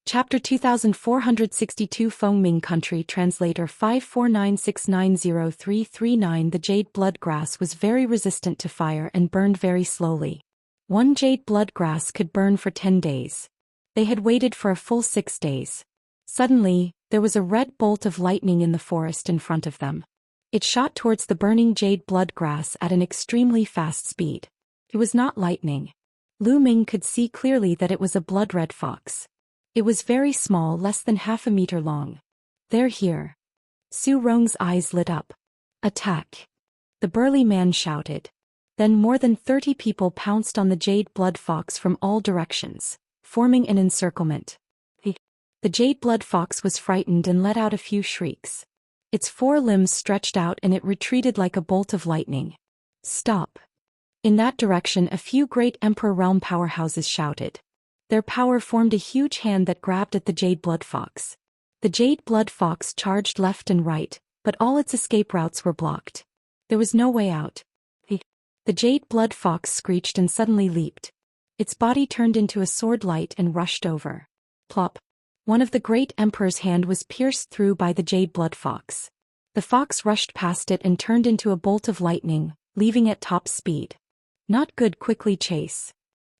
Chapter 2462 Fengming Country Translator 549690339 The jade bloodgrass was very resistant to fire and burned very slowly. One jade bloodgrass could burn for 10 days. They had waited for a full 6 days. Suddenly, there was a red bolt of lightning in the forest in front of them. It shot towards the burning jade bloodgrass at an extremely fast speed. It was not lightning. Lu Ming could see clearly that it was a blood-red fox. It was very small, less than half a meter long. "They're here." Su Rong's eyes lit up. "Attack!" the burly man shouted. Then more than 30 people pounced on the jade blood fox from all directions, forming an encirclement. The jade blood fox was frightened and let out a few shrieks. Its 4 limbs stretched out and it retreated like a bolt of lightning. "Stop!" In that direction a few great Emperor Realm powerhouses shouted. Their power formed a huge hand that grabbed at the jade blood fox. The jade blood fox charged left and right, but all its escape routes were blocked. There was no way out. The jade blood fox screeched and suddenly leaped. Its body turned into a sword light and rushed over. Plop! One of the great emperor's hand was pierced through by the jade blood fox. The fox rushed past it and turned into a bolt of lightning, leaving at top speed. "Not good, quickly chase!"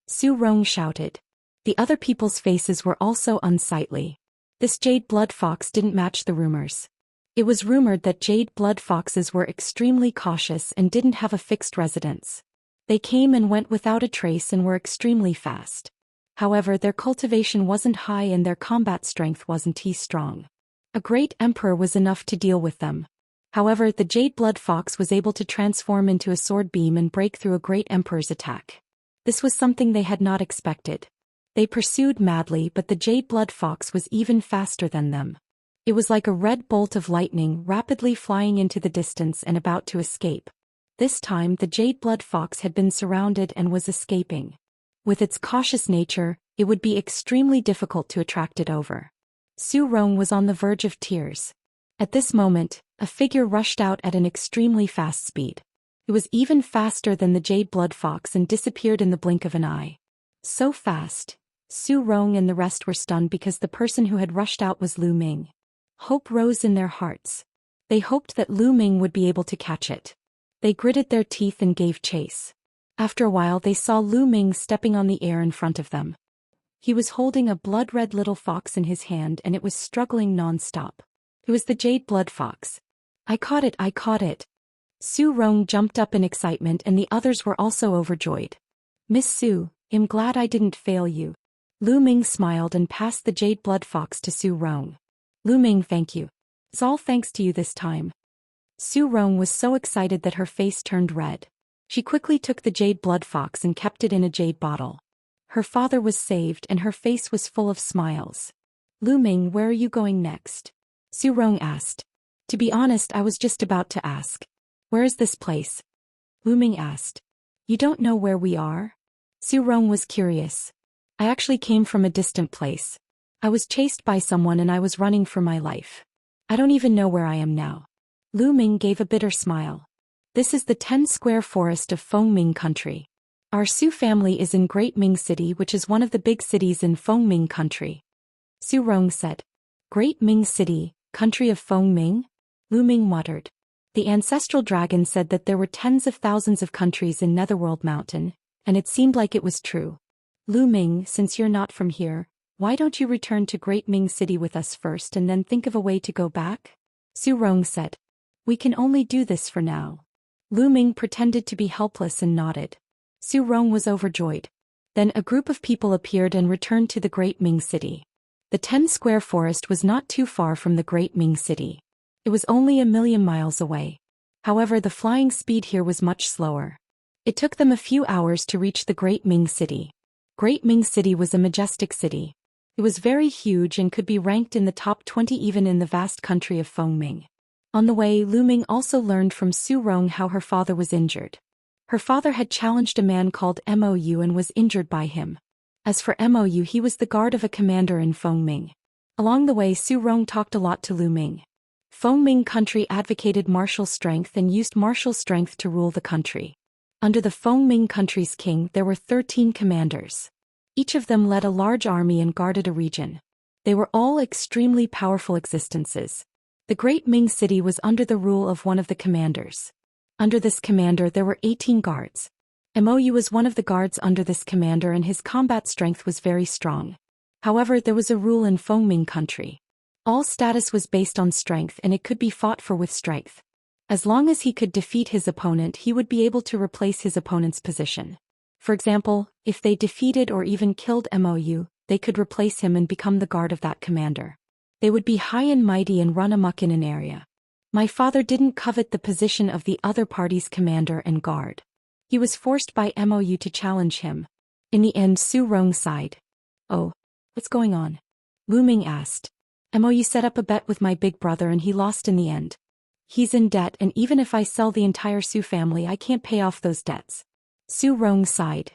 Su Rong shouted. The other people's faces were also unsightly. This jade blood fox didn't match the rumors. It was rumored that jade blood foxes were extremely cautious and didn't have a fixed residence. They came and went without a trace and were extremely fast. However, their cultivation wasn't high and their combat strength wasn't strong. A great emperor was enough to deal with them. However, the jade blood fox was able to transform into a sword beam and break through a great emperor's attack. This was something they had not expected. They pursued madly, but the jade blood fox was even faster than them. It was like a red bolt of lightning rapidly flying into the distance and about to escape. This time the jade blood fox had been surrounded and was escaping. With its cautious nature, it would be extremely difficult to attract it over. Su Rong was on the verge of tears. At this moment, a figure rushed out at an extremely fast speed. It was even faster than the jade blood fox and disappeared in the blink of an eye. So fast. Su Rong and the rest were stunned because the person who had rushed out was Lu Ming. Hope rose in their hearts. They hoped that Lu Ming would be able to catch it. They gritted their teeth and gave chase. After a while they saw Lu Ming stepping on the air in front of them. He was holding a blood-red little fox in his hand and it was struggling non-stop. It was the jade blood fox. I caught it, I caught it." Su Rong jumped up in excitement and the others were also overjoyed. "Miss Su, I'm glad I didn't fail you." Lu Ming smiled and passed the jade blood fox to Su Rong. "Lu Ming, thank you. It's all thanks to you this time." Su Rong was so excited that her face turned red. She quickly took the jade blood fox and kept it in a jade bottle. Her father was saved and her face was full of smiles. "Lu Ming, where are you going next?" Su Rong asked. "To be honest, I was just about to ask. Where is this place?" Lu Ming asked. "You don't know where we are?" Su Rong was curious. "I actually came from a distant place. I was chased by someone and I was running for my life. I don't even know where I am now." Lu Ming gave a bitter smile. "This is the 10-square forest of Fengming Country. Our Su family is in Great Ming City, which is one of the big cities in Fengming Country." Su Rong said. "Great Ming City, country of Fengming?" Lu Ming muttered. The ancestral dragon said that there were tens of thousands of countries in Netherworld Mountain, and it seemed like it was true. "Lu Ming, since you're not from here, why don't you return to Great Ming City with us first and then think of a way to go back?" Su Rong said. "We can only do this for now." Lu Ming pretended to be helpless and nodded. Su Rong was overjoyed. Then a group of people appeared and returned to the Great Ming City. The 10-square forest was not too far from the Great Ming City. It was only 1,000,000 miles away. However, the flying speed here was much slower. It took them a few hours to reach the Great Ming City. Great Ming City was a majestic city. It was very huge and could be ranked in the top 20 even in the vast country of Fengming. On the way, Lu Ming also learned from Su Rong how her father was injured. Her father had challenged a man called Mou and was injured by him. As for Mou, he was the guard of a commander in Fengming. Along the way, Su Rong talked a lot to Lu Ming. Fengming Country advocated martial strength and used martial strength to rule the country. Under the Fengming Country's king there were 13 commanders. Each of them led a large army and guarded a region. They were all extremely powerful existences. The Great Ming City was under the rule of one of the commanders. Under this commander there were 18 guards. Mou was one of the guards under this commander and his combat strength was very strong. However, there was a rule in Fengming country. All status was based on strength and it could be fought for with strength. As long as he could defeat his opponent, he would be able to replace his opponent's position. For example, if they defeated or even killed Mou, they could replace him and become the guard of that commander. They would be high and mighty and run amok in an area. My father didn't covet the position of the other party's commander and guard. He was forced by Mou to challenge him. In the end, Su Rong sighed. Oh, what's going on? Lu Ming asked. Mou set up a bet with my big brother and he lost in the end. He's in debt and even if I sell the entire Su family I can't pay off those debts. Su Rong sighed.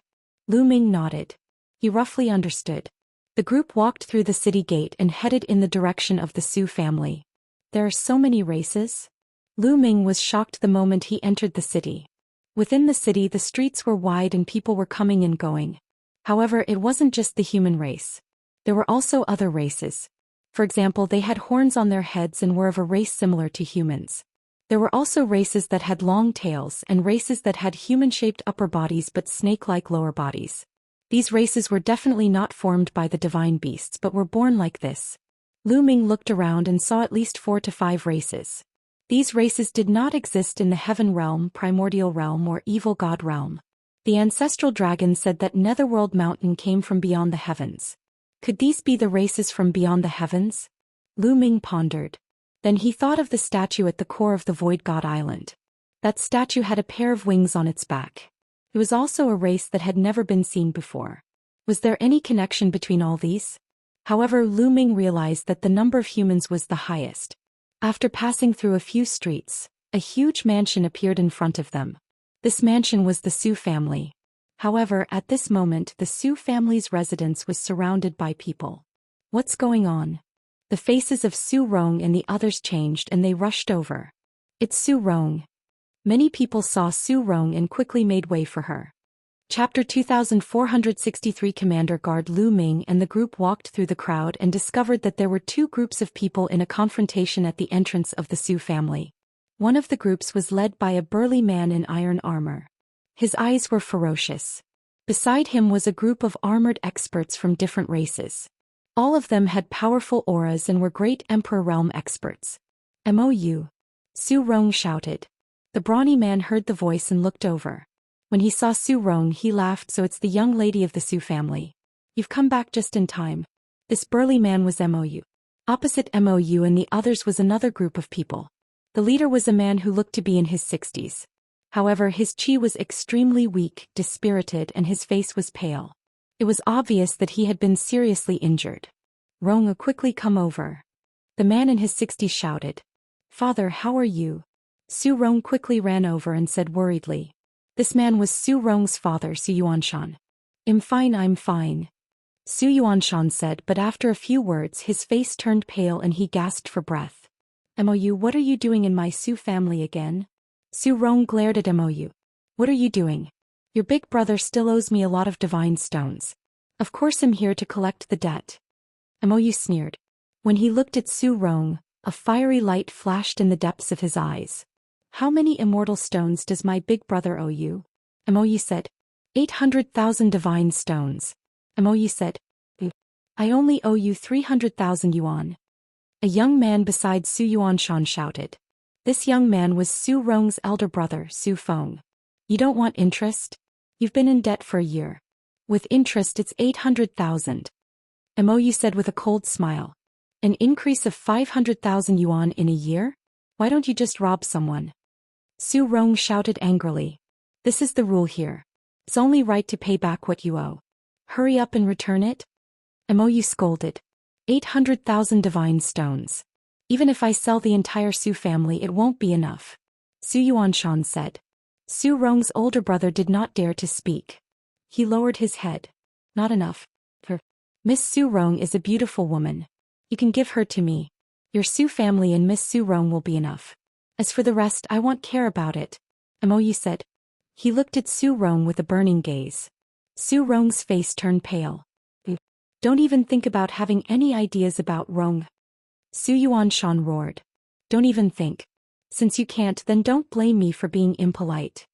Lu Ming nodded. He roughly understood. The group walked through the city gate and headed in the direction of the Su family. There are so many races? Lu Ming was shocked the moment he entered the city. Within the city the streets were wide and people were coming and going. However, it wasn't just the human race. There were also other races. For example, they had horns on their heads and were of a race similar to humans. There were also races that had long tails and races that had human-shaped upper bodies but snake-like lower bodies. These races were definitely not formed by the divine beasts but were born like this. Lu Ming looked around and saw at least 4 to 5 races. These races did not exist in the Heaven Realm, Primordial Realm or Evil God Realm. The ancestral dragon said that Netherworld Mountain came from beyond the heavens. Could these be the races from beyond the heavens? Lu Ming pondered. Then he thought of the statue at the core of the Void God Island. That statue had a pair of wings on its back. It was also a race that had never been seen before. Was there any connection between all these? However, Lu Ming realized that the number of humans was the highest. After passing through a few streets, a huge mansion appeared in front of them. This mansion was the Su family. However, at this moment the Su family's residence was surrounded by people. What's going on? The faces of Su Rong and the others changed and they rushed over. It's Su Rong. Many people saw Su Rong and quickly made way for her. Chapter 2463 Commander Guard Lu Ming and the group walked through the crowd and discovered that there were 2 groups of people in a confrontation at the entrance of the Su family. One of the groups was led by a burly man in iron armor. His eyes were ferocious. Beside him was a group of armored experts from different races. All of them had powerful auras and were great Emperor Realm experts. Mou. Su Rong shouted. The brawny man heard the voice and looked over. When he saw Su Rong he laughed. So it's the young lady of the Su family. You've come back just in time. This burly man was Mou. Opposite Mou and the others was another group of people. The leader was a man who looked to be in his 60s. However, his qi was extremely weak, dispirited and his face was pale. It was obvious that he had been seriously injured. Rong quickly come over. The man in his 60s shouted. Father, how are you? Su Rong quickly ran over and said worriedly. This man was Su Rong's father, Su Yuanshan. I'm fine. Su Yuanshan said, but after a few words his face turned pale and he gasped for breath. Mou, what are you doing in my Su family again? Su Rong glared at Mou. What are you doing? Your big brother still owes me a lot of divine stones. Of course I'm here to collect the debt. Mou sneered. When he looked at Su Rong, a fiery light flashed in the depths of his eyes. How many immortal stones does my big brother owe you? Mou said. 800,000 divine stones. Mou said. I only owe you 300,000 yuan. A young man beside Su Yuanshan shouted. This young man was Su Rong's elder brother, Su Feng. You don't want interest? You've been in debt for a year. With interest it's 800,000. Mou said with a cold smile. An increase of 500,000 yuan in a year? Why don't you just rob someone? Su Rong shouted angrily. This is the rule here. It's only right to pay back what you owe. Hurry up and return it? Mou scolded. 800,000 divine stones. Even if I sell the entire Su family it won't be enough. Su Yuanshan said. Su Rong's older brother did not dare to speak. He lowered his head. Not enough. Miss Su Rong is a beautiful woman. You can give her to me. Your Su family and Miss Su Rong will be enough. As for the rest I won't care about it. Mou said. He looked at Su Rong with a burning gaze. Su Rong's face turned pale. Don't even think about having any ideas about Rong. Su Yuanshan roared. Don't even think. Since you can't, then don't blame me for being impolite.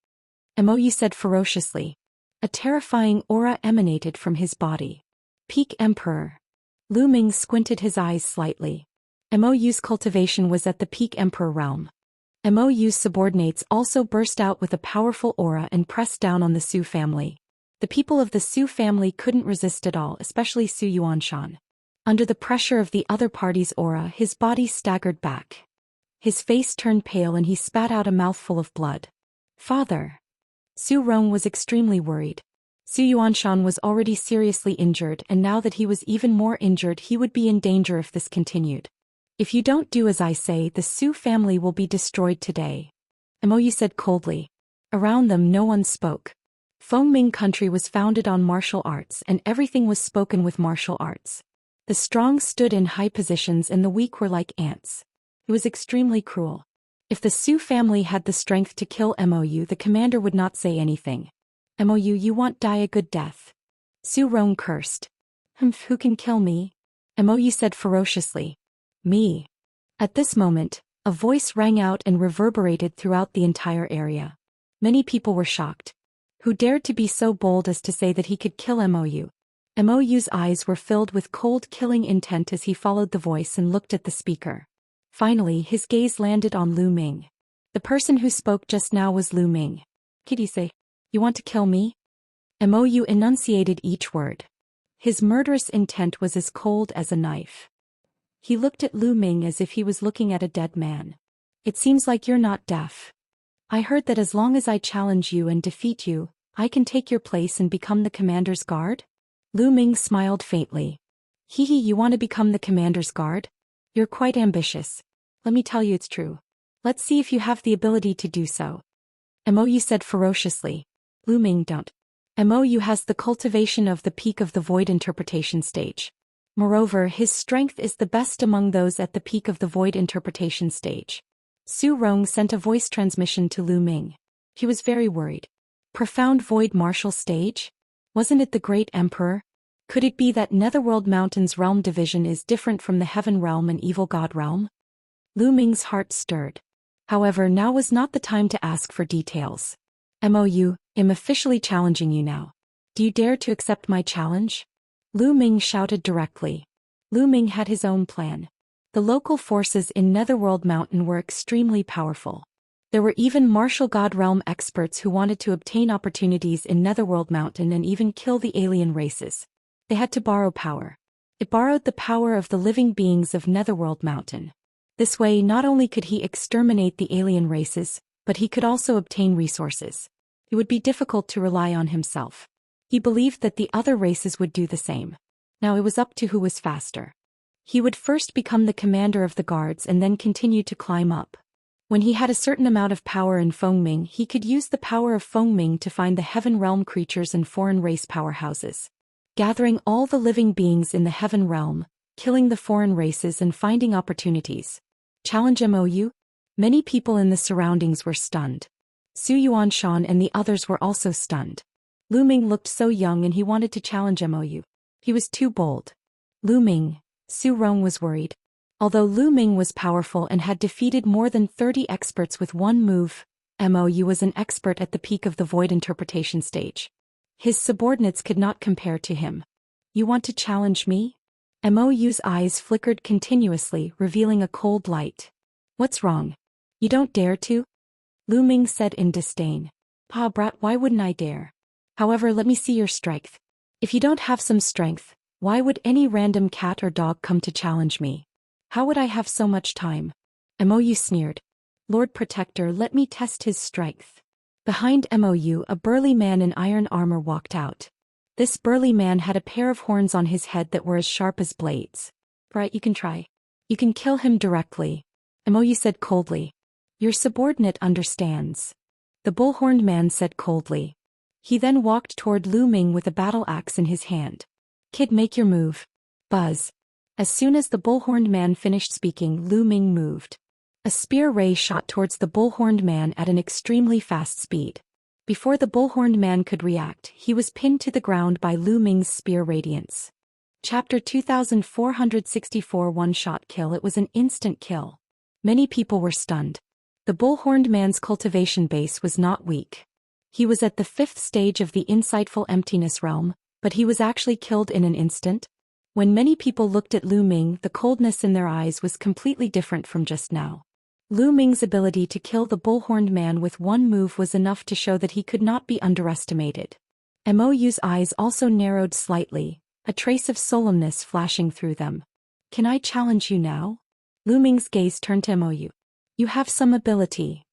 Mou said ferociously. A terrifying aura emanated from his body. Peak Emperor. Lu Ming squinted his eyes slightly. Mou's cultivation was at the peak Emperor realm. Mou's subordinates also burst out with a powerful aura and pressed down on the Su family. The people of the Su family couldn't resist at all, especially Su Yuanshan. Under the pressure of the other party's aura, his body staggered back. His face turned pale and he spat out a mouthful of blood. Father. Su Rong was extremely worried. Su Yuanshan was already seriously injured, and now that he was even more injured, he would be in danger if this continued. If you don't do as I say, the Su family will be destroyed today. Mou said coldly. Around them no one spoke. Fengming country was founded on martial arts and everything was spoken with martial arts. The strong stood in high positions and the weak were like ants. It was extremely cruel. If the Su family had the strength to kill Mou, the commander would not say anything. Mou, you want die a good death. Su Rong cursed. Who can kill me? Mou said ferociously. Me. At this moment, a voice rang out and reverberated throughout the entire area. Many people were shocked. Who dared to be so bold as to say that he could kill Mou? Mou's eyes were filled with cold killing intent as he followed the voice and looked at the speaker. Finally, his gaze landed on Lu Ming. The person who spoke just now was Lu Ming. Did he say, you want to kill me? Mou enunciated each word. His murderous intent was as cold as a knife. He looked at Lu Ming as if he was looking at a dead man. It seems like you're not deaf. I heard that as long as I challenge you and defeat you, I can take your place and become the commander's guard? Lu Ming smiled faintly. Hee, you want to become the commander's guard? You're quite ambitious. Let me tell you it's true. Let's see if you have the ability to do so. Mou said ferociously. Lu Ming, don't. Mou has the cultivation of the peak of the void interpretation stage. Moreover, his strength is the best among those at the peak of the void interpretation stage. Su Rong sent a voice transmission to Lu Ming. He was very worried. Profound void martial stage? Wasn't it the great emperor? Could it be that Netherworld Mountain's realm division is different from the heaven realm and evil god realm? Lu Ming's heart stirred. However, now was not the time to ask for details. Mou, I'm officially challenging you now. Do you dare to accept my challenge? Lu Ming shouted directly. Lu Ming had his own plan. The local forces in Netherworld Mountain were extremely powerful. There were even martial god realm experts who wanted to obtain opportunities in Netherworld Mountain and even kill the alien races. They had to borrow power. It borrowed the power of the living beings of Netherworld Mountain. This way, not only could he exterminate the alien races, but he could also obtain resources. It would be difficult to rely on himself. He believed that the other races would do the same. Now it was up to who was faster. He would first become the commander of the guards and then continue to climb up. When he had a certain amount of power in Fengming, he could use the power of Fengming to find the heaven realm creatures and foreign race powerhouses. Gathering all the living beings in the heaven realm, killing the foreign races and finding opportunities. Challenge Mou? Many people in the surroundings were stunned. Su Yuanshan and the others were also stunned. Lu Ming looked so young and he wanted to challenge Mou. He was too bold. Lu Ming. Su Rong was worried. Although Lu Ming was powerful and had defeated more than 30 experts with one move, Mou was an expert at the peak of the void interpretation stage. His subordinates could not compare to him. You want to challenge me? Mou's eyes flickered continuously, revealing a cold light. What's wrong? You don't dare to? Lu Ming said in disdain. Pa brat, why wouldn't I dare? However, let me see your strength. If you don't have some strength, why would any random cat or dog come to challenge me? How would I have so much time? Mou sneered. Lord Protector, let me test his strength. Behind Mou, a burly man in iron armor walked out. This burly man had a pair of horns on his head that were as sharp as blades. Right, you can try. You can kill him directly. Mou said coldly. Your subordinate understands. The bull-horned man said coldly. He then walked toward Lu Ming with a battle axe in his hand. Kid, make your move. Buzz. As soon as the bull-horned man finished speaking, Lu Ming moved. A spear ray shot towards the bull-horned man at an extremely fast speed. Before the bull-horned man could react, he was pinned to the ground by Lu Ming's spear radiance. Chapter 2464 One-shot kill. It was an instant kill. Many people were stunned. The bull-horned man's cultivation base was not weak. He was at the 5th stage of the insightful emptiness realm, but he was actually killed in an instant. When many people looked at Lu Ming, the coldness in their eyes was completely different from just now. Lu Ming's ability to kill the bull-horned man with one move was enough to show that he could not be underestimated. Mou's eyes also narrowed slightly, a trace of solemnness flashing through them. Can I challenge you now? Lu Ming's gaze turned to Mou. You have some ability.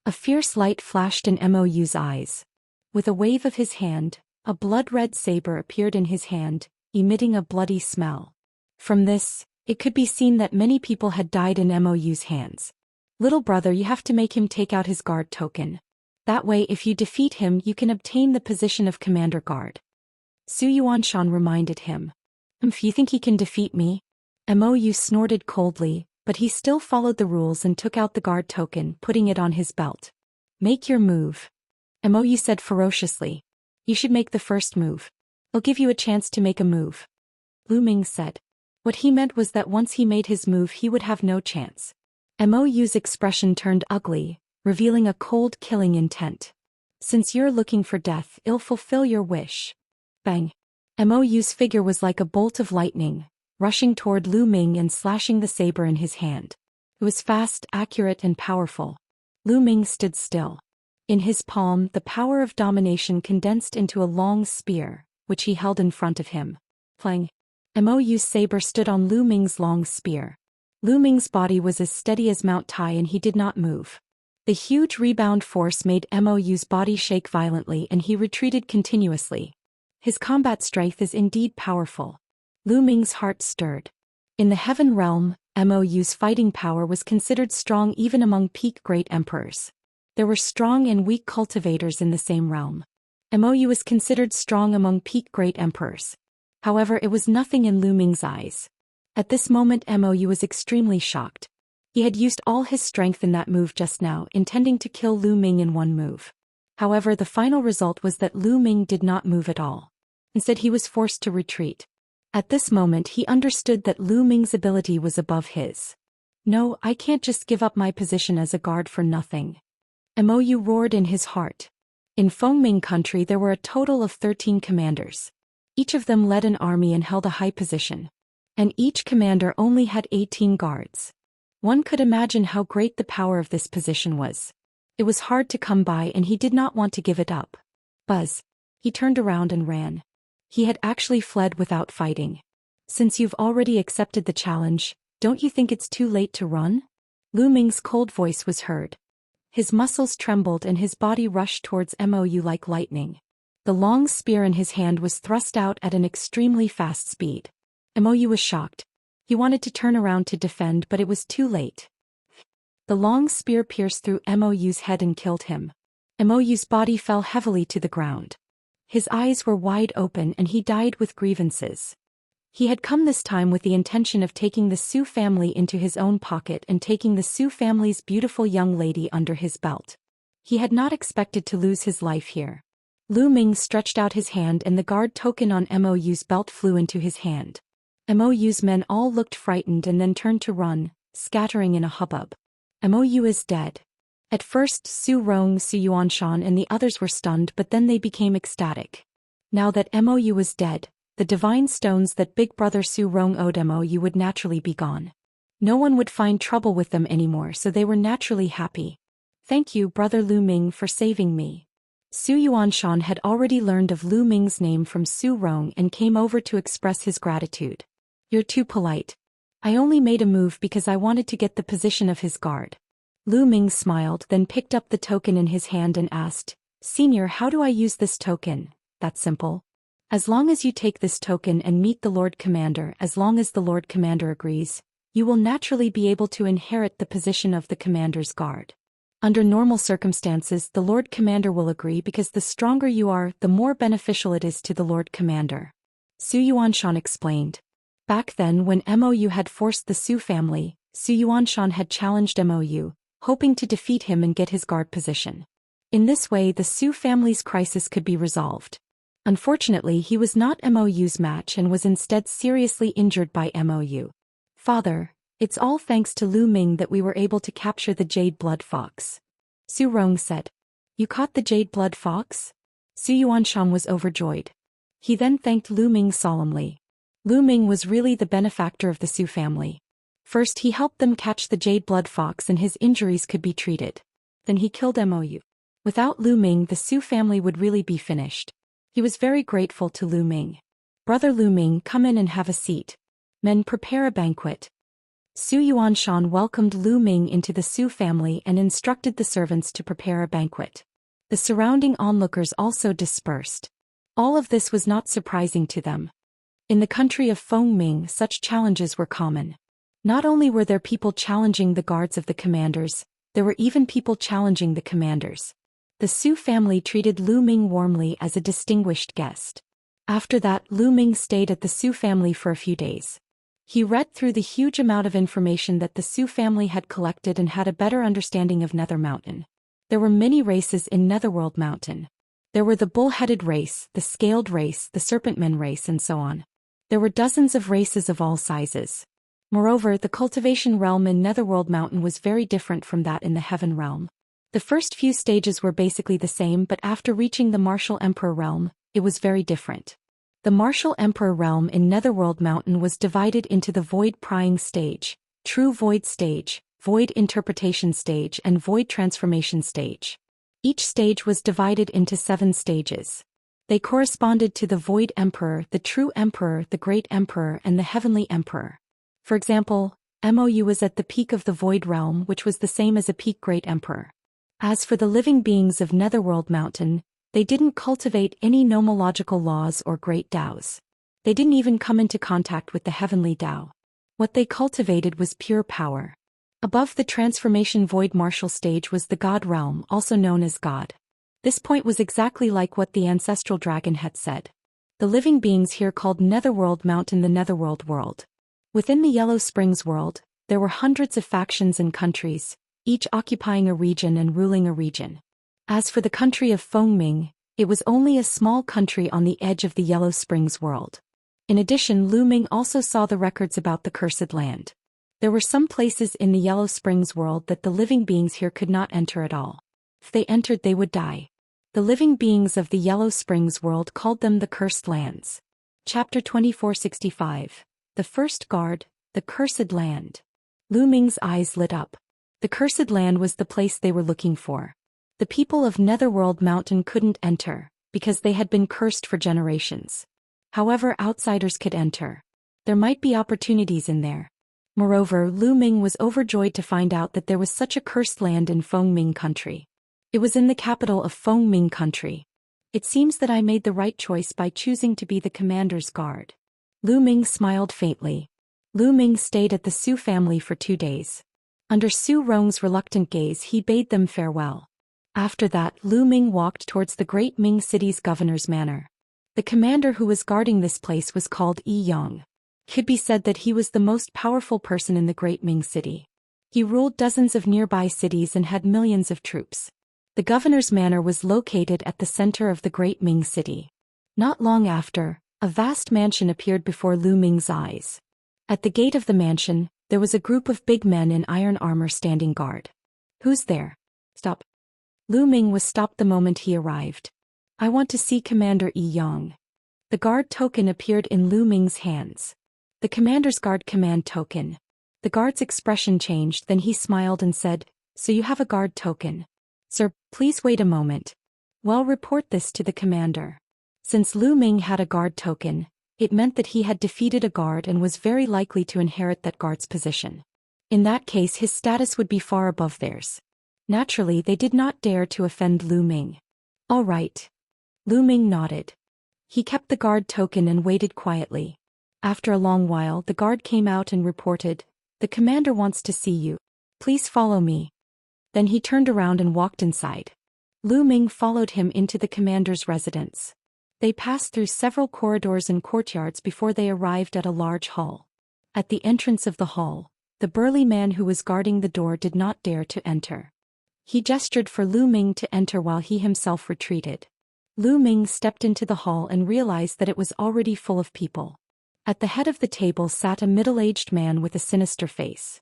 A fierce light flashed in Mou's eyes. With a wave of his hand, a blood-red saber appeared in his hand, emitting a bloody smell. From this, it could be seen that many people had died in Mou's hands. Little brother, you have to make him take out his guard token. That way if you defeat him you can obtain the position of Commander Guard. Zhou Xian reminded him. If you think he can defeat me? Mou snorted coldly, but he still followed the rules and took out the guard token, putting it on his belt. Make your move. Mou said ferociously. You should make the first move. I'll give you a chance to make a move. Lu Ming said. What he meant was that once he made his move he would have no chance. Mou's expression turned ugly, revealing a cold killing intent. Since you're looking for death, I'll fulfill your wish. Bang. Mou's figure was like a bolt of lightning, rushing toward Lu Ming and slashing the saber in his hand. It was fast, accurate and powerful. Lu Ming stood still. In his palm, the power of domination condensed into a long spear, which he held in front of him. Clang. Mou's saber stood on Lu Ming's long spear. Lu Ming's body was as steady as Mount Tai and he did not move. The huge rebound force made Mou's body shake violently and he retreated continuously. His combat strength is indeed powerful. Lu Ming's heart stirred. In the Heaven Realm, Mou's fighting power was considered strong even among peak great emperors. There were strong and weak cultivators in the same realm. Mou was considered strong among peak great emperors. However, it was nothing in Lu Ming's eyes. At this moment Mou was extremely shocked. He had used all his strength in that move just now, intending to kill Lu Ming in one move. However, the final result was that Lu Ming did not move at all. Instead he was forced to retreat. At this moment he understood that Lu Ming's ability was above his. No, I can't just give up my position as a guard for nothing. Mou roared in his heart. In Fengming country there were a total of 13 commanders. Each of them led an army and held a high position. And each commander only had 18 guards. One could imagine how great the power of this position was. It was hard to come by and he did not want to give it up. Buzz. He turned around and ran. He had actually fled without fighting. Since you've already accepted the challenge, don't you think it's too late to run? Lu Ming's cold voice was heard. His muscles trembled and his body rushed towards Mou like lightning. The long spear in his hand was thrust out at an extremely fast speed. Mou was shocked. He wanted to turn around to defend but it was too late. The long spear pierced through Mou's head and killed him. Mou's body fell heavily to the ground. His eyes were wide open and he died with grievances. He had come this time with the intention of taking the Su family into his own pocket and taking the Su family's beautiful young lady under his belt. He had not expected to lose his life here. Lu Ming stretched out his hand and the guard token on Mou's belt flew into his hand. Mou's men all looked frightened and then turned to run, scattering in a hubbub. Mou is dead. At first Su Rong, Zhou Xian and the others were stunned but then they became ecstatic. Now that Mou was dead, the divine stones that big brother Su Rong owed Mou would naturally be gone. No one would find trouble with them anymore so they were naturally happy. Thank you, brother Lu Ming, for saving me. Zhou Xian had already learned of Lu Ming's name from Su Rong and came over to express his gratitude. You're too polite. I only made a move because I wanted to get the position of his guard. Lu Ming smiled, then picked up the token in his hand and asked, Senior, how do I use this token? That's simple. As long as you take this token and meet the Lord Commander, as long as the Lord Commander agrees, you will naturally be able to inherit the position of the Commander's guard. Under normal circumstances, the Lord Commander will agree because the stronger you are, the more beneficial it is to the Lord Commander. Zhou Xian explained. Back then when Mou had forced the Su family, Zhou Xian had challenged Mou, hoping to defeat him and get his guard position. In this way the Su family's crisis could be resolved. Unfortunately, he was not Mou's match and was instead seriously injured by Mou. Father, it's all thanks to Lu Ming that we were able to capture the Jade Blood Fox. Su Rong said. You caught the Jade Blood Fox? Su Yuanshan was overjoyed. He then thanked Lu Ming solemnly. Lu Ming was really the benefactor of the Su family. First he helped them catch the Jade Blood Fox and his injuries could be treated. Then he killed Mou. Without Lu Ming the Su family would really be finished. He was very grateful to Lu Ming. Brother Lu Ming, come in and have a seat. Men, prepare a banquet. Su Yuanshan welcomed Lu Ming into the Su family and instructed the servants to prepare a banquet. The surrounding onlookers also dispersed. All of this was not surprising to them. In the country of Fengming such challenges were common. Not only were there people challenging the guards of the commanders, there were even people challenging the commanders. The Su family treated Lu Ming warmly as a distinguished guest. After that, Lu Ming stayed at the Su family for a few days. He read through the huge amount of information that the Su family had collected and had a better understanding of Nether Mountain. There were many races in Netherworld Mountain. There were the bull-headed race, the scaled race, the serpentman race and so on. There were dozens of races of all sizes. Moreover, the cultivation realm in Netherworld Mountain was very different from that in the Heaven realm. The first few stages were basically the same, but after reaching the Martial Emperor realm, it was very different. The Martial Emperor realm in Netherworld Mountain was divided into the Void Prying stage, True Void stage, Void Interpretation stage and Void Transformation stage. Each stage was divided into 7 stages. They corresponded to the Void Emperor, the True Emperor, the Great Emperor and the Heavenly Emperor. For example, Mou was at the peak of the Void realm, which was the same as a peak Great Emperor. As for the living beings of Netherworld Mountain, they didn't cultivate any nomological laws or great Daos. They didn't even come into contact with the heavenly Dao. What they cultivated was pure power. Above the transformation void martial stage was the God realm, also known as God. This point was exactly like what the ancestral dragon had said. The living beings here called Netherworld Mountain the Netherworld world. Within the Yellow Springs world, there were hundreds of factions and countries, each occupying a region and ruling a region. As for the country of Fengming, it was only a small country on the edge of the Yellow Springs world. In addition, Lu Ming also saw the records about the Cursed Land. There were some places in the Yellow Springs world that the living beings here could not enter at all. If they entered, they would die. The living beings of the Yellow Springs world called them the Cursed Lands. Chapter 2465. The First Guard, the Cursed Land. Lu Ming's eyes lit up. The Cursed Land was the place they were looking for. The people of Netherworld Mountain couldn't enter, because they had been cursed for generations. However, outsiders could enter. There might be opportunities in there. Moreover, Lu Ming was overjoyed to find out that there was such a cursed land in Fengming country. It was in the capital of Fengming country. It seems that I made the right choice by choosing to be the commander's guard. Lu Ming smiled faintly. Lu Ming stayed at the Su family for 2 days. Under Su Rong's reluctant gaze, he bade them farewell. After that, Lu Ming walked towards the Great Ming City's governor's manor. The commander who was guarding this place was called Yi Yang. It could be said that he was the most powerful person in the Great Ming City. He ruled dozens of nearby cities and had millions of troops. The governor's manor was located at the center of the Great Ming City. Not long after, a vast mansion appeared before Lu Ming's eyes. At the gate of the mansion, there was a group of big men in iron armor standing guard. Who's there? Stop. Lu Ming was stopped the moment he arrived. I want to see Commander Yi Yang. The guard token appeared in Lu Ming's hands. The commander's guard command token. The guard's expression changed, then he smiled and said, So you have a guard token. Sir, please wait a moment. Well, report this to the commander. Since Lu Ming had a guard token, it meant that he had defeated a guard and was very likely to inherit that guard's position. In that case, his status would be far above theirs. Naturally, they did not dare to offend Lu Ming. All right. Lu Ming nodded. He kept the guard token and waited quietly. After a long while, the guard came out and reported, The commander wants to see you. Please follow me. Then he turned around and walked inside. Lu Ming followed him into the commander's residence. They passed through several corridors and courtyards before they arrived at a large hall. At the entrance of the hall, the burly man who was guarding the door did not dare to enter. He gestured for Lu Ming to enter while he himself retreated. Lu Ming stepped into the hall and realized that it was already full of people. At the head of the table sat a middle-aged man with a sinister face.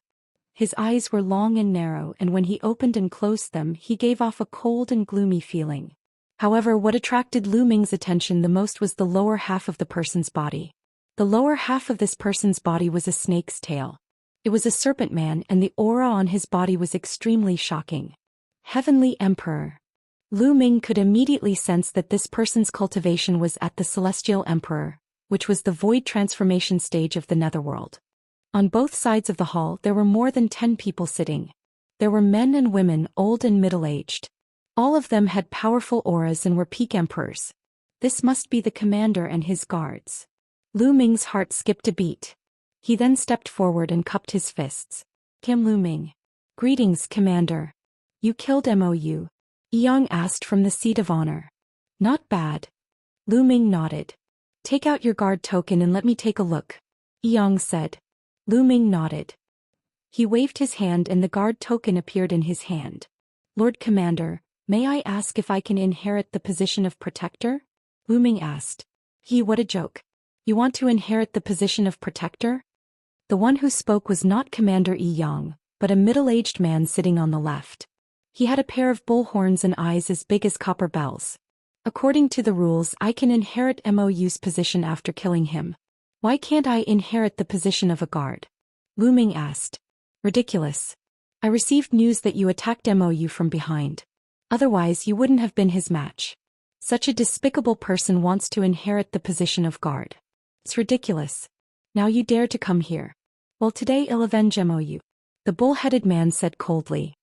His eyes were long and narrow, and when he opened and closed them, he gave off a cold and gloomy feeling. However, what attracted Lu Ming's attention the most was the lower half of the person's body. The lower half of this person's body was a snake's tail. It was a serpent man, and the aura on his body was extremely shocking. Heavenly Emperor. Lu Ming could immediately sense that this person's cultivation was at the Celestial Emperor, which was the void transformation stage of the Netherworld. On both sides of the hall there were more than 10 people sitting. There were men and women, old and middle-aged. All of them had powerful auras and were peak emperors. This must be the commander and his guards. Lu Ming's heart skipped a beat. He then stepped forward and cupped his fists. Kim Lu Ming. Greetings, Commander. You killed Mou? Yang asked from the seat of honor. Not bad. Lu Ming nodded. Take out your guard token and let me take a look, Yang said. Lu Ming nodded. He waved his hand and the guard token appeared in his hand. Lord Commander, may I ask if I can inherit the position of protector? Lu Ming asked. What a joke. You want to inherit the position of protector? The one who spoke was not Commander Yang, but a middle-aged man sitting on the left. He had a pair of bull horns and eyes as big as copper bells. According to the rules, I can inherit Mou's position after killing him. Why can't I inherit the position of a guard? Lu Ming asked. Ridiculous. I received news that you attacked Mou from behind. Otherwise you wouldn't have been his match. Such a despicable person wants to inherit the position of guard. It's ridiculous. Now you dare to come here. Well, today I'll avenge Mou. The bull-headed man said coldly.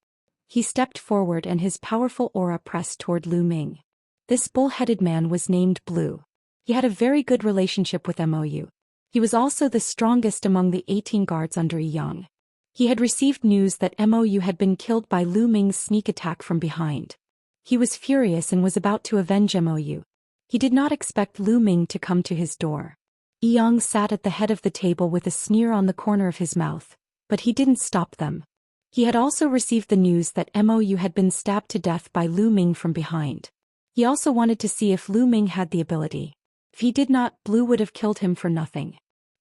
He stepped forward and his powerful aura pressed toward Lu Ming. This bull-headed man was named Blue. He had a very good relationship with Mou. He was also the strongest among the 18 guards under Yang. He had received news that Mou had been killed by Lu Ming's sneak attack from behind. He was furious and was about to avenge Mou. He did not expect Lu Ming to come to his door. Yang sat at the head of the table with a sneer on the corner of his mouth, but he didn't stop them. He had also received the news that Mou had been stabbed to death by Lu Ming from behind. He also wanted to see if Lu Ming had the ability. If he did not, Blue would have killed him for nothing.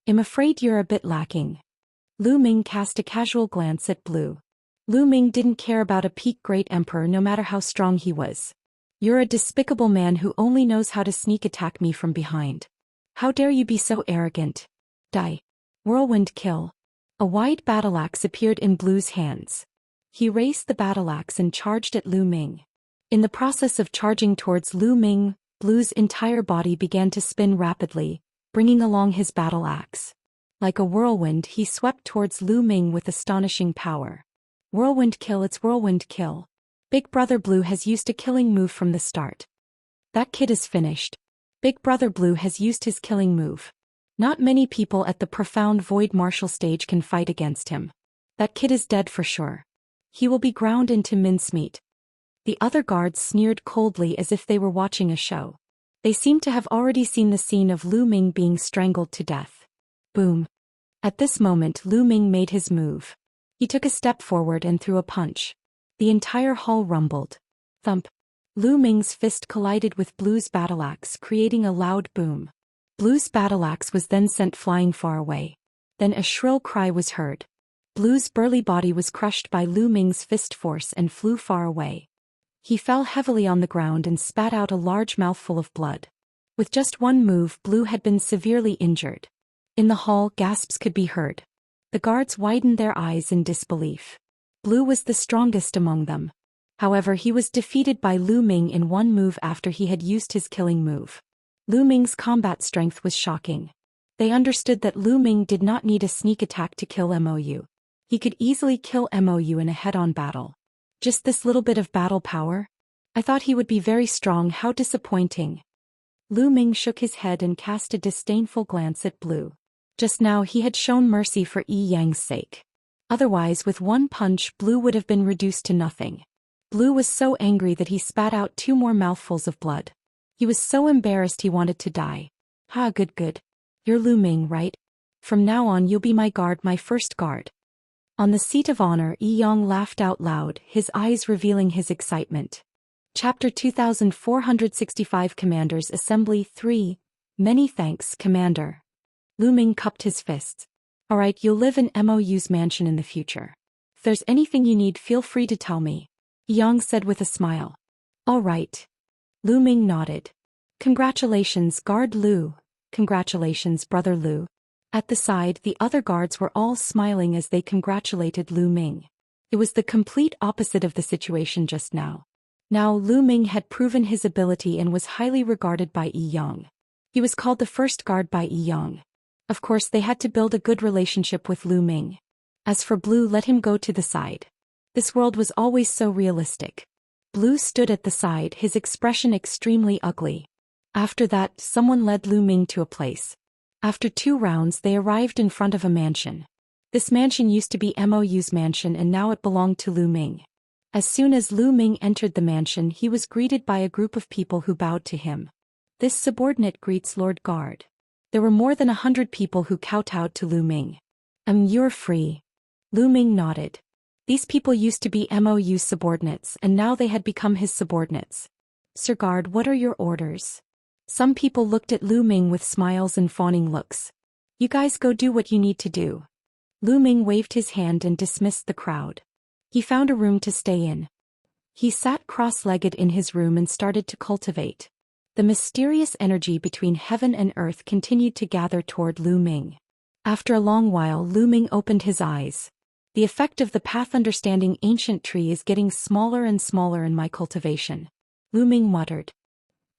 I'm afraid you're a bit lacking. Lu Ming cast a casual glance at Blue. Lu Ming didn't care about a peak great emperor no matter how strong he was. You're a despicable man who only knows how to sneak attack me from behind. How dare you be so arrogant? Die. Whirlwind kill. A wide battle axe appeared in Blue's hands. He raised the battle axe and charged at Lu Ming. In the process of charging towards Lu Ming, Blue's entire body began to spin rapidly, bringing along his battle axe. Like a whirlwind, he swept towards Lu Ming with astonishing power. Whirlwind kill, it's whirlwind kill. Big Brother Blue has used a killing move from the start. That kid is finished. Big Brother Blue has used his killing move. Not many people at the profound void martial stage can fight against him. That kid is dead for sure. He will be ground into mincemeat. The other guards sneered coldly as if they were watching a show. They seemed to have already seen the scene of Lu Ming being strangled to death. Boom. At this moment Lu Ming made his move. He took a step forward and threw a punch. The entire hall rumbled. Thump. Lu Ming's fist collided with Blue's battle axe, creating a loud boom. Blue's battle axe was then sent flying far away. Then a shrill cry was heard. Blue's burly body was crushed by Lu Ming's fist force and flew far away. He fell heavily on the ground and spat out a large mouthful of blood. With just one move, Blue had been severely injured. In the hall, gasps could be heard. The guards widened their eyes in disbelief. Blue was the strongest among them. However, he was defeated by Lu Ming in one move after he had used his killing move. Lu Ming's combat strength was shocking. They understood that Lu Ming did not need a sneak attack to kill Mou. He could easily kill Mou in a head-on battle. Just this little bit of battle power? I thought he would be very strong, how disappointing. Lu Ming shook his head and cast a disdainful glance at Blue. Just now he had shown mercy for Yi Yang's sake. Otherwise, with one punch, Blue would have been reduced to nothing. Blue was so angry that he spat out 2 more mouthfuls of blood. He was so embarrassed he wanted to die. Ha, good. You're Lu Ming, right? From now on you'll be my guard, my first guard. On the seat of honor, Yi Yang laughed out loud, his eyes revealing his excitement. Chapter 2465 Commander's Assembly 3. Many thanks, Commander. Lu Ming cupped his fists. Alright, you'll live in MOU's mansion in the future. If there's anything you need, feel free to tell me, Yang said with a smile. Alright. Lu Ming nodded. Congratulations, Guard Lu. Congratulations, Brother Lu. At the side, the other guards were all smiling as they congratulated Lu Ming. It was the complete opposite of the situation just now. Now Lu Ming had proven his ability and was highly regarded by Yi Yang. He was called the first guard by Yi Yang. Of course, they had to build a good relationship with Lu Ming. As for Blue, let him go to the side. This world was always so realistic. Blue stood at the side, his expression extremely ugly. After that, someone led Lu Ming to a place. After 2 rounds, they arrived in front of a mansion. This mansion used to be MOU's mansion and now it belonged to Lu Ming. As soon as Lu Ming entered the mansion, he was greeted by a group of people who bowed to him. This subordinate greets Lord Guard. There were more than 100 people who kowtowed to Lu Ming. You're free. Lu Ming nodded. These people used to be MOU's subordinates and now they had become his subordinates. Sir Guard, what are your orders? Some people looked at Lu Ming with smiles and fawning looks. You guys go do what you need to do. Lu Ming waved his hand and dismissed the crowd. He found a room to stay in. He sat cross-legged in his room and started to cultivate. The mysterious energy between heaven and earth continued to gather toward Lu Ming. After a long while, Lu Ming opened his eyes. The effect of the path understanding ancient tree is getting smaller and smaller in my cultivation. Lu Ming muttered.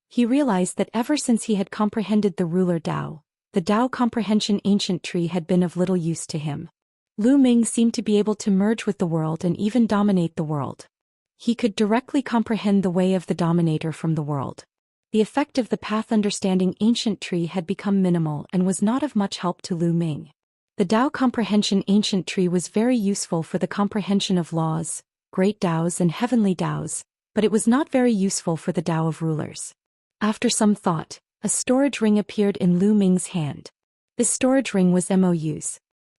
He realized that ever since he had comprehended the ruler Dao, the Dao comprehension ancient tree had been of little use to him. Lu Ming seemed to be able to merge with the world and even dominate the world. He could directly comprehend the way of the dominator from the world. The effect of the path understanding ancient tree had become minimal and was not of much help to Lu Ming. The Dao comprehension ancient tree was very useful for the comprehension of laws, great Daos and heavenly Daos, but it was not very useful for the Dao of rulers. After some thought, a storage ring appeared in Lu Ming's hand. This storage ring was MOU's.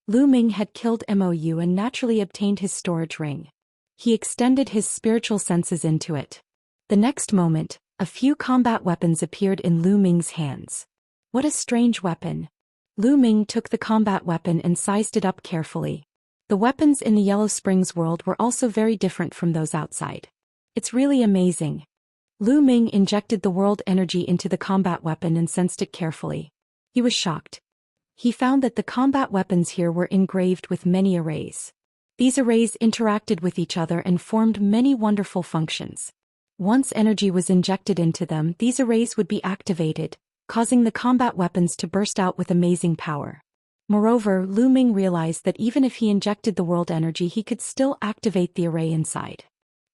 Lu Ming had killed MOU and naturally obtained his storage ring. He extended his spiritual senses into it. The next moment, a few combat weapons appeared in Lu Ming's hands. What a strange weapon. Lu Ming took the combat weapon and sized it up carefully. The weapons in the Yellow Springs world were also very different from those outside. It's really amazing. Lu Ming injected the world energy into the combat weapon and sensed it carefully. He was shocked. He found that the combat weapons here were engraved with many arrays. These arrays interacted with each other and formed many wonderful functions. Once energy was injected into them, these arrays would be activated, causing the combat weapons to burst out with amazing power. Moreover, Lu Ming realized that even if he injected the world energy, he could still activate the array inside.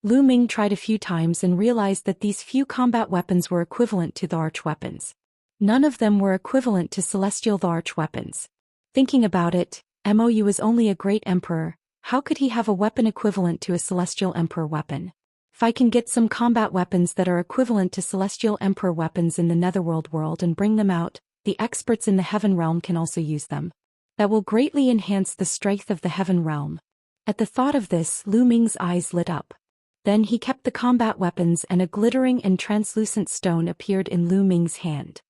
Lu Ming tried a few times and realized that these few combat weapons were equivalent to the arch weapons. None of them were equivalent to celestial arch weapons. Thinking about it, MOU is only a great emperor. How could he have a weapon equivalent to a celestial emperor weapon? If I can get some combat weapons that are equivalent to celestial emperor weapons in the netherworld world and bring them out, the experts in the heaven realm can also use them. That will greatly enhance the strength of the heaven realm. At the thought of this, Lu Ming's eyes lit up. Then he kept the combat weapons and a glittering and translucent stone appeared in Lu Ming's hand.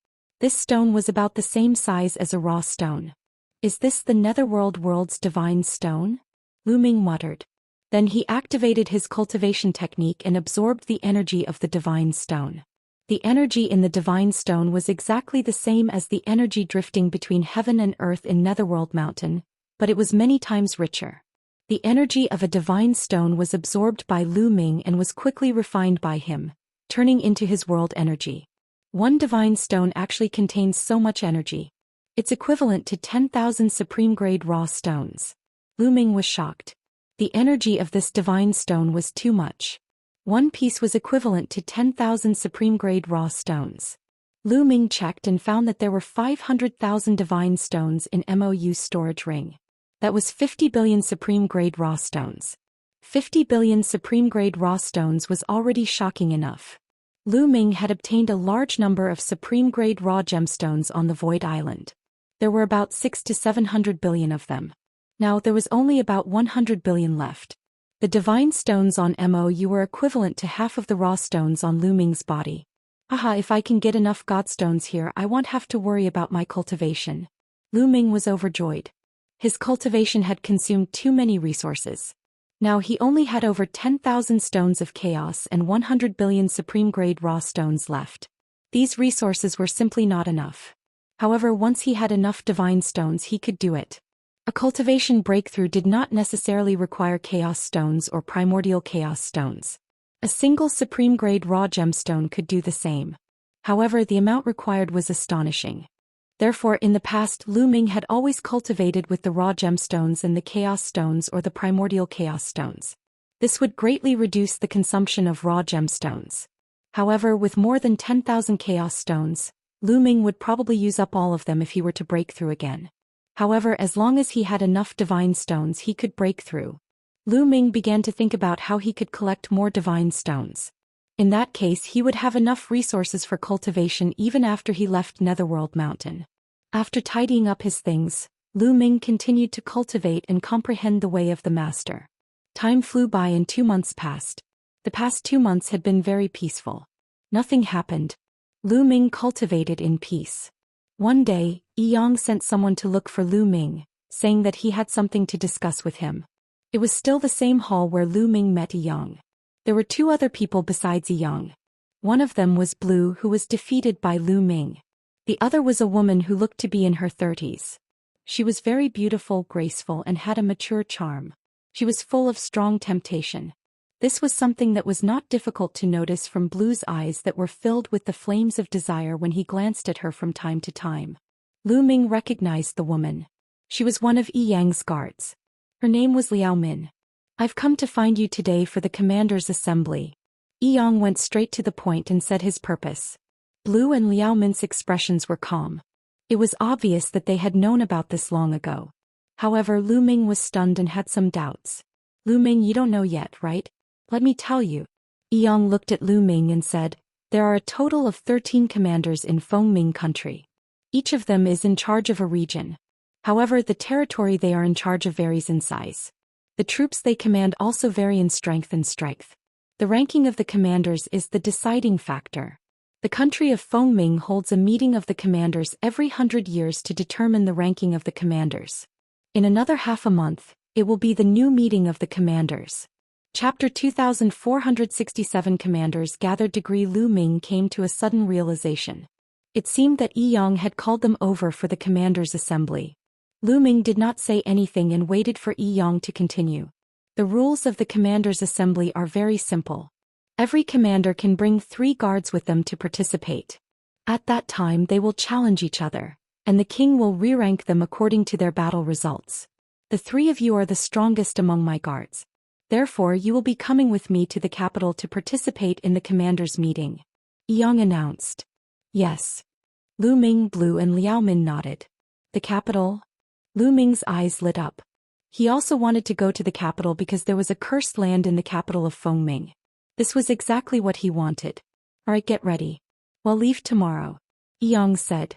This stone was about the same size as a raw stone. Is this the netherworld world's divine stone? Lu Ming muttered. Then he activated his cultivation technique and absorbed the energy of the divine stone. The energy in the divine stone was exactly the same as the energy drifting between heaven and earth in Netherworld Mountain, but it was many times richer. The energy of a divine stone was absorbed by Lu Ming and was quickly refined by him, turning into his world energy. One divine stone actually contains so much energy. It's equivalent to 10,000 supreme-grade raw stones. Lu Ming was shocked. The energy of this divine stone was too much. One piece was equivalent to 10,000 supreme-grade raw stones. Lu Ming checked and found that there were 500,000 divine stones in MOU's storage ring. That was 50 billion supreme-grade raw stones. 50 billion supreme-grade raw stones was already shocking enough. Lu Ming had obtained a large number of supreme-grade raw gemstones on the Void Island. There were about 600 to 700 billion of them. Now there was only about 100 billion left. The divine stones on Mo were equivalent to half of the raw stones on Lu Ming's body. Aha, if I can get enough godstones here, I won't have to worry about my cultivation. Lu Ming was overjoyed. His cultivation had consumed too many resources. Now he only had over 10,000 stones of chaos and 100 billion supreme-grade raw stones left. These resources were simply not enough. However, once he had enough divine stones, he could do it. A cultivation breakthrough did not necessarily require chaos stones or primordial chaos stones. A single supreme-grade raw gemstone could do the same. However, the amount required was astonishing. Therefore, in the past, Lu Ming had always cultivated with the raw gemstones and the chaos stones or the primordial chaos stones. This would greatly reduce the consumption of raw gemstones. However, with more than 10,000 chaos stones, Lu Ming would probably use up all of them if he were to break through again. However, as long as he had enough divine stones, he could break through. Lu Ming began to think about how he could collect more divine stones. In that case, he would have enough resources for cultivation even after he left Netherworld Mountain. After tidying up his things, Lu Ming continued to cultivate and comprehend the way of the master. Time flew by and 2 months passed. The past 2 months had been very peaceful. Nothing happened. Lu Ming cultivated in peace. One day, Yang sent someone to look for Lu Ming, saying that he had something to discuss with him. It was still the same hall where Lu Ming met Yang. There were 2 other people besides Yang. One of them was Blue, who was defeated by Lu Ming. The other was a woman who looked to be in her 30s. She was very beautiful, graceful, and had a mature charm. She was full of strong temptation. This was something that was not difficult to notice from Blue's eyes that were filled with the flames of desire when he glanced at her from time to time. Lu Ming recognized the woman. She was one of Yang's guards. Her name was Liao Min. "I've come to find you today for the commander's assembly." Yang went straight to the point and said his purpose. Blue and Liao Min's expressions were calm. It was obvious that they had known about this long ago. However, Lu Ming was stunned and had some doubts. "Lu Ming, you don't know yet, right? Let me tell you." Yang looked at Lu Ming and said, "There are a total of 13 commanders in Fengming country. Each of them is in charge of a region. However, the territory they are in charge of varies in size. The troops they command also vary in strength and strength. The ranking of the commanders is the deciding factor. The country of Fengming holds a meeting of the commanders every 100 years to determine the ranking of the commanders. In another half a month, it will be the new meeting of the commanders." Chapter 2467 Commanders gathered. Lu Ming came to a sudden realization. It seemed that Yang had called them over for the commanders' assembly. Lu Ming did not say anything and waited for Yang to continue. The rules of the commanders' assembly are very simple. Every commander can bring 3 guards with them to participate. At that time they will challenge each other, and the king will re-rank them according to their battle results. The 3 of you are the strongest among my guards. Therefore, you will be coming with me to the capital to participate in the commanders' meeting," Yang announced. "Yes." Lu Ming, Blue, and Liao Min nodded. "The capital?" Lu Ming's eyes lit up. He also wanted to go to the capital because there was a cursed land in the capital of Fengming. This was exactly what he wanted. "Alright, get ready. We'll leave tomorrow," Yang said.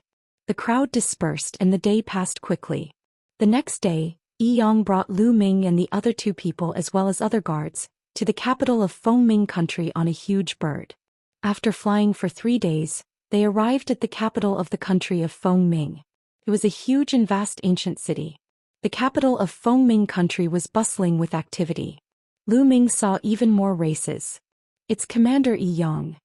The crowd dispersed and the day passed quickly. The next day, Yang brought Lu Ming and the other 2 people as well as other guards to the capital of Fengming country on a huge bird. After flying for 3 days, they arrived at the capital of the country of Fengming. It was a huge and vast ancient city. The capital of Fengming country was bustling with activity. Lu Ming saw even more races. Its commander Yang.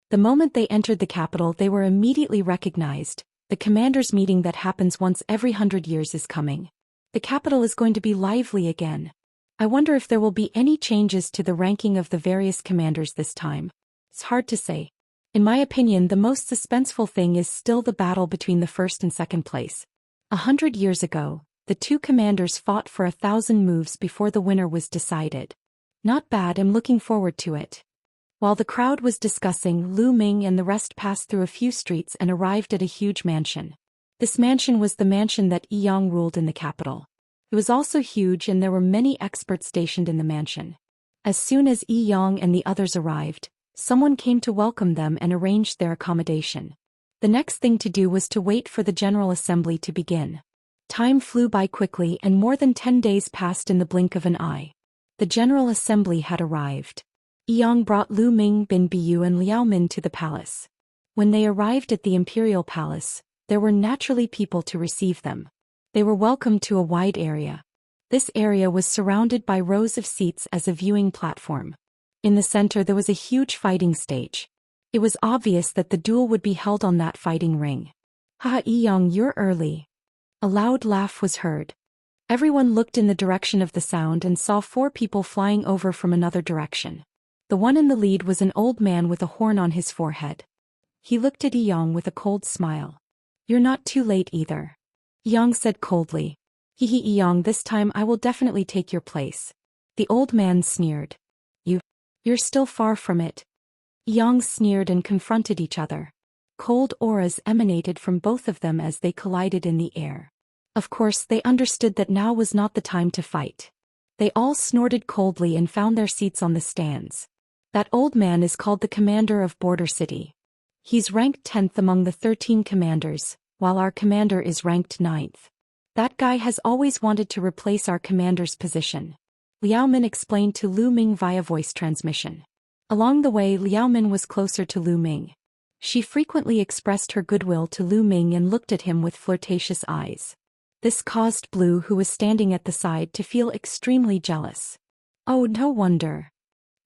The moment they entered the capital, they were immediately recognized. The commanders' meeting that happens once every 100 years is coming. The capital is going to be lively again. I wonder if there will be any changes to the ranking of the various commanders this time. It's hard to say. In my opinion, the most suspenseful thing is still the battle between the first and second place. 100 years ago, the 2 commanders fought for 1,000 moves before the winner was decided. Not bad, I'm looking forward to it. While the crowd was discussing, Lu Ming and the rest passed through a few streets and arrived at a huge mansion. This mansion was the mansion that Yang ruled in the capital. It was also huge and there were many experts stationed in the mansion. As soon as Yang and the others arrived, someone came to welcome them and arranged their accommodation. The next thing to do was to wait for the General Assembly to begin. Time flew by quickly and more than 10 days passed in the blink of an eye. The General Assembly had arrived. Yang brought Lu Ming, Bin Biyu and Liao Min to the palace. When they arrived at the imperial palace, there were naturally people to receive them. They were welcomed to a wide area. This area was surrounded by rows of seats as a viewing platform. In the center there was a huge fighting stage. It was obvious that the duel would be held on that fighting ring. "Haha, Yang, you're early." A loud laugh was heard. Everyone looked in the direction of the sound and saw 4 people flying over from another direction. The one in the lead was an old man with a horn on his forehead. He looked at Yang with a cold smile. "You're not too late either," Yang said coldly. "Hehe, Yang, this time I will definitely take your place." The old man sneered. You're still far from it." Yang sneered and confronted each other. Cold auras emanated from both of them as they collided in the air. Of course, they understood that now was not the time to fight. They all snorted coldly and found their seats on the stands. That old man is called the commander of Border City. He's ranked 10th among the 13 commanders, while our commander is ranked 9th. That guy has always wanted to replace our commander's position. Liao Min explained to Lu Ming via voice transmission. Along the way, Liao Min was closer to Lu Ming. She frequently expressed her goodwill to Lu Ming and looked at him with flirtatious eyes. This caused Blue, who was standing at the side, to feel extremely jealous. "Oh, no wonder."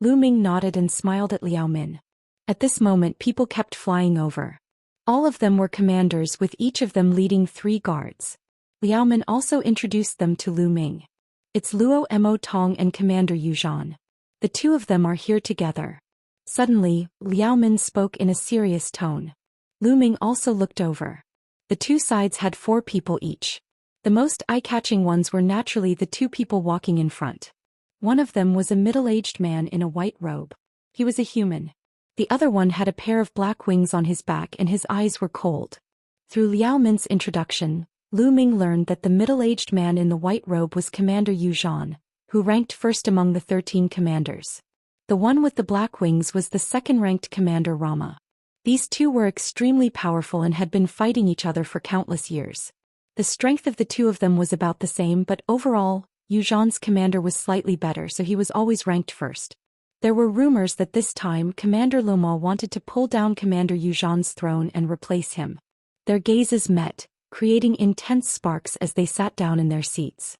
Lu Ming nodded and smiled at Liao Min. At this moment people kept flying over. All of them were commanders, with each of them leading 3 guards. Liao Min also introduced them to Lu Ming. "It's Luo Mo Tong and Commander Yuzhan. The 2 of them are here together." Suddenly, Liao Min spoke in a serious tone. Lu Ming also looked over. The 2 sides had 4 people each. The most eye-catching ones were naturally the 2 people walking in front. One of them was a middle-aged man in a white robe. He was a human. The other one had a pair of black wings on his back and his eyes were cold. Through Liao Min's introduction, Lu Ming learned that the middle-aged man in the white robe was Commander Yuzhan, who ranked first among the 13 commanders. The one with the black wings was the second-ranked Commander Rama. These 2 were extremely powerful and had been fighting each other for countless years. The strength of the 2 of them was about the same, but overall, Yuzhan's commander was slightly better, so he was always ranked first. There were rumors that this time Commander Loma wanted to pull down Commander Yuzhan's throne and replace him. Their gazes met, creating intense sparks as they sat down in their seats.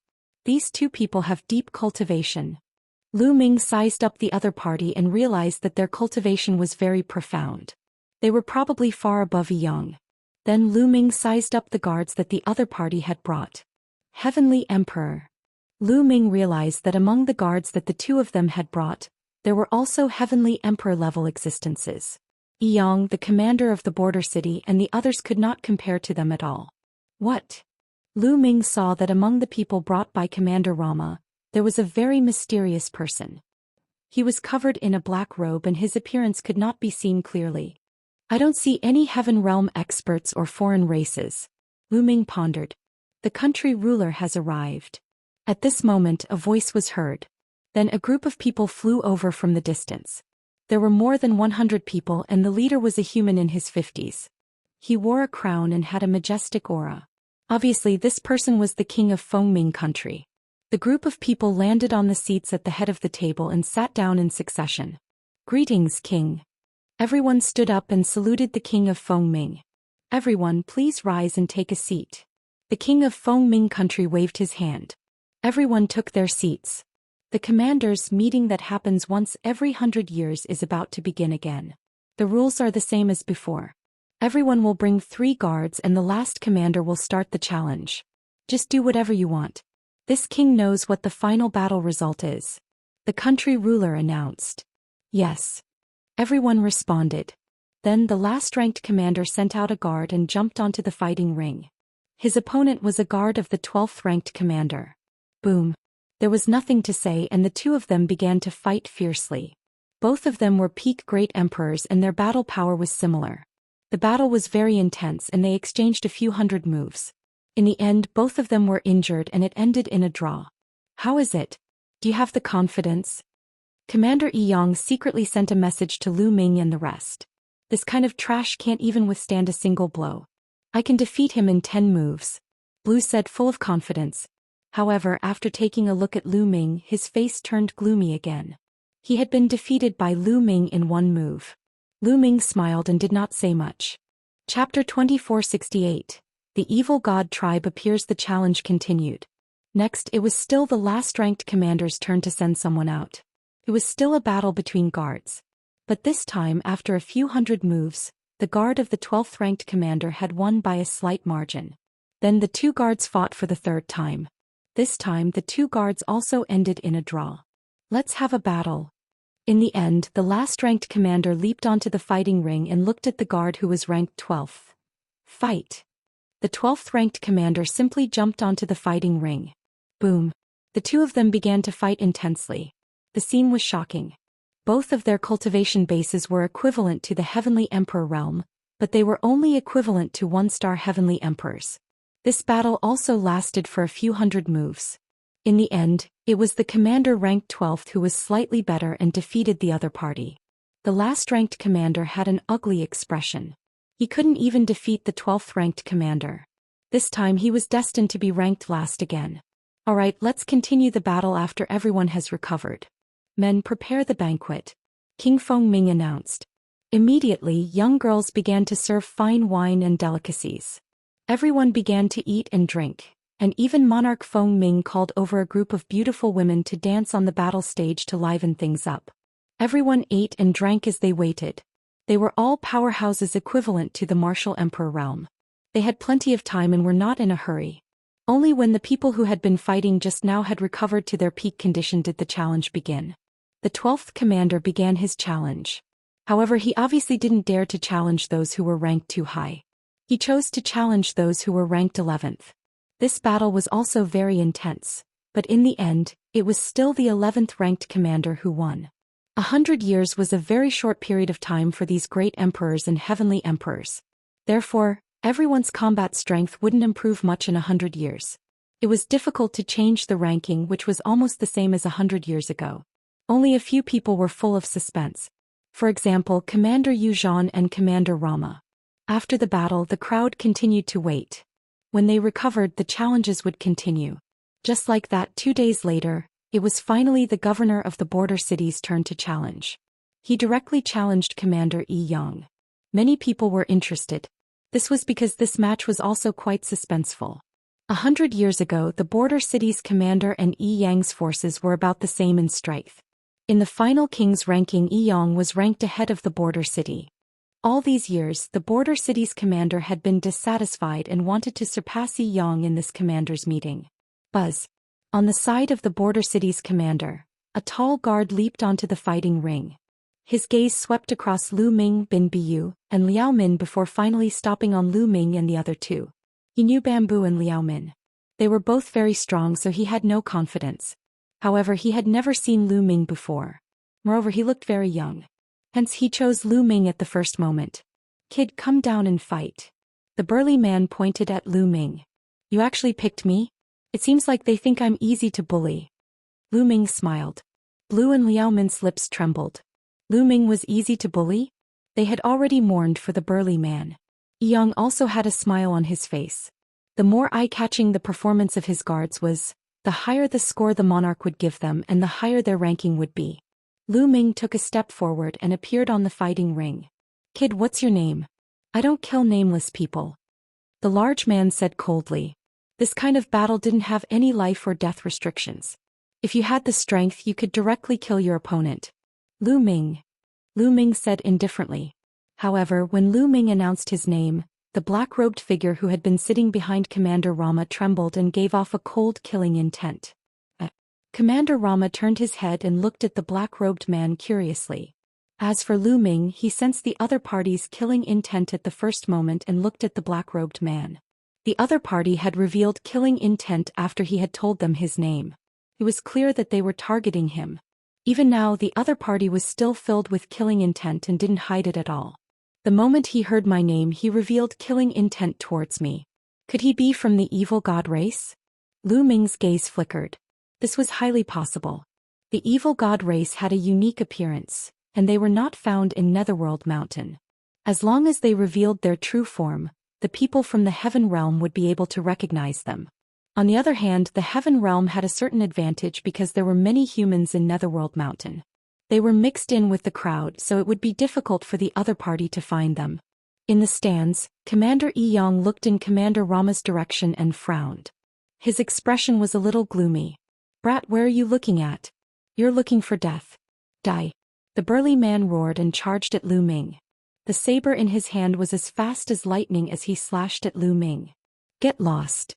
These 2 people have deep cultivation. Lu Ming sized up the other party and realized that their cultivation was very profound. They were probably far above Yang. Then Lu Ming sized up the guards that the other party had brought. Heavenly Emperor. Lu Ming realized that among the guards that the 2 of them had brought, there were also Heavenly Emperor-level existences. Yang, the commander of the border city, and the others could not compare to them at all. What? Lu Ming saw that among the people brought by Commander Rama, there was a very mysterious person. He was covered in a black robe and his appearance could not be seen clearly. "I don't see any Heaven Realm experts or foreign races," Lu Ming pondered. "The country ruler has arrived." At this moment a voice was heard. Then a group of people flew over from the distance. There were more than 100 people and the leader was a human in his 50s. He wore a crown and had a majestic aura. Obviously this person was the king of Fengming country. The group of people landed on the seats at the head of the table and sat down in succession. "Greetings, king." Everyone stood up and saluted the king of Fengming. "Everyone, please rise and take a seat." The king of Fengming country waved his hand. Everyone took their seats. The commander's meeting that happens once every 100 years is about to begin again. The rules are the same as before. Everyone will bring 3 guards and the last commander will start the challenge. Just do whatever you want. This king knows what the final battle result is. The country ruler announced. Yes. Everyone responded. Then the last-ranked commander sent out a guard and jumped onto the fighting ring. His opponent was a guard of the 12th-ranked commander. Boom. There was nothing to say and the 2 of them began to fight fiercely. Both of them were peak great emperors and their battle power was similar. The battle was very intense and they exchanged a few hundred moves. In the end, both of them were injured and it ended in a draw. "How is it? Do you have the confidence?" Commander Yang secretly sent a message to Lu Ming and the rest. "This kind of trash can't even withstand a single blow. I can defeat him in 10 moves," Blue said full of confidence. However, after taking a look at Lu Ming, his face turned gloomy again. He had been defeated by Lu Ming in one move. Lu Ming smiled and did not say much. Chapter 2468. The Evil God Tribe appears. The challenge continued. Next, it was still the last ranked commander's turn to send someone out. It was still a battle between guards. But this time, after a few hundred moves, the guard of the 12th ranked commander had won by a slight margin. Then the two guards fought for the third time. This time the two guards also ended in a draw. Let's have a battle. In the end, the last ranked commander leaped onto the fighting ring and looked at the guard who was ranked 12th. Fight. The 12th ranked commander simply jumped onto the fighting ring. Boom. The two of them began to fight intensely. The scene was shocking. Both of their cultivation bases were equivalent to the Heavenly Emperor realm, but they were only equivalent to 1-star Heavenly Emperors. This battle also lasted for a few hundred moves. In the end, it was the commander ranked 12th who was slightly better and defeated the other party. The last ranked commander had an ugly expression. He couldn't even defeat the 12th ranked commander. This time he was destined to be ranked last again. Alright, let's continue the battle after everyone has recovered. Men, prepare the banquet. King Fengming announced. Immediately, young girls began to serve fine wine and delicacies. Everyone began to eat and drink, and even Monarch Fengming called over a group of beautiful women to dance on the battle stage to liven things up. Everyone ate and drank as they waited. They were all powerhouses equivalent to the martial emperor realm. They had plenty of time and were not in a hurry. Only when the people who had been fighting just now had recovered to their peak condition did the challenge begin. The 12th commander began his challenge. However, he obviously didn't dare to challenge those who were ranked too high. He chose to challenge those who were ranked 11th. This battle was also very intense, but in the end, it was still the 11th ranked commander who won. 100 years was a very short period of time for these great emperors and heavenly emperors. Therefore, everyone's combat strength wouldn't improve much in 100 years. It was difficult to change the ranking, which was almost the same as 100 years ago. Only a few people were full of suspense. For example, Commander Yu Zhan and Commander Rama. After the battle, the crowd continued to wait. When they recovered, the challenges would continue. Just like that, 2 days later, it was finally the governor of the border city's turn to challenge. He directly challenged Commander Yi Yang. Many people were interested. This was because this match was also quite suspenseful. 100 years ago, the border city's commander and Yi Yang's forces were about the same in strength. In the final king's ranking, Yi Yang was ranked ahead of the border city. All these years, the border city's commander had been dissatisfied and wanted to surpass Yi Yang in this commander's meeting. Buzz. On the side of the border city's commander, a tall guard leaped onto the fighting ring. His gaze swept across Lu Ming, Bin Biyu, and Liao Min before finally stopping on Lu Ming and the other two. He knew Bamboo and Liao Min. They were both very strong, so he had no confidence. However, he had never seen Lu Ming before. Moreover, he looked very young. Hence he chose Lu Ming at the first moment. Kid, come down and fight. The burly man pointed at Lu Ming. You actually picked me? It seems like they think I'm easy to bully. Lu Ming smiled. Blue and Liao Min's lips trembled. Lu Ming was easy to bully? They had already mourned for the burly man. Yi Yang also had a smile on his face. The more eye-catching the performance of his guards was, the higher the score the monarch would give them and the higher their ranking would be. Lu Ming took a step forward and appeared on the fighting ring. Kid, what's your name? I don't kill nameless people. The large man said coldly. This kind of battle didn't have any life or death restrictions. If you had the strength, you could directly kill your opponent. Lu Ming. Lu Ming said indifferently. However, when Lu Ming announced his name, the black-robed figure who had been sitting behind Commander Rama trembled and gave off a cold, killing intent. Commander Rama turned his head and looked at the black-robed man curiously. As for Lu Ming, he sensed the other party's killing intent at the first moment and looked at the black-robed man. The other party had revealed killing intent after he had told them his name. It was clear that they were targeting him. Even now, the other party was still filled with killing intent and didn't hide it at all. The moment he heard my name, he revealed killing intent towards me. Could he be from the evil god race? Lu Ming's gaze flickered. This was highly possible. The evil god race had a unique appearance, and they were not found in Netherworld Mountain. As long as they revealed their true form, the people from the heaven realm would be able to recognize them. On the other hand, the Heaven Realm had a certain advantage because there were many humans in Netherworld Mountain. They were mixed in with the crowd, so it would be difficult for the other party to find them. In the stands, Commander Yang looked in Commander Rama's direction and frowned. His expression was a little gloomy. "Brat, where are you looking at? You're looking for death. Die." The burly man roared and charged at Lu Ming. The saber in his hand was as fast as lightning as he slashed at Lu Ming. "Get lost."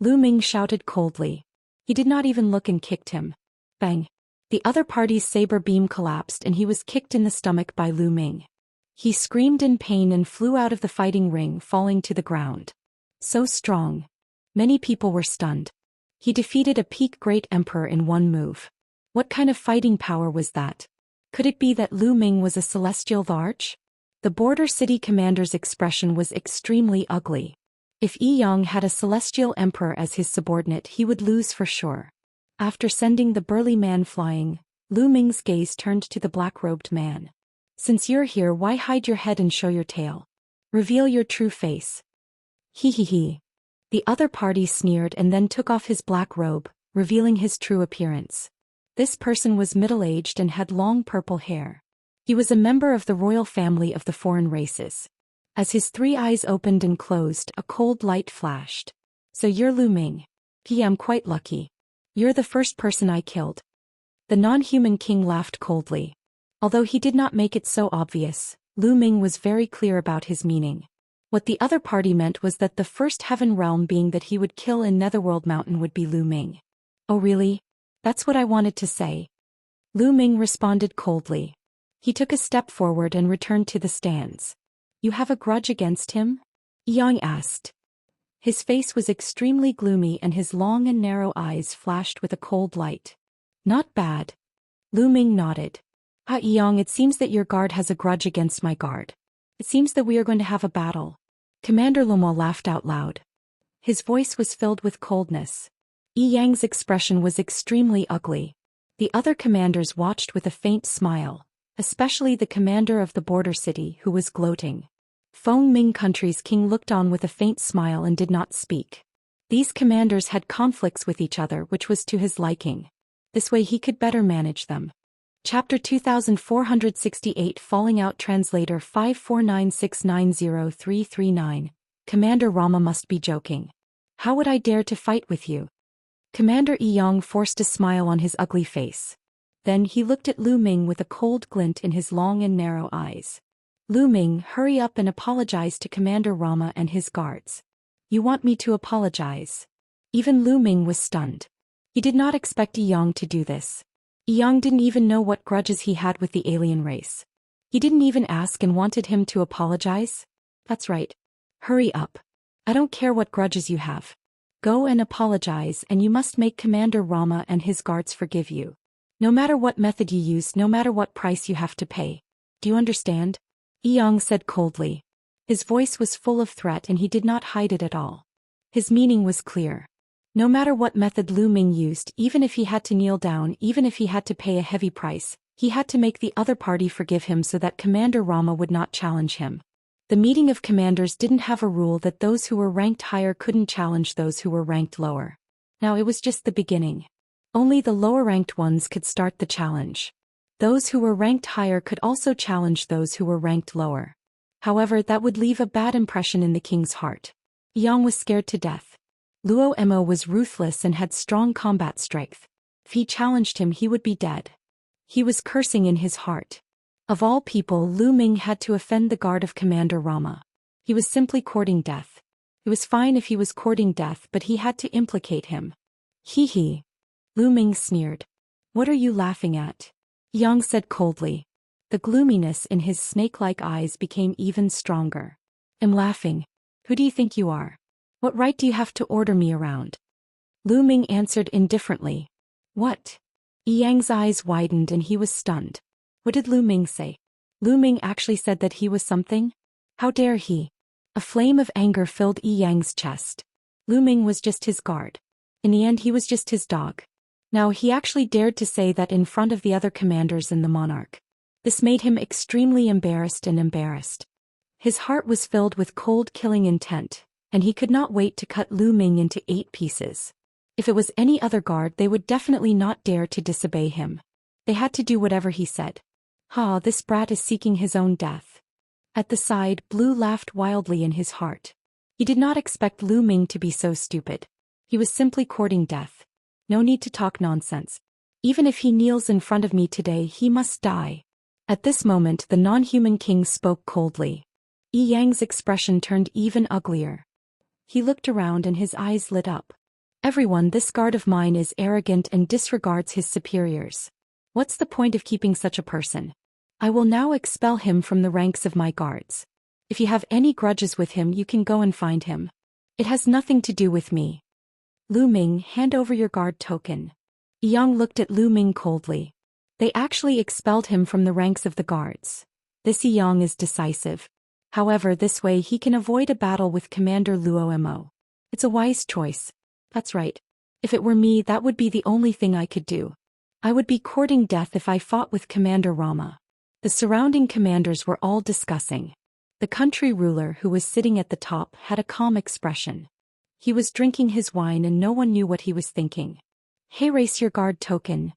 Lu Ming shouted coldly. He did not even look and kicked him. Bang. The other party's saber beam collapsed and he was kicked in the stomach by Lu Ming. He screamed in pain and flew out of the fighting ring, falling to the ground. So strong. Many people were stunned. He defeated a peak great emperor in one move. What kind of fighting power was that? Could it be that Lu Ming was a celestial Arch? The border city commander's expression was extremely ugly. If Yang had a celestial emperor as his subordinate, he would lose for sure. After sending the burly man flying, Lu Ming's gaze turned to the black-robed man. "Since you're here, why hide your head and show your tail? Reveal your true face." He. The other party sneered and then took off his black robe, revealing his true appearance. This person was middle-aged and had long purple hair. He was a member of the royal family of the foreign races. As his 3 eyes opened and closed, a cold light flashed. "So you're Lu Ming. I'm quite lucky. You're the first person I killed." The non-human king laughed coldly. Although he did not make it so obvious, Lu Ming was very clear about his meaning. What the other party meant was that the first Heaven Realm being that he would kill in Netherworld Mountain would be Lu Ming. "Oh really? That's what I wanted to say." Lu Ming responded coldly. He took a step forward and returned to the stands. "You have a grudge against him?" Yang asked. His face was extremely gloomy and his long and narrow eyes flashed with a cold light. "Not bad." Lu Ming nodded. Yang, it seems that your guard has a grudge against my guard. It seems that we are going to have a battle." Commander Lumo laughed out loud. His voice was filled with coldness. Yang's expression was extremely ugly. The other commanders watched with a faint smile, especially the commander of the border city who was gloating. Feng Ming country's king looked on with a faint smile and did not speak. These commanders had conflicts with each other, which was to his liking. This way he could better manage them. Chapter 2468 Falling Out Translator 549690339 Commander Rama must be joking. How would I dare to fight with you? Commander Yang forced a smile on his ugly face. Then he looked at Lu Ming with a cold glint in his long and narrow eyes. "Lu Ming, hurry up and apologize to Commander Rama and his guards." "You want me to apologize?" Even Lu Ming was stunned. He did not expect Yang to do this. Yang didn't even know what grudges he had with the alien race. He didn't even ask and wanted him to apologize? That's right. Hurry up. I don't care what grudges you have. Go and apologize, and you must make Commander Rama and his guards forgive you. No matter what method you use, no matter what price you have to pay. Do you understand? Yang said coldly. His voice was full of threat and he did not hide it at all. His meaning was clear. No matter what method Lu Ming used, even if he had to kneel down, even if he had to pay a heavy price, he had to make the other party forgive him so that Commander Rama would not challenge him. The meeting of commanders didn't have a rule that those who were ranked higher couldn't challenge those who were ranked lower. Now it was just the beginning. Only the lower-ranked ones could start the challenge. Those who were ranked higher could also challenge those who were ranked lower. However, that would leave a bad impression in the king's heart. Yang was scared to death. Luo Mo was ruthless and had strong combat strength. If he challenged him, he would be dead. He was cursing in his heart. Of all people, Lu Ming had to offend the guard of Commander Rama. He was simply courting death. It was fine if he was courting death, but he had to implicate him. Hee. Lu Ming sneered. What are you laughing at? Yang said coldly. The gloominess in his snake-like eyes became even stronger. I'm laughing. Who do you think you are? What right do you have to order me around? Lu Ming answered indifferently. What? Yang's eyes widened and he was stunned. What did Lu Ming say? Lu Ming actually said that he was something? How dare he? A flame of anger filled Yang's chest. Lu Ming was just his guard. In the end, he was just his dog. Now he actually dared to say that in front of the other commanders and the monarch. This made him extremely embarrassed. His heart was filled with cold killing intent, and he could not wait to cut Lu Ming into 8 pieces. If it was any other guard, they would definitely not dare to disobey him. They had to do whatever he said. Ha, this brat is seeking his own death. At the side, Blue laughed wildly in his heart. He did not expect Lu Ming to be so stupid. He was simply courting death. No need to talk nonsense. Even if he kneels in front of me today, he must die. At this moment, the non-human king spoke coldly. Yi Yang's expression turned even uglier. He looked around and his eyes lit up. Everyone, this guard of mine is arrogant and disregards his superiors. What's the point of keeping such a person? I will now expel him from the ranks of my guards. If you have any grudges with him, you can go and find him. It has nothing to do with me. Lu Ming, hand over your guard token. Yang looked at Lu Ming coldly. They actually expelled him from the ranks of the guards. This Yang is decisive. However, this way he can avoid a battle with Commander Luo Mo. It's a wise choice. That's right. If it were me, that would be the only thing I could do. I would be courting death if I fought with Commander Rama. The surrounding commanders were all discussing. The country ruler, who was sitting at the top, had a calm expression. He was drinking his wine and no one knew what he was thinking. Hey, race your guard token.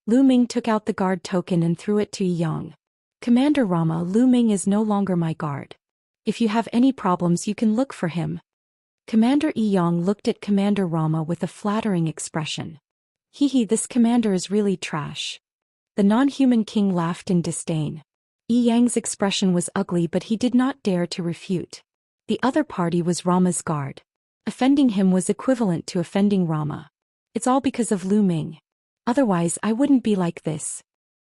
Lu Ming took out the guard token and threw it to Yang. Commander Rama, Lu Ming is no longer my guard. If you have any problems, you can look for him. Commander Yang looked at Commander Rama with a flattering expression. Hee, this commander is really trash. The non-human king laughed in disdain. Yi Yang's expression was ugly, but he did not dare to refute. The other party was Rama's guard. Offending him was equivalent to offending Rama. It's all because of Lu Ming. Otherwise, I wouldn't be like this.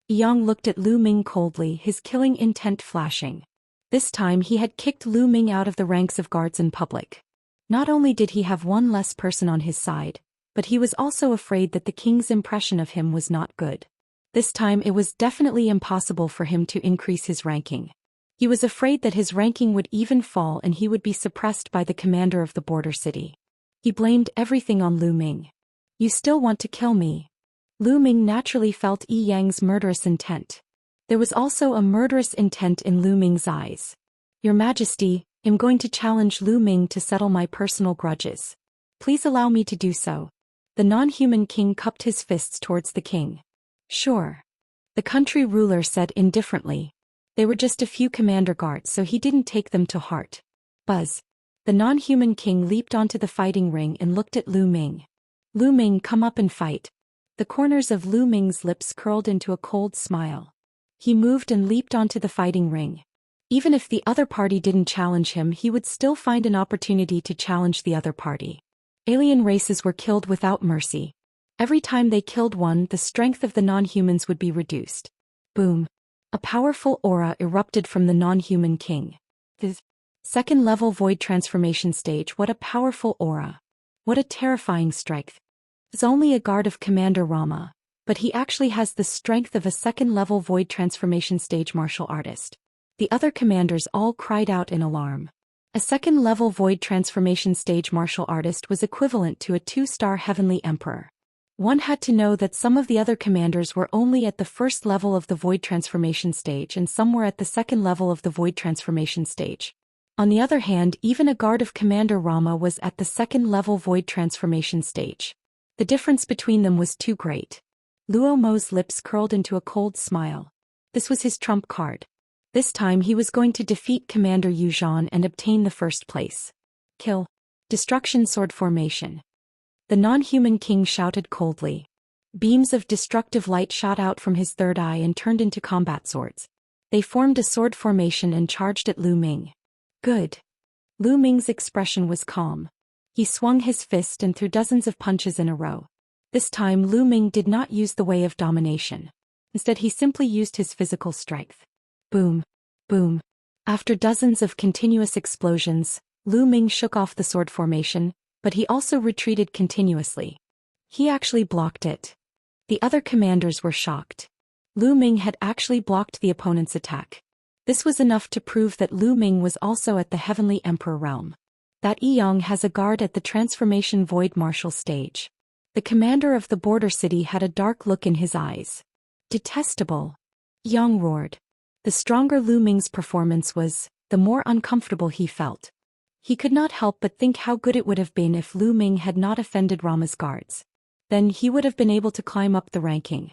Yang looked at Lu Ming coldly, his killing intent flashing. This time he had kicked Lu Ming out of the ranks of guards in public. Not only did he have one less person on his side, but he was also afraid that the king's impression of him was not good. This time it was definitely impossible for him to increase his ranking. He was afraid that his ranking would even fall and he would be suppressed by the commander of the border city. He blamed everything on Lu Ming. You still want to kill me? Lu Ming naturally felt Yi Yang's murderous intent. There was also a murderous intent in Lu Ming's eyes. Your Majesty, I'm going to challenge Lu Ming to settle my personal grudges. Please allow me to do so. The non-human king cupped his fists towards the king. Sure. The country ruler said indifferently. They were just a few commander guards, so he didn't take them to heart. Buzz. The non-human king leaped onto the fighting ring and looked at Lu Ming. Lu Ming, come up and fight. The corners of Lu Ming's lips curled into a cold smile. He moved and leaped onto the fighting ring. Even if the other party didn't challenge him, he would still find an opportunity to challenge the other party. Alien races were killed without mercy. Every time they killed one, the strength of the non-humans would be reduced. Boom. A powerful aura erupted from the non-human king. The second-level void transformation stage. What a powerful aura. What a terrifying strength. It's only a guard of Commander Rama, but he actually has the strength of a second-level void transformation stage martial artist. The other commanders all cried out in alarm. A second-level void transformation stage martial artist was equivalent to a 2-star heavenly emperor. One had to know that some of the other commanders were only at the first level of the void transformation stage and some were at the second level of the void transformation stage. On the other hand, even a guard of Commander Rama was at the second level void transformation stage. The difference between them was too great. Luo Mo's lips curled into a cold smile. This was his trump card. This time he was going to defeat Commander Yu Zhan and obtain the first place. Kill. Destruction sword formation. The non-human king shouted coldly. Beams of destructive light shot out from his third eye and turned into combat swords. They formed a sword formation and charged at Lu Ming. Good. Lu Ming's expression was calm. He swung his fist and threw dozens of punches in a row. This time Lu Ming did not use the way of domination. Instead he simply used his physical strength. Boom. Boom. After dozens of continuous explosions, Lu Ming shook off the sword formation, but he also retreated continuously. He actually blocked it. The other commanders were shocked. Lu Ming had actually blocked the opponent's attack. This was enough to prove that Lu Ming was also at the Heavenly Emperor realm. That Yang has a guard at the Transformation Void Martial stage. The commander of the border city had a dark look in his eyes. Detestable. Yang roared. The stronger Lu Ming's performance was, the more uncomfortable he felt. He could not help but think how good it would have been if Lu Ming had not offended Rama's guards. Then he would have been able to climb up the ranking.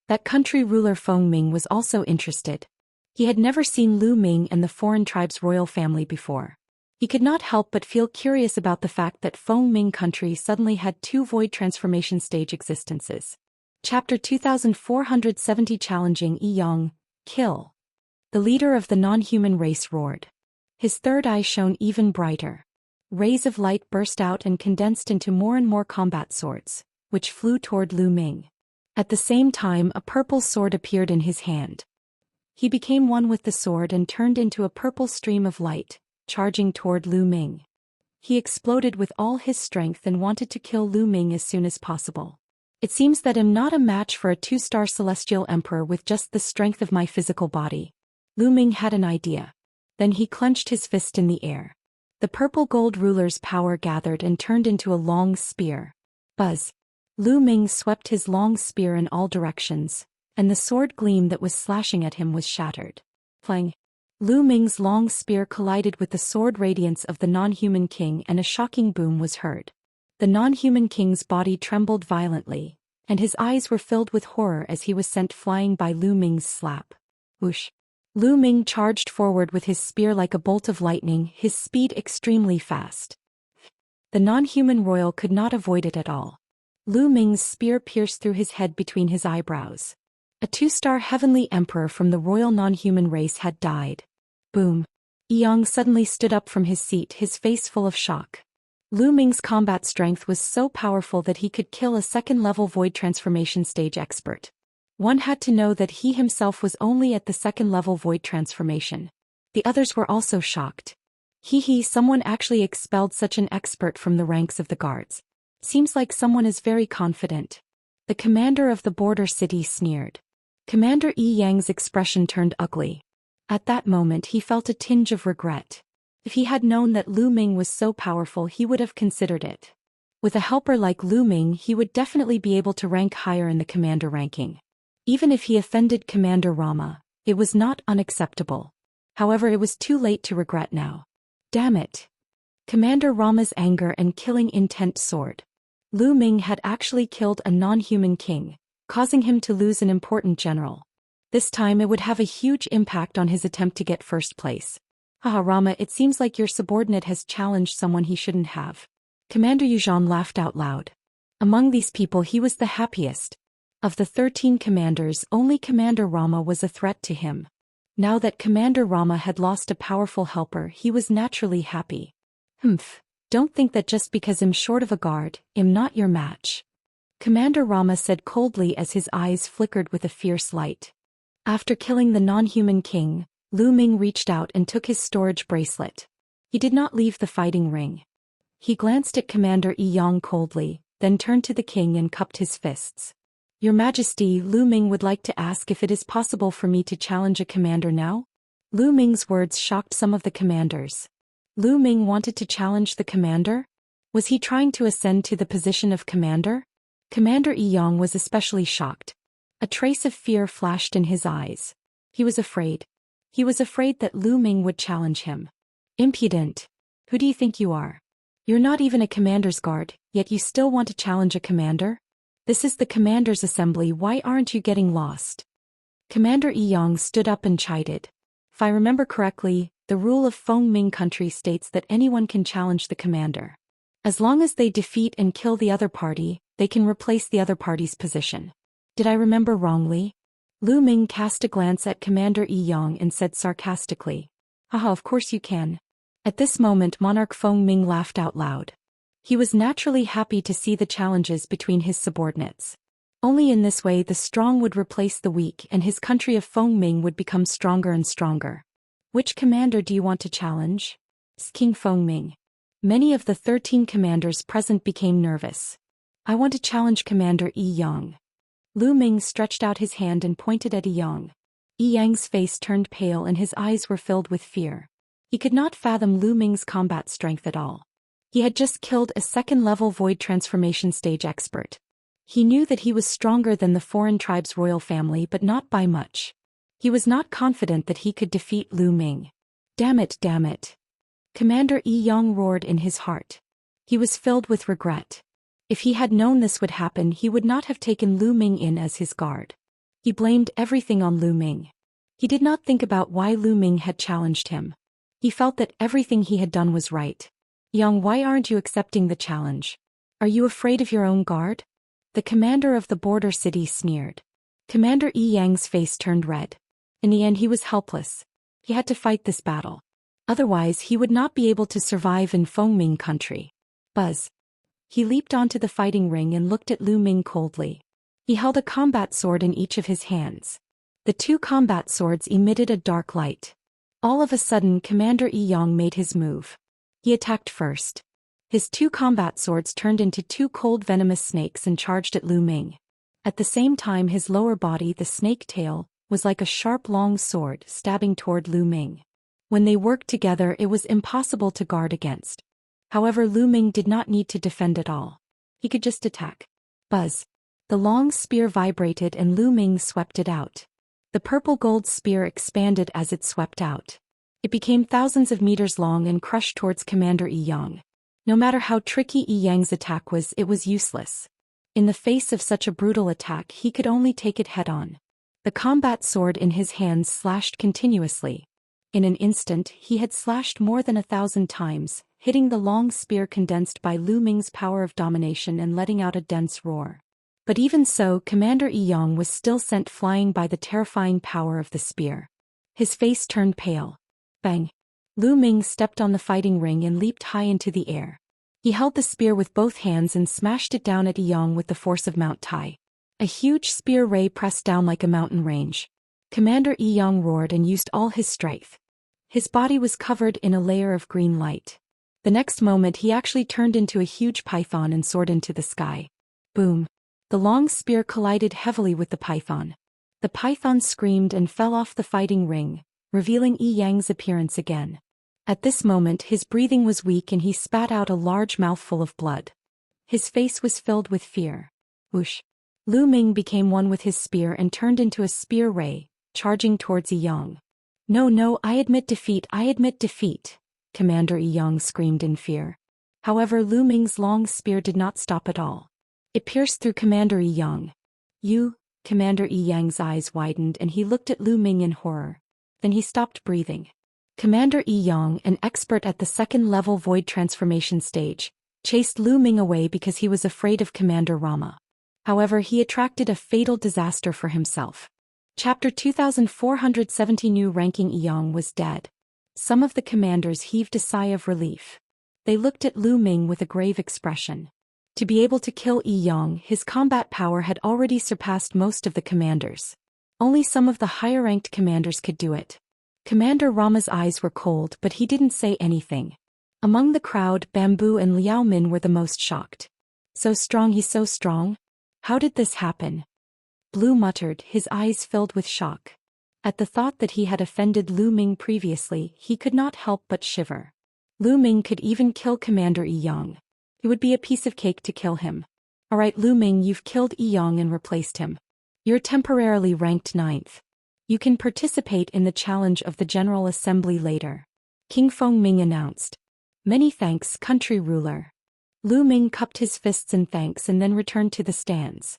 That country ruler Feng Ming was also interested. He had never seen Lu Ming and the foreign tribe's royal family before. He could not help but feel curious about the fact that Feng Ming country suddenly had 2 void transformation stage existences. Chapter 2470 Challenging Yi Yang, Kill. The leader of the non-human race roared. His third eye shone even brighter. Rays of light burst out and condensed into more and more combat swords, which flew toward Lu Ming. At the same time, a purple sword appeared in his hand. He became one with the sword and turned into a purple stream of light, charging toward Lu Ming. He exploded with all his strength and wanted to kill Lu Ming as soon as possible. It seems that I'm not a match for a 2-star celestial emperor with just the strength of my physical body. Lu Ming had an idea. Then he clenched his fist in the air. The purple gold ruler's power gathered and turned into a long spear. Buzz. Lu Ming swept his long spear in all directions, and the sword gleam that was slashing at him was shattered. Clang. Lu Ming's long spear collided with the sword radiance of the non-human king and a shocking boom was heard. The non-human king's body trembled violently, and his eyes were filled with horror as he was sent flying by Lu Ming's slap. Whoosh. Lu Ming charged forward with his spear like a bolt of lightning, his speed extremely fast. The non-human royal could not avoid it at all. Lu Ming's spear pierced through his head between his eyebrows. A 2-star heavenly emperor from the royal non-human race had died. Boom. Yi Yang suddenly stood up from his seat, his face full of shock. Lu Ming's combat strength was so powerful that he could kill a 2nd-level void transformation stage expert. One had to know that he himself was only at the 2nd-level void transformation. The others were also shocked. Someone actually expelled such an expert from the ranks of the guards. Seems like someone is very confident. The commander of the border city sneered. Commander Yi Yang's expression turned ugly. At that moment he felt a tinge of regret. If he had known that Lu Ming was so powerful he would have considered it. With a helper like Lu Ming he would definitely be able to rank higher in the commander ranking. Even if he offended Commander Rama, it was not unacceptable. However, it was too late to regret now. Damn it. Commander Rama's anger and killing intent soared. Lu Ming had actually killed a non-human king, causing him to lose an important general. This time it would have a huge impact on his attempt to get first place. Haha Rama, it seems like your subordinate has challenged someone he shouldn't have. Commander Yuzhan laughed out loud. Among these people he was the happiest. Of the 13 commanders, only Commander Rama was a threat to him. Now that Commander Rama had lost a powerful helper, he was naturally happy. Don't think that just because I'm short of a guard, I'm not your match. Commander Rama said coldly as his eyes flickered with a fierce light. After killing the non-human king, Lu Ming reached out and took his storage bracelet. He did not leave the fighting ring. He glanced at Commander Yi Yang coldly, then turned to the king and cupped his fists. Your Majesty, Lu Ming would like to ask if it is possible for me to challenge a commander now? Lu Ming's words shocked some of the commanders. Lu Ming wanted to challenge the commander? Was he trying to ascend to the position of commander? Commander Yi Yang was especially shocked. A trace of fear flashed in his eyes. He was afraid. He was afraid that Lu Ming would challenge him. Impudent. Who do you think you are? You're not even a commander's guard, yet you still want to challenge a commander? This is the commander's assembly, why aren't you getting lost? Commander Yi Yang stood up and chided. If I remember correctly, the rule of Feng Ming country states that anyone can challenge the commander. As long as they defeat and kill the other party, they can replace the other party's position. Did I remember wrongly? Lu Ming cast a glance at Commander Yi Yang and said sarcastically. Haha, of course you can. At this moment Monarch Feng Ming laughed out loud. He was naturally happy to see the challenges between his subordinates. Only in this way the strong would replace the weak and his country of Feng Ming would become stronger and stronger. Which commander do you want to challenge? King Feng Ming. Many of the 13 commanders present became nervous. I want to challenge Commander Yi Yang. Lu Ming stretched out his hand and pointed at Yi Yang. Yi Yang's face turned pale and his eyes were filled with fear. He could not fathom Lu Ming's combat strength at all. He had just killed a 2nd-level void transformation stage expert. He knew that he was stronger than the foreign tribe's royal family but not by much. He was not confident that he could defeat Lu Ming. Damn it. Commander Yi Yang roared in his heart. He was filled with regret. If he had known this would happen, he would not have taken Lu Ming in as his guard. He blamed everything on Lu Ming. He did not think about why Lu Ming had challenged him. He felt that everything he had done was right. Yang, why aren't you accepting the challenge? Are you afraid of your own guard? The commander of the border city sneered. Commander Yi Yang's face turned red. In the end, he was helpless. He had to fight this battle. Otherwise, he would not be able to survive in Fengming country. Buzz. He leaped onto the fighting ring and looked at Lu Ming coldly. He held a combat sword in each of his hands. The two combat swords emitted a dark light. All of a sudden, Commander Yi Yang made his move. He attacked first. His two combat swords turned into two cold venomous snakes and charged at Lu Ming. At the same time, his lower body, the snake tail, was like a sharp long sword stabbing toward Lu Ming. When they worked together, it was impossible to guard against. However, Lu Ming did not need to defend at all. He could just attack. Buzz. The long spear vibrated and Lu Ming swept it out. The purple gold spear expanded as it swept out. It became thousands of meters long and crushed towards Commander Yi Yang. No matter how tricky Yi Yang's attack was, it was useless. In the face of such a brutal attack, he could only take it head-on. The combat sword in his hands slashed continuously. In an instant, he had slashed more than 1,000 times, hitting the long spear condensed by Lu Ming's power of domination and letting out a dense roar. But even so, Commander Yi Yang was still sent flying by the terrifying power of the spear. His face turned pale. Bang! Lu Ming stepped on the fighting ring and leaped high into the air. He held the spear with both hands and smashed it down at Yi Yang with the force of Mount Tai. A huge spear ray pressed down like a mountain range. Commander Yi Yang roared and used all his strength. His body was covered in a layer of green light. The next moment he actually turned into a huge python and soared into the sky. Boom! The long spear collided heavily with the python. The python screamed and fell off the fighting ring, revealing Yi Yang's appearance again. At this moment his breathing was weak and he spat out a large mouthful of blood. His face was filled with fear. Whoosh! Lu Ming became one with his spear and turned into a spear ray, charging towards Yi Yang. No, I admit defeat, Commander Yi Yang screamed in fear. However, Lu Ming's long spear did not stop at all. It pierced through Commander Yi Yang. You, Commander Yi Yang's eyes widened and he looked at Lu Ming in horror. Then he stopped breathing. Commander Yi Yang, an expert at the second-level void transformation stage, chased Lu Ming away because he was afraid of Commander Rama. However, he attracted a fatal disaster for himself. Chapter 2470. New ranking. Yi Yang was dead. Some of the commanders heaved a sigh of relief. They looked at Lu Ming with a grave expression. To be able to kill Yi Yang, his combat power had already surpassed most of the commanders. Only some of the higher-ranked commanders could do it. Commander Rama's eyes were cold, but he didn't say anything. Among the crowd, Bamboo and Liao Min were the most shocked. So strong, he's so strong? How did this happen? Blue muttered, his eyes filled with shock. At the thought that he had offended Lu Ming previously, he could not help but shiver. Lu Ming could even kill Commander Yi Yang. It would be a piece of cake to kill him. Alright Lu Ming, you've killed Yi Yang and replaced him. You're temporarily ranked 9th. You can participate in the challenge of the General Assembly later. King Fengming announced. Many thanks, country ruler. Lu Ming cupped his fists in thanks and then returned to the stands.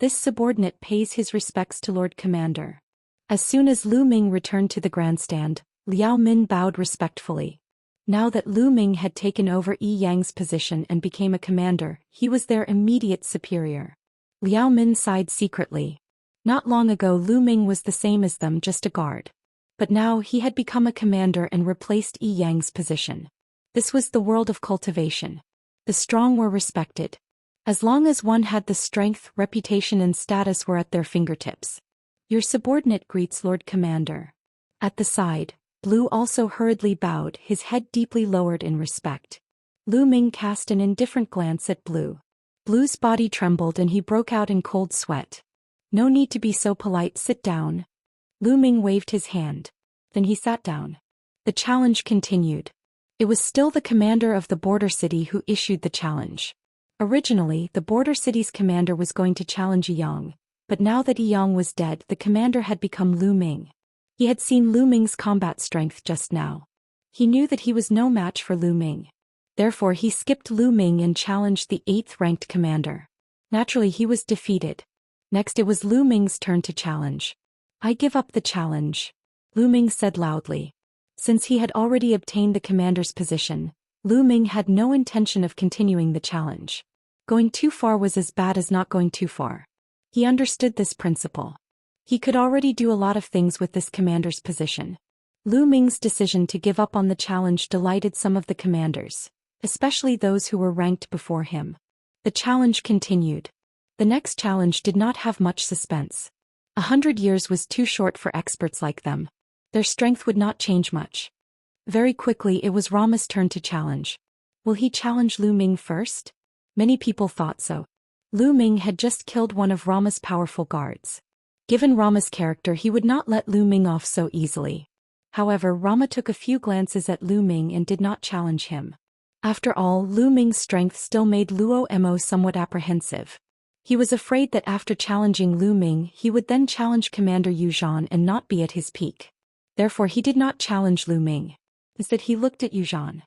This subordinate pays his respects to Lord Commander. As soon as Lu Ming returned to the grandstand, Liao Min bowed respectfully. Now that Lu Ming had taken over Yi Yang's position and became a commander, he was their immediate superior. Liao Min sighed secretly. Not long ago Lu Ming was the same as them, just a guard. But now he had become a commander and replaced Yi Yang's position. This was the world of cultivation. The strong were respected. As long as one had the strength, reputation and status were at their fingertips. Your subordinate greets Lord Commander. At the side, Blue also hurriedly bowed, his head deeply lowered in respect. Lu Ming cast an indifferent glance at Blue. Blue's body trembled and he broke out in cold sweat. No need to be so polite, sit down. Lu Ming waved his hand. Then he sat down. The challenge continued. It was still the commander of the border city who issued the challenge. Originally, the border city's commander was going to challenge Yi Yang, but now that Yi Yang was dead, the commander had become Lu Ming. He had seen Lu Ming's combat strength just now. He knew that he was no match for Lu Ming. Therefore he skipped Lu Ming and challenged the 8th ranked commander. Naturally he was defeated. Next it was Lu Ming's turn to challenge. I give up the challenge, Lu Ming said loudly. Since he had already obtained the commander's position, Lu Ming had no intention of continuing the challenge. Going too far was as bad as not going too far. He understood this principle. He could already do a lot of things with this commander's position. Lu Ming's decision to give up on the challenge delighted some of the commanders, especially those who were ranked before him. The challenge continued. The next challenge did not have much suspense. 100 years was too short for experts like them. Their strength would not change much. Very quickly it was Rama's turn to challenge. Will he challenge Lu Ming first? Many people thought so. Lu Ming had just killed one of Rama's powerful guards. Given Rama's character he would not let Lu Ming off so easily. However, Rama took a few glances at Lu Ming and did not challenge him. After all, Lu Ming's strength still made Luo Mo somewhat apprehensive. He was afraid that after challenging Lu Ming he would then challenge Commander Yu Zhan and not be at his peak. Therefore he did not challenge Lu Ming. Instead he looked at Yu Zhan.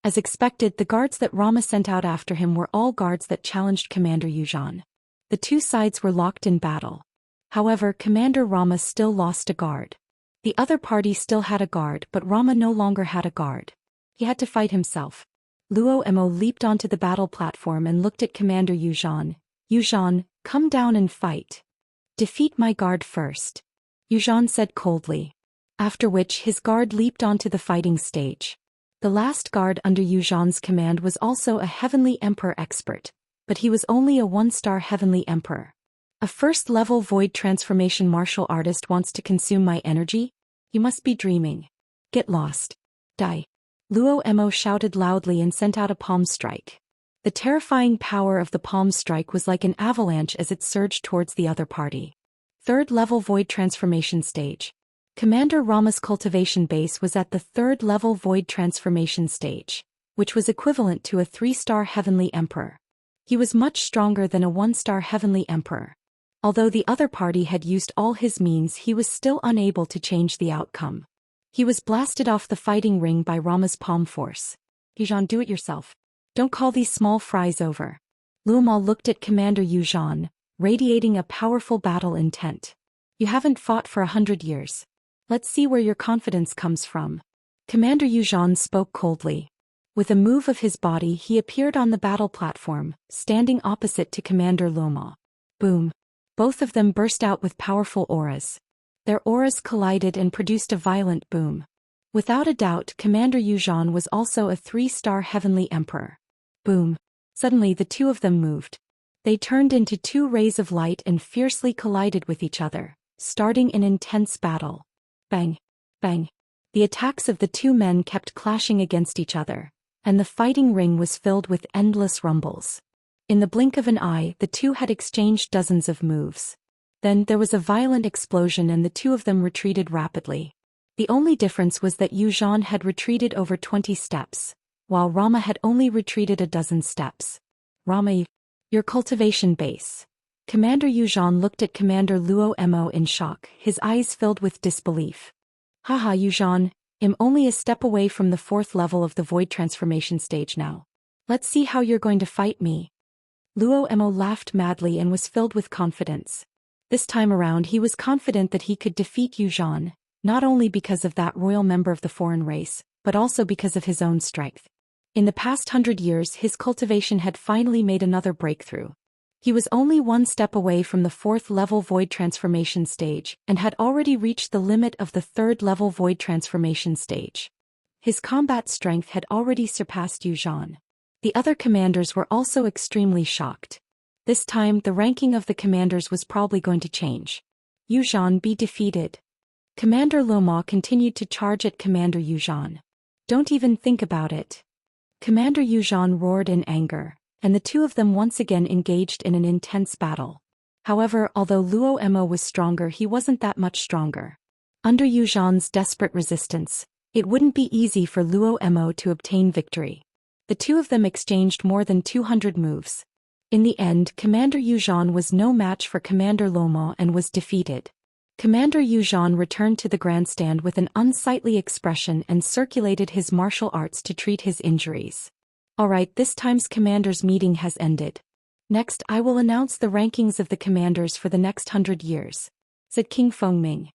As expected, the guards that Rama sent out after him were all guards that challenged Commander Yu Zhan. The two sides were locked in battle. However, Commander Rama still lost a guard. The other party still had a guard, but Rama no longer had a guard. He had to fight himself. Luo Mo leaped onto the battle platform and looked at Commander Yu Zhan. Yu Zhan, come down and fight. Defeat my guard first, Yu Zhan said coldly. After which his guard leaped onto the fighting stage. The last guard under Yu Zhan's command was also a Heavenly Emperor expert, but he was only a 1-star Heavenly Emperor. A first-level void transformation martial artist wants to consume my energy? You must be dreaming. Get lost. Die. Luo Mo shouted loudly and sent out a palm strike. The terrifying power of the palm strike was like an avalanche as it surged towards the other party. 3rd-level void transformation stage. Commander Rama's cultivation base was at the 3rd-level void transformation stage, which was equivalent to a 3-star Heavenly Emperor. He was much stronger than a 1-star Heavenly Emperor. Although the other party had used all his means, he was still unable to change the outcome. He was blasted off the fighting ring by Rama's palm force. Yu Zhan, do it yourself. Don't call these small fries over. Luo looked at Commander Yu Zhan, radiating a powerful battle intent. You haven't fought for 100 years. Let's see where your confidence comes from. Commander Yu Zhan spoke coldly. With a move of his body he appeared on the battle platform, standing opposite to Commander Luo. Boom. Both of them burst out with powerful auras. Their auras collided and produced a violent boom. Without a doubt, Commander Yu Zhan was also a 3-star Heavenly Emperor. Boom. Suddenly the two of them moved. They turned into 2 rays of light and fiercely collided with each other, starting an intense battle. Bang. Bang. The attacks of the 2 men kept clashing against each other, and the fighting ring was filled with endless rumbles. In the blink of an eye, the 2 had exchanged dozens of moves. Then there was a violent explosion and the 2 of them retreated rapidly. The only difference was that Yu Zhan had retreated over 20 steps, while Rama had only retreated a dozen steps. Rama, your cultivation base. Commander Yu Zhan looked at Commander Luo Mo in shock, his eyes filled with disbelief. Haha, Yu Zhan, I'm only a step away from the 4th level of the void transformation stage now. Let's see how you're going to fight me. Luo Mo laughed madly and was filled with confidence. This time around he was confident that he could defeat Yu Zhan, not only because of that royal member of the foreign race, but also because of his own strength. In the past 100 years his cultivation had finally made another breakthrough. He was only 1 step away from the 4th level void transformation stage and had already reached the limit of the 3rd level void transformation stage. His combat strength had already surpassed Yu Zhan. The other commanders were also extremely shocked. This time the ranking of the commanders was probably going to change. Yu Zhan be defeated. Commander Luo continued to charge at Commander Yu Zhan. Don't even think about it. Commander Yu Zhan roared in anger, and the 2 of them once again engaged in an intense battle. However, although Luo Mo was stronger, he wasn't that much stronger. Under Yu Zhan's desperate resistance, it wouldn't be easy for Luo Mo to obtain victory. The 2 of them exchanged more than 200 moves. In the end, Commander Yu Zhan was no match for Commander Luo and was defeated. Commander Yu Zhan returned to the grandstand with an unsightly expression and circulated his martial arts to treat his injuries. Alright, this time's commanders meeting has ended. Next I will announce the rankings of the commanders for the next 100 years, said King Fengming.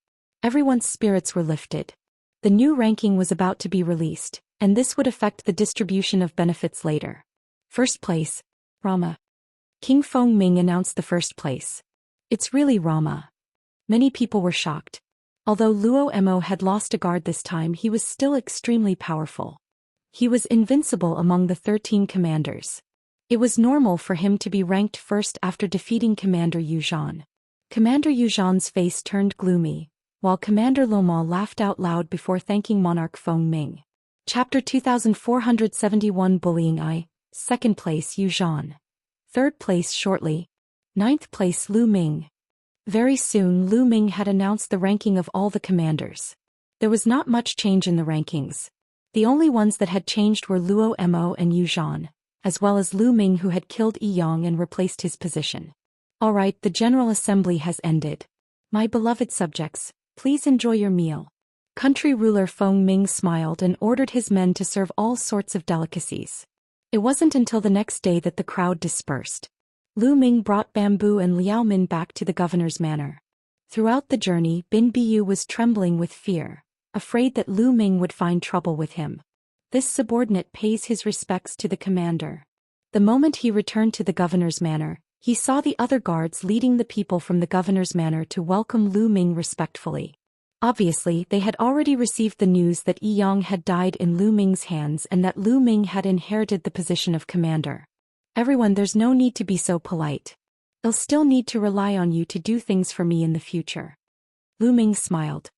Everyone's spirits were lifted. The new ranking was about to be released, and this would affect the distribution of benefits later. First place, Rama. King Fengming announced the first place. It's really Rama. Many people were shocked. Although Luo Mo had lost a guard this time, he was still extremely powerful. He was invincible among the 13 commanders. It was normal for him to be ranked first after defeating Commander Yu Zhan. Commander Yu Zhan's face turned gloomy, while Commander Loma laughed out loud before thanking Monarch Fengming. Chapter 2471 Bullying I, 2nd place Yu Zhan. 3rd place shortly. 9th place Lu Ming. Very soon Lu Ming had announced the ranking of all the commanders. There was not much change in the rankings. The only ones that had changed were Luo Mo and Yu Zhan, as well as Lu Ming, who had killed Yi Yang and replaced his position. Alright, the General Assembly has ended. My beloved subjects, please enjoy your meal. Country ruler Fengming smiled and ordered his men to serve all sorts of delicacies. It wasn't until the next day that the crowd dispersed. Lu Ming brought Bamboo and Liao Min back to the governor's manor. Throughout the journey, Bin Biyu was trembling with fear, afraid that Lu Ming would find trouble with him. This subordinate pays his respects to the commander. The moment he returned to the governor's manor, he saw the other guards leading the people from the governor's manor to welcome Lu Ming respectfully. Obviously, they had already received the news that Yi Yang had died in Lu Ming's hands and that Lu Ming had inherited the position of commander. Everyone, there's no need to be so polite. I'll still need to rely on you to do things for me in the future. Lu Ming smiled.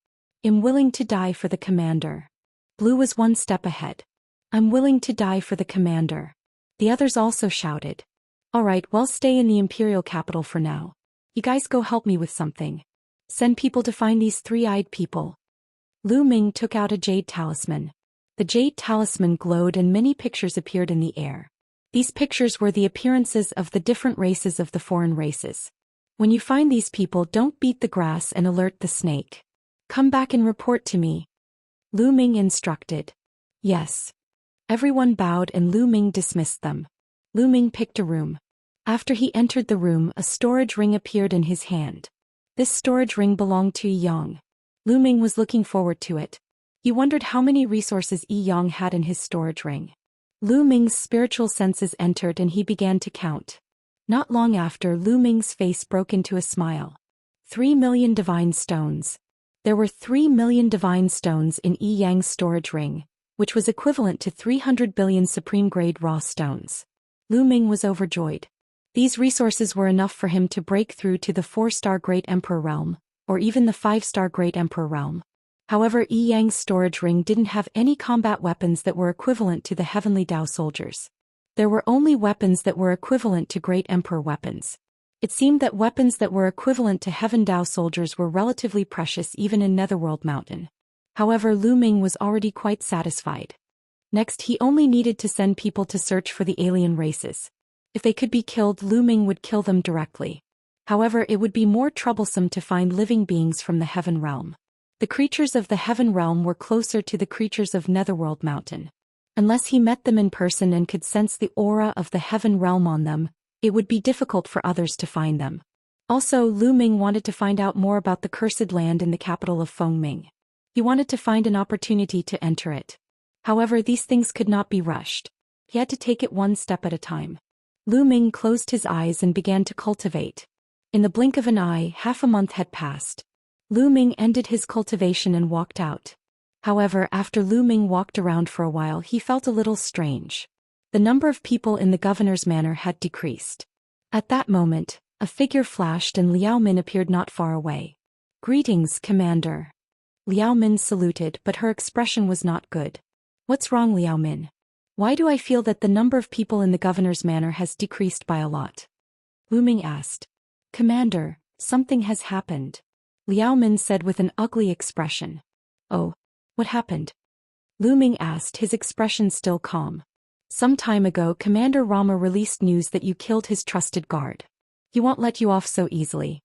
I'm willing to die for the commander. Blue was one step ahead. I'm willing to die for the commander. The others also shouted. Alright, well, stay in the imperial capital for now. You guys go help me with something. Send people to find these three-eyed people. Lu Ming took out a jade talisman. The jade talisman glowed and many pictures appeared in the air. These pictures were the appearances of the different races of the foreign races. When you find these people, don't beat the grass and alert the snake. Come back and report to me. Lu Ming instructed. Yes. Everyone bowed and Lu Ming dismissed them. Lu Ming picked a room. After he entered the room, a storage ring appeared in his hand. This storage ring belonged to Yi Yang. Lu Ming was looking forward to it. He wondered how many resources Yi Yang had in his storage ring. Lu Ming's spiritual senses entered and he began to count. Not long after, Lu Ming's face broke into a smile. 3 million divine stones. There were 3 million divine stones in Yi Yang's storage ring, which was equivalent to 300 billion supreme-grade raw stones. Lu Ming was overjoyed. These resources were enough for him to break through to the 4-star Great Emperor realm, or even the 5-star Great Emperor realm. However, Yi Yang's storage ring didn't have any combat weapons that were equivalent to the heavenly Dao soldiers. There were only weapons that were equivalent to Great Emperor weapons. It seemed that weapons that were equivalent to Heaven Dao soldiers were relatively precious even in Netherworld Mountain. However, Lu Ming was already quite satisfied. Next, he only needed to send people to search for the alien races. If they could be killed, Lu Ming would kill them directly. However, it would be more troublesome to find living beings from the Heaven realm. The creatures of the Heaven realm were closer to the creatures of Netherworld Mountain. Unless he met them in person and could sense the aura of the Heaven realm on them, it would be difficult for others to find them. Also, Lu Ming wanted to find out more about the cursed land in the capital of Fengming. He wanted to find an opportunity to enter it. However, these things could not be rushed. He had to take it one step at a time. Lu Ming closed his eyes and began to cultivate. In the blink of an eye, half a month had passed. Lu Ming ended his cultivation and walked out. However, after Lu Ming walked around for a while, he felt a little strange. The number of people in the governor's manor had decreased. At that moment, a figure flashed and Liao Min appeared not far away. Greetings, Commander. Liao Min saluted, but her expression was not good. What's wrong, Liao Min? Why do I feel that the number of people in the governor's manor has decreased by a lot? Lu Ming asked. Commander, something has happened. Liao Min said with an ugly expression. Oh, what happened? Lu Ming asked, his expression still calm. Some time ago, Commander Rama released news that you killed his trusted guard. He won't let you off so easily.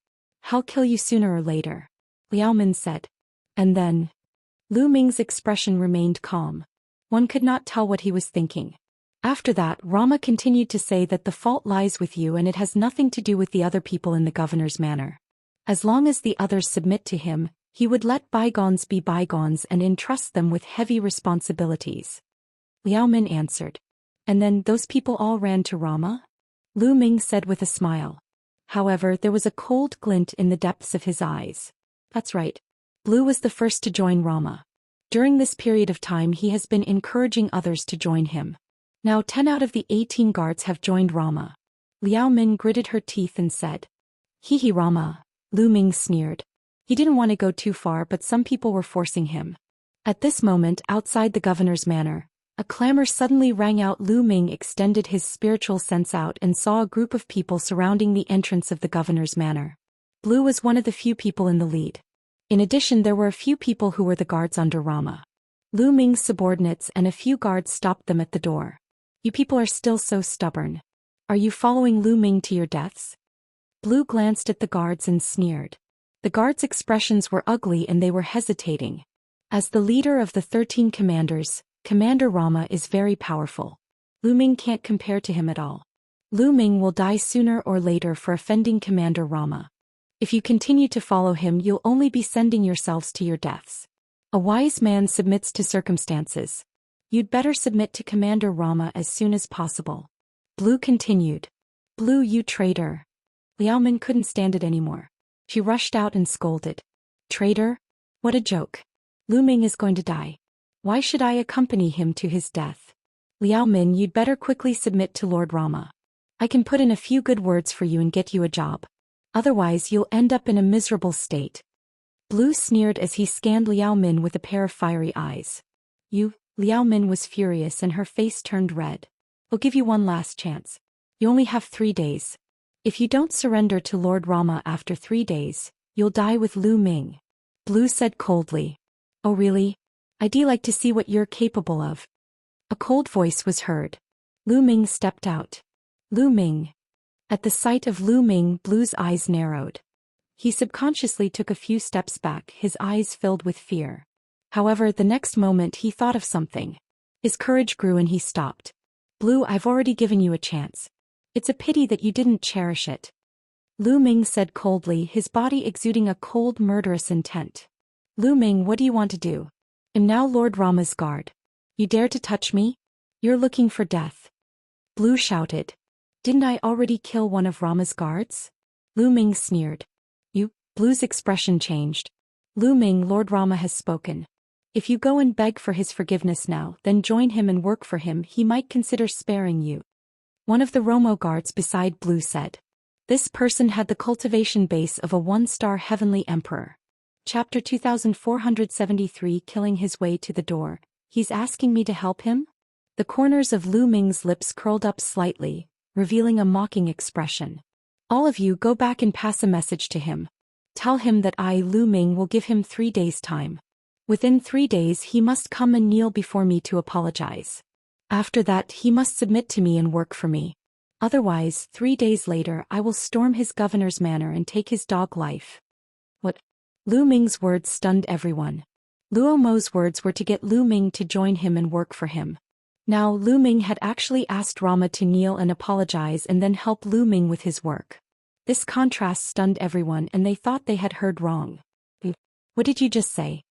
He'll kill you sooner or later. Liao Min said. And then? Lu Ming's expression remained calm. One could not tell what he was thinking. After that, Rama continued to say that the fault lies with you and it has nothing to do with the other people in the governor's manor. As long as the others submit to him, he would let bygones be bygones and entrust them with heavy responsibilities. Liao Min answered. And then those people all ran to Rama? Lu Ming said with a smile. However, there was a cold glint in the depths of his eyes. That's right. Blue was the first to join Rama. During this period of time he has been encouraging others to join him. Now 10 out of the 18 guards have joined Rama. Liao Min gritted her teeth and said. Hee Rama. Lu Ming sneered. He didn't want to go too far but some people were forcing him. At this moment outside the governor's manor, a clamor suddenly rang out. Lu Ming extended his spiritual sense out and saw a group of people surrounding the entrance of the governor's manor. Blue was one of the few people in the lead. In addition there were a few people who were the guards under Rama. Lu Ming's subordinates and a few guards stopped them at the door. You people are still so stubborn. Are you following Lu Ming to your deaths? Blue glanced at the guards and sneered. The guards' expressions were ugly and they were hesitating. As the leader of the 13 commanders, Commander Rama is very powerful. Lu Ming can't compare to him at all. Lu Ming will die sooner or later for offending Commander Rama. If you continue to follow him you'll only be sending yourselves to your deaths. A wise man submits to circumstances. You'd better submit to Commander Rama as soon as possible. Blue continued. Blue, you traitor. Liao Min couldn't stand it anymore. She rushed out and scolded. Traitor? What a joke. Lu Ming is going to die. Why should I accompany him to his death? Liao Min, you'd better quickly submit to Lord Rama. I can put in a few good words for you and get you a job. Otherwise you'll end up in a miserable state. Blue sneered as he scanned Liao Min with a pair of fiery eyes. You? Liao Min was furious and her face turned red. I'll give you one last chance. You only have 3 days. If you don't surrender to Lord Rama after 3 days, you'll die with Lu Ming. Blue said coldly. Oh really? I'd like to see what you're capable of. A cold voice was heard. Lu Ming stepped out. Lu Ming. At the sight of Lu Ming, Blue's eyes narrowed. He subconsciously took a few steps back, his eyes filled with fear. However, the next moment he thought of something. His courage grew and he stopped. Blue, I've already given you a chance. It's a pity that you didn't cherish it. Lu Ming said coldly, his body exuding a cold, murderous intent. Lu Ming, what do you want to do? I'm now Lord Rama's guard. You dare to touch me? You're looking for death. Blue shouted. Didn't I already kill one of Rama's guards? Lu Ming sneered. You? Blue's expression changed. Lu Ming, Lord Rama has spoken. If you go and beg for his forgiveness now, then join him and work for him, he might consider sparing you. One of the Romo guards beside Blue said. This person had the cultivation base of a 1-star heavenly emperor. Chapter 2473, killing his way to the door. He's asking me to help him? The corners of Lu Ming's lips curled up slightly, revealing a mocking expression. All of you go back and pass a message to him. Tell him that I, Lu Ming, will give him 3 days' time. Within 3 days he must come and kneel before me to apologize. After that he must submit to me and work for me. Otherwise, 3 days later I will storm his governor's manor and take his dog life. What? Lu Ming's words stunned everyone. Luo Mo's words were to get Lu Ming to join him and work for him. Now Lu Ming had actually asked Rama to kneel and apologize and then help Lu Ming with his work. This contrast stunned everyone and they thought they had heard wrong. What did you just say?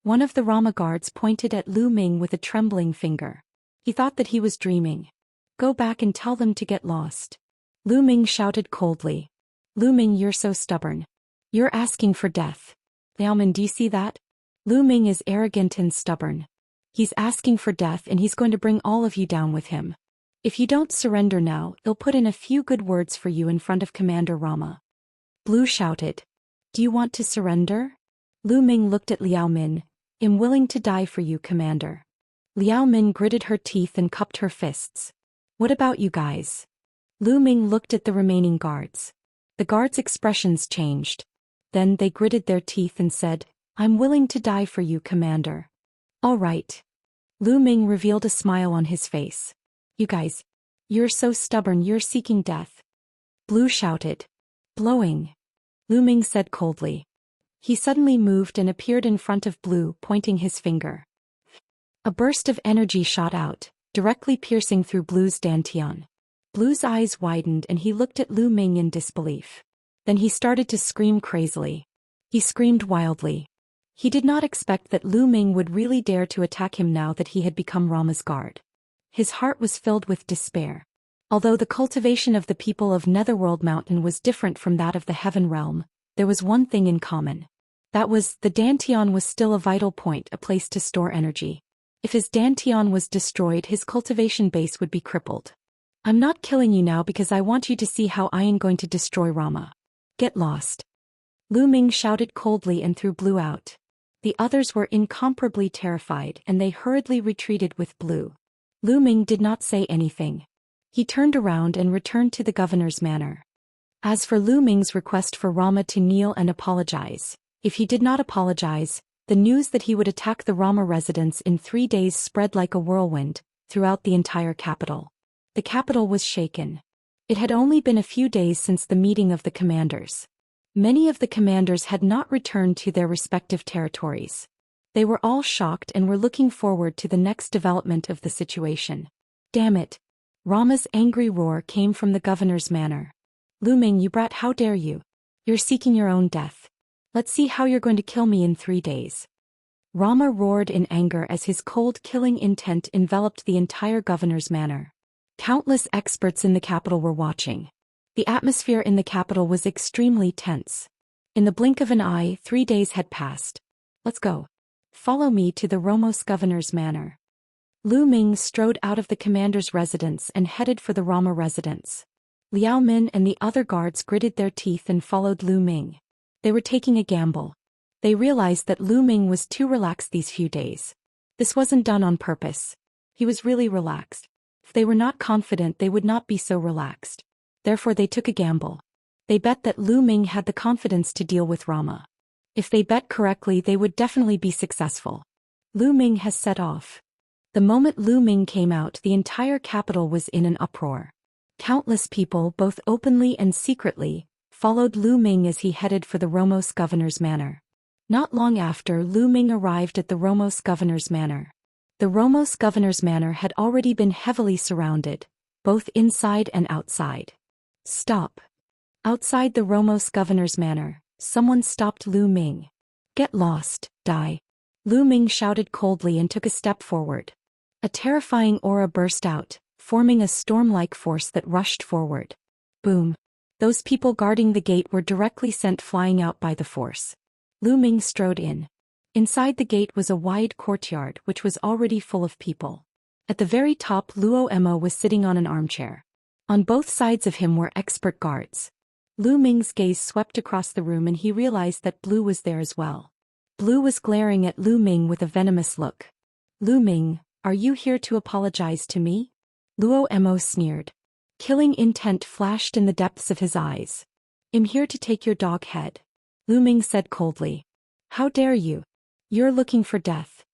One of the Rama guards pointed at Lu Ming with a trembling finger. He thought that he was dreaming. Go back and tell them to get lost. Lu Ming shouted coldly. Lu Ming, you're so stubborn. You're asking for death. Liao Min, do you see that? Lu Ming is arrogant and stubborn. He's asking for death and he's going to bring all of you down with him. If you don't surrender now, they'll put in a few good words for you in front of Commander Rama. Blue shouted. Do you want to surrender? Lu Ming looked at Liao Min. I'm willing to die for you, Commander. Liao Min gritted her teeth and cupped her fists. What about you guys? Lu Ming looked at the remaining guards. The guards' expressions changed. Then they gritted their teeth and said, I'm willing to die for you, Commander. All right. Lu Ming revealed a smile on his face. You guys. You're so stubborn, you're seeking death. Blue shouted. Blowing. Lu Ming said coldly. He suddenly moved and appeared in front of Blue, pointing his finger. A burst of energy shot out, directly piercing through Blue's dantian. Blue's eyes widened and he looked at Lu Ming in disbelief. Then he started to scream crazily. He screamed wildly. He did not expect that Lu Ming would really dare to attack him now that he had become Rama's guard. His heart was filled with despair. Although the cultivation of the people of Netherworld Mountain was different from that of the Heaven Realm, there was one thing in common. That was, the dantian was still a vital point, a place to store energy. If his dantian was destroyed, his cultivation base would be crippled. I'm not killing you now because I want you to see how I am going to destroy Rama. Get lost. Lu Ming shouted coldly and threw Blue out. The others were incomparably terrified and they hurriedly retreated with Blue. Lu Ming did not say anything. He turned around and returned to the governor's manor. As for Lu Ming's request for Rama to kneel and apologize, if he did not apologize, the news that he would attack the Rama residence in 3 days spread like a whirlwind throughout the entire capital. The capital was shaken. It had only been a few days since the meeting of the commanders. Many of the commanders had not returned to their respective territories. They were all shocked and were looking forward to the next development of the situation. Damn it! Rama's angry roar came from the governor's manor. Lu Ming, you brat, how dare you? You're seeking your own death. Let's see how you're going to kill me in 3 days. Rama roared in anger as his cold killing intent enveloped the entire governor's manor. Countless experts in the capital were watching. The atmosphere in the capital was extremely tense. In the blink of an eye, 3 days had passed. Let's go. Follow me to the Romos governor's manor. Lu Ming strode out of the commander's residence and headed for the Rama residence. Liao Min and the other guards gritted their teeth and followed Lu Ming. They were taking a gamble. They realized that Lu Ming was too relaxed these few days. This wasn't done on purpose. He was really relaxed. If they were not confident, they would not be so relaxed. Therefore they took a gamble. They bet that Lu Ming had the confidence to deal with Rama. If they bet correctly, they would definitely be successful. Lu Ming has set off. The moment Lu Ming came out, the entire capital was in an uproar. Countless people, both openly and secretly, followed Lu Ming as he headed for the Romos governor's manor. Not long after, Lu Ming arrived at the Romos governor's manor. The Romos governor's manor had already been heavily surrounded, both inside and outside. Stop. Outside the Romos governor's manor, someone stopped Lu Ming. Get lost, die. Lu Ming shouted coldly and took a step forward. A terrifying aura burst out, forming a storm-like force that rushed forward. Boom. Those people guarding the gate were directly sent flying out by the force. Lu Ming strode in. Inside the gate was a wide courtyard which was already full of people. At the very top, Luo Emo was sitting on an armchair. On both sides of him were expert guards. Lu Ming's gaze swept across the room and he realized that Blue was there as well. Blue was glaring at Lu Ming with a venomous look. Lu Ming, are you here to apologize to me? Luo Emo sneered. Killing intent flashed in the depths of his eyes. I'm here to take your dog head. Lu Ming said coldly. How dare you? You're looking for death.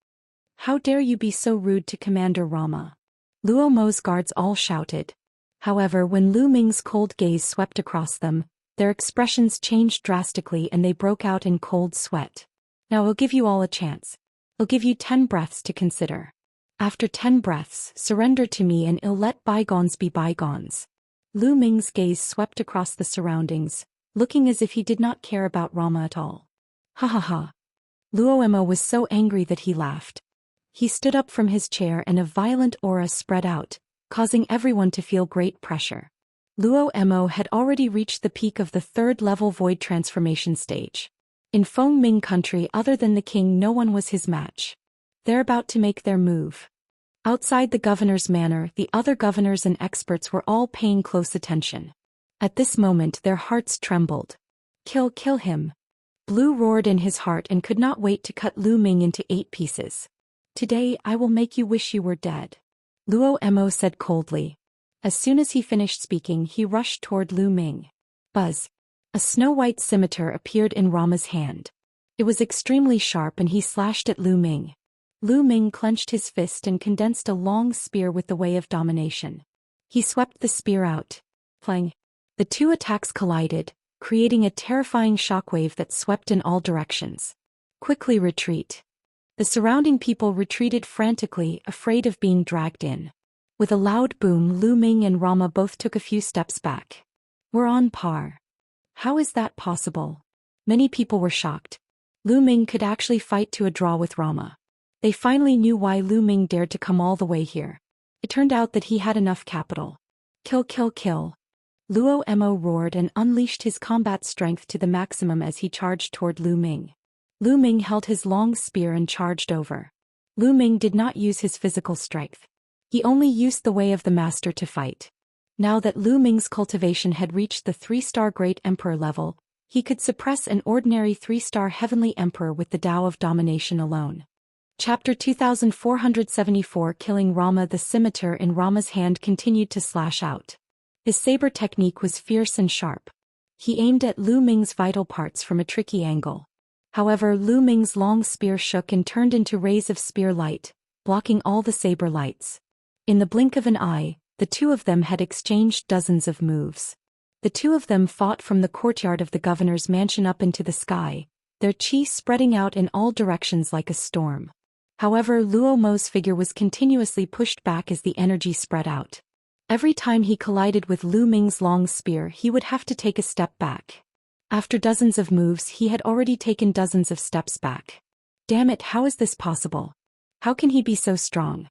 How dare you be so rude to Commander Rama? Luo Mo's guards all shouted. However, when Lu Ming's cold gaze swept across them, their expressions changed drastically and they broke out in cold sweat. Now I'll give you all a chance. I'll give you 10 breaths to consider. After 10 breaths, surrender to me and I'll let bygones be bygones. Lu Ming's gaze swept across the surroundings, looking as if he did not care about Rama at all. Ha ha ha. Luo Emo was so angry that he laughed. He stood up from his chair and a violent aura spread out, causing everyone to feel great pressure. Luo Emo had already reached the peak of the 3rd level void transformation stage. In Feng Ming country, other than the king, no one was his match. They're about to make their move. Outside the governor's manor, the other governors and experts were all paying close attention. At this moment their hearts trembled. Kill him. Blue roared in his heart and could not wait to cut Lu Ming into 8 pieces. Today I will make you wish you were dead. Luo Emo said coldly. As soon as he finished speaking, he rushed toward Lu Ming. Buzz. A snow-white scimitar appeared in Rama's hand. It was extremely sharp and he slashed at Lu Ming. Lu Ming clenched his fist and condensed a long spear with the way of domination. He swept the spear out. Clang. The 2 attacks collided, creating a terrifying shockwave that swept in all directions. Quickly retreat. The surrounding people retreated frantically, afraid of being dragged in. With a loud boom, Lu Ming and Rama both took a few steps back. We're on par. How is that possible? Many people were shocked. Lu Ming could actually fight to a draw with Rama. They finally knew why Lu Ming dared to come all the way here. It turned out that he had enough capital. Kill, kill, kill. Luo Mo roared and unleashed his combat strength to the maximum as he charged toward Lu Ming. Lu Ming held his long spear and charged over. Lu Ming did not use his physical strength. He only used the way of the master to fight. Now that Lu Ming's cultivation had reached the 3-star Great Emperor level, he could suppress an ordinary 3-star Heavenly Emperor with the Tao of Domination alone. Chapter 2474 Killing Rama. The scimitar in Rama's hand continued to slash out. His saber technique was fierce and sharp. He aimed at Lu Ming's vital parts from a tricky angle. However, Lu Ming's long spear shook and turned into rays of spear light, blocking all the saber lights. In the blink of an eye, the two of them had exchanged dozens of moves. The two of them fought from the courtyard of the governor's mansion up into the sky, their chi spreading out in all directions like a storm. However, Luo Mo's figure was continuously pushed back as the energy spread out. Every time he collided with Lu Ming's long spear, he would have to take a step back. After dozens of moves, he had already taken dozens of steps back. Damn it, how is this possible? How can he be so strong?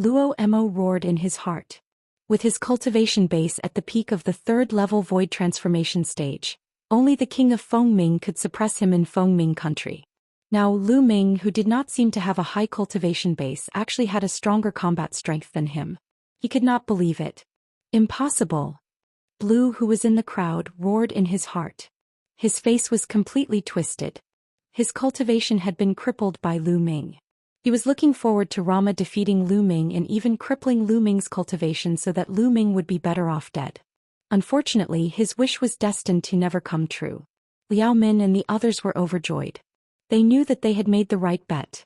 Luo Mo roared in his heart. With his cultivation base at the peak of the 3rd-level void transformation stage, only the king of Fengming could suppress him in Fengming country. Now Lu Ming, who did not seem to have a high cultivation base, actually had a stronger combat strength than him. He could not believe it. Impossible. Blue, who was in the crowd, roared in his heart. His face was completely twisted. His cultivation had been crippled by Lu Ming. He was looking forward to Rama defeating Lu Ming and even crippling Lu Ming's cultivation so that Lu Ming would be better off dead. Unfortunately, his wish was destined to never come true. Liao Min and the others were overjoyed. They knew that they had made the right bet.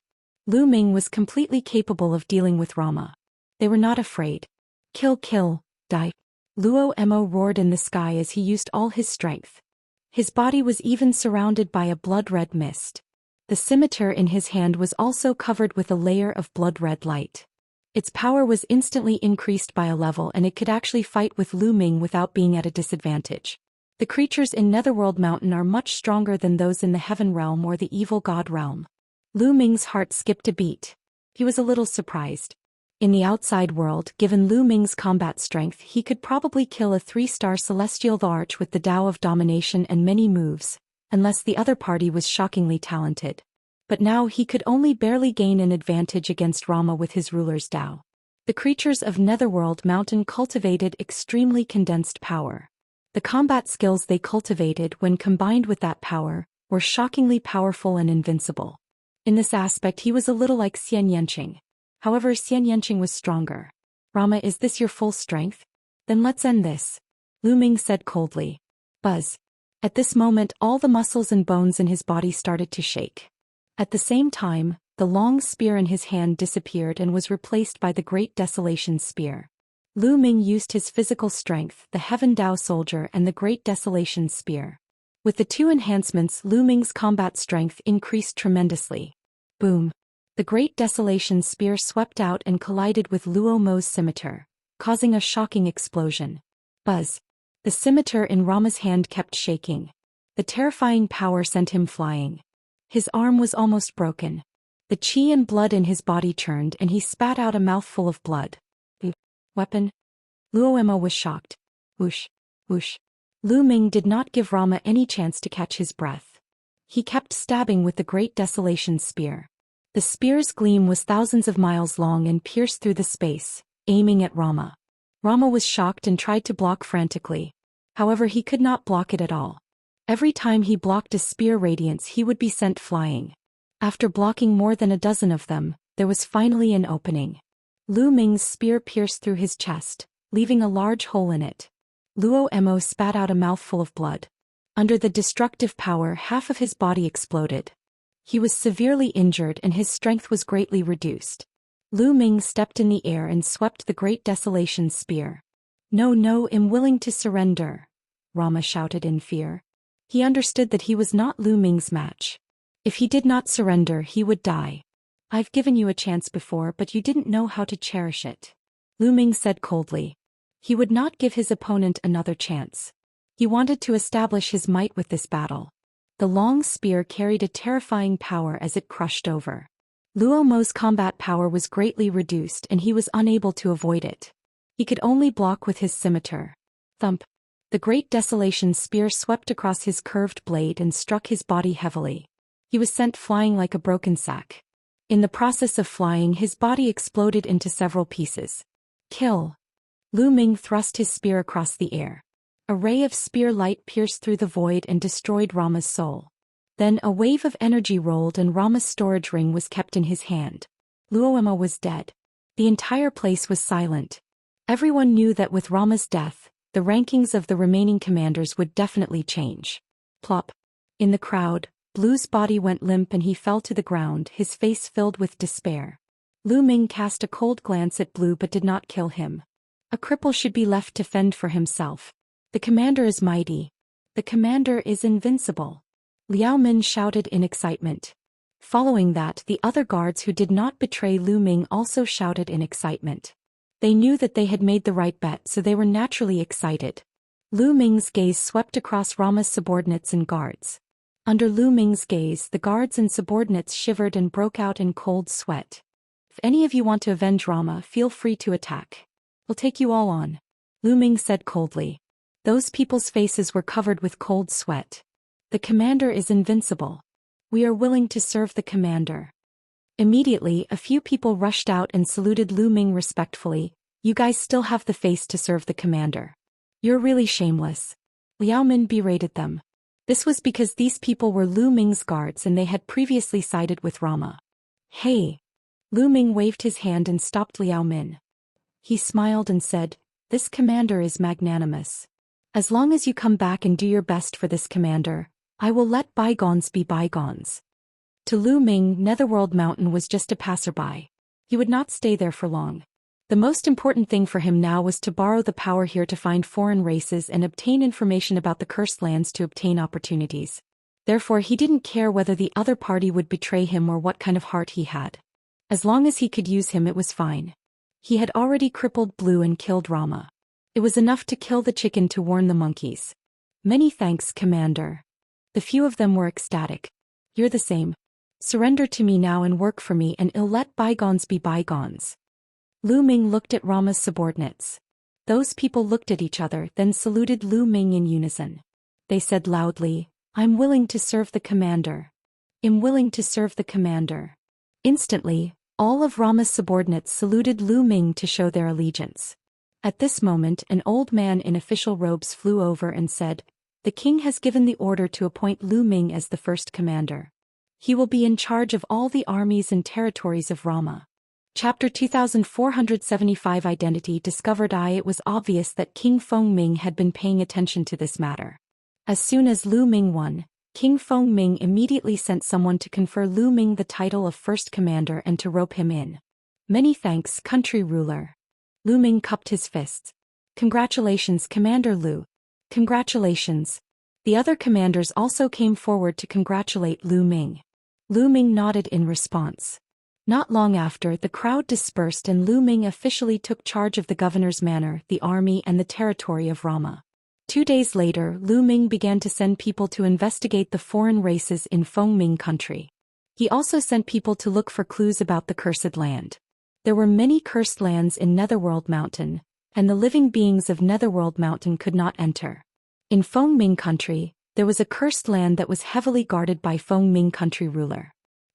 Lu Ming was completely capable of dealing with Rama. They were not afraid. Kill, kill, die. Luo Mo roared in the sky as he used all his strength. His body was even surrounded by a blood-red mist. The scimitar in his hand was also covered with a layer of blood-red light. Its power was instantly increased by a level and it could actually fight with Lu Ming without being at a disadvantage. The creatures in Netherworld Mountain are much stronger than those in the Heaven Realm or the Evil God Realm. Lu Ming's heart skipped a beat. He was a little surprised. In the outside world, given Lu Ming's combat strength, he could probably kill a 3-star Celestial Arch with the Tao of Domination and many moves, unless the other party was shockingly talented. But now he could only barely gain an advantage against Rama with his ruler's Tao. The creatures of Netherworld Mountain cultivated extremely condensed power. The combat skills they cultivated when combined with that power were shockingly powerful and invincible. In this aspect he was a little like Xianxia. However, Xianxia was stronger. Rama, is this your full strength? Then let's end this. Lu Ming said coldly. Buzz. At this moment all the muscles and bones in his body started to shake. At the same time, the long spear in his hand disappeared and was replaced by the Great Desolation Spear. Lu Ming used his physical strength, the Heaven Tao Soldier and the Great Desolation Spear. With the two enhancements, Lu Ming's combat strength increased tremendously. Boom! The Great Desolation Spear swept out and collided with Luo Mo's scimitar, causing a shocking explosion. Buzz! The scimitar in Rama's hand kept shaking. The terrifying power sent him flying. His arm was almost broken. The chi and blood in his body churned and he spat out a mouthful of blood. Weapon? Luo Mo was shocked. Whoosh, whoosh. Lu Ming did not give Rama any chance to catch his breath. He kept stabbing with the Great Desolation Spear. The spear's gleam was thousands of miles long and pierced through the space, aiming at Rama. Rama was shocked and tried to block frantically. However, he could not block it at all. Every time he blocked a spear radiance he would be sent flying. After blocking more than a dozen of them, there was finally an opening. Lu Ming's spear pierced through his chest, leaving a large hole in it. Luo Mo spat out a mouthful of blood. Under the destructive power, half of his body exploded. He was severely injured and his strength was greatly reduced. Lu Ming stepped in the air and swept the Great Desolation Spear. No, no, I'm willing to surrender, Rama shouted in fear. He understood that he was not Lu Ming's match. If he did not surrender, he would die. I've given you a chance before, but you didn't know how to cherish it. Lu Ming said coldly. He would not give his opponent another chance. He wanted to establish his might with this battle. The long spear carried a terrifying power as it crushed over. Luo Mo's combat power was greatly reduced and he was unable to avoid it. He could only block with his scimitar. Thump. The great desolation spear swept across his curved blade and struck his body heavily. He was sent flying like a broken sack. In the process of flying, his body exploded into several pieces. Kill. Lu Ming thrust his spear across the air. A ray of spear light pierced through the void and destroyed Rama's soul. Then a wave of energy rolled and Rama's storage ring was kept in his hand. Luoema was dead. The entire place was silent. Everyone knew that with Rama's death, the rankings of the remaining commanders would definitely change. Plop. In the crowd, Blue's body went limp and he fell to the ground, his face filled with despair. Lu Ming cast a cold glance at Blue but did not kill him. A cripple should be left to fend for himself. The commander is mighty. The commander is invincible. Liao Min shouted in excitement. Following that, the other guards who did not betray Lu Ming also shouted in excitement. They knew that they had made the right bet, so they were naturally excited. Lu Ming's gaze swept across Rama's subordinates and guards. Under Lu Ming's gaze, the guards and subordinates shivered and broke out in cold sweat. If any of you want to avenge Rama, feel free to attack. We'll take you all on. Lu Ming said coldly. Those people's faces were covered with cold sweat. The commander is invincible. We are willing to serve the commander. Immediately, a few people rushed out and saluted Lu Ming respectfully. You guys still have the face to serve the commander. You're really shameless. Liao Min berated them. This was because these people were Lu Ming's guards and they had previously sided with Rama. Hey! Lu Ming waved his hand and stopped Liao Min. He smiled and said, This commander is magnanimous. As long as you come back and do your best for this commander, I will let bygones be bygones. To Lu Ming, Netherworld Mountain was just a passerby. He would not stay there for long. The most important thing for him now was to borrow the power here to find foreign races and obtain information about the cursed lands to obtain opportunities. Therefore he didn't care whether the other party would betray him or what kind of heart he had. As long as he could use him, it was fine. He had already crippled Blue and killed Rama. It was enough to kill the chicken to warn the monkeys. Many thanks, Commander. The few of them were ecstatic. You're the same. Surrender to me now and work for me, and I'll let bygones be bygones. Lu Ming looked at Rama's subordinates. Those people looked at each other, then saluted Lu Ming in unison. They said loudly, I'm willing to serve the commander. I'm willing to serve the commander. Instantly, all of Rama's subordinates saluted Lu Ming to show their allegiance. At this moment, an old man in official robes flew over and said, The king has given the order to appoint Lu Ming as the first commander. He will be in charge of all the armies and territories of Rama. Chapter 2475 Identity discovered. It was obvious that King Fengming had been paying attention to this matter. As soon as Lu Ming won, King Fengming immediately sent someone to confer Lu Ming the title of first commander and to rope him in. Many thanks, country ruler. Lu Ming cupped his fists. Congratulations, Commander Lu. Congratulations. The other commanders also came forward to congratulate Lu Ming. Lu Ming nodded in response. Not long after, the crowd dispersed and Lu Ming officially took charge of the governor's manor, the army and the territory of Rama. 2 days later, Lu Ming began to send people to investigate the foreign races in Fengming country. He also sent people to look for clues about the cursed land. There were many cursed lands in Netherworld Mountain, and the living beings of Netherworld Mountain could not enter. In Fengming country, there was a cursed land that was heavily guarded by Fengming country ruler.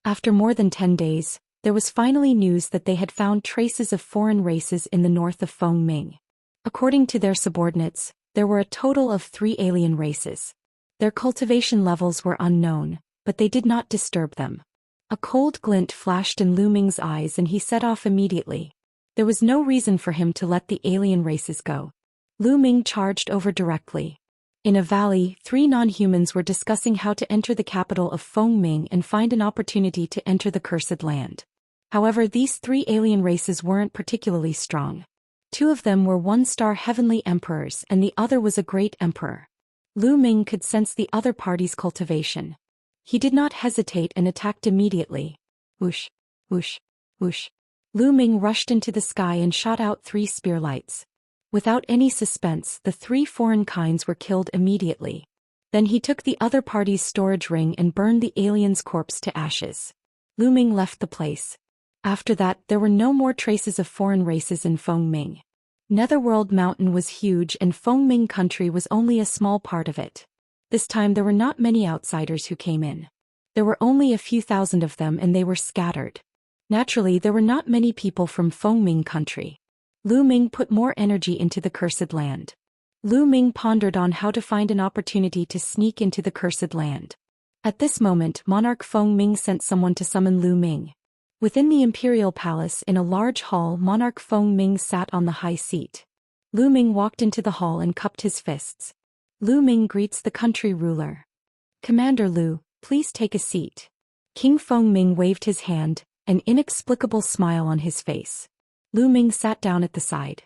After more than 10 days, there was finally news that they had found traces of foreign races in the north of Fengming. According to their subordinates, there were a total of 3 alien races. Their cultivation levels were unknown, but they did not disturb them. A cold glint flashed in Lu Ming's eyes and he set off immediately. There was no reason for him to let the alien races go. Lu Ming charged over directly. In a valley, 3 non-humans were discussing how to enter the capital of Fengming and find an opportunity to enter the cursed land. However, these 3 alien races weren't particularly strong. 2 of them were 1-star heavenly emperors and the other was a great emperor. Lu Ming could sense the other party's cultivation. He did not hesitate and attacked immediately. Whoosh, whoosh, whoosh. Lu Ming rushed into the sky and shot out 3 spearlights. Without any suspense, the 3 foreign kinds were killed immediately. Then he took the other party's storage ring and burned the alien's corpse to ashes. Lu Ming left the place. After that, there were no more traces of foreign races in Fengming. Netherworld Mountain was huge and Fengming country was only a small part of it. This time there were not many outsiders who came in. There were only a few thousand of them and they were scattered. Naturally, there were not many people from Fengming country. Lu Ming put more energy into the cursed land. Lu Ming pondered on how to find an opportunity to sneak into the cursed land. At this moment, Monarch Fengming sent someone to summon Lu Ming. Within the imperial palace in a large hall, Monarch Fengming sat on the high seat. Lu Ming walked into the hall and cupped his fists. Lu Ming greets the country ruler. Commander Lu, please take a seat. King Fengming waved his hand, an inexplicable smile on his face. Lu Ming sat down at the side.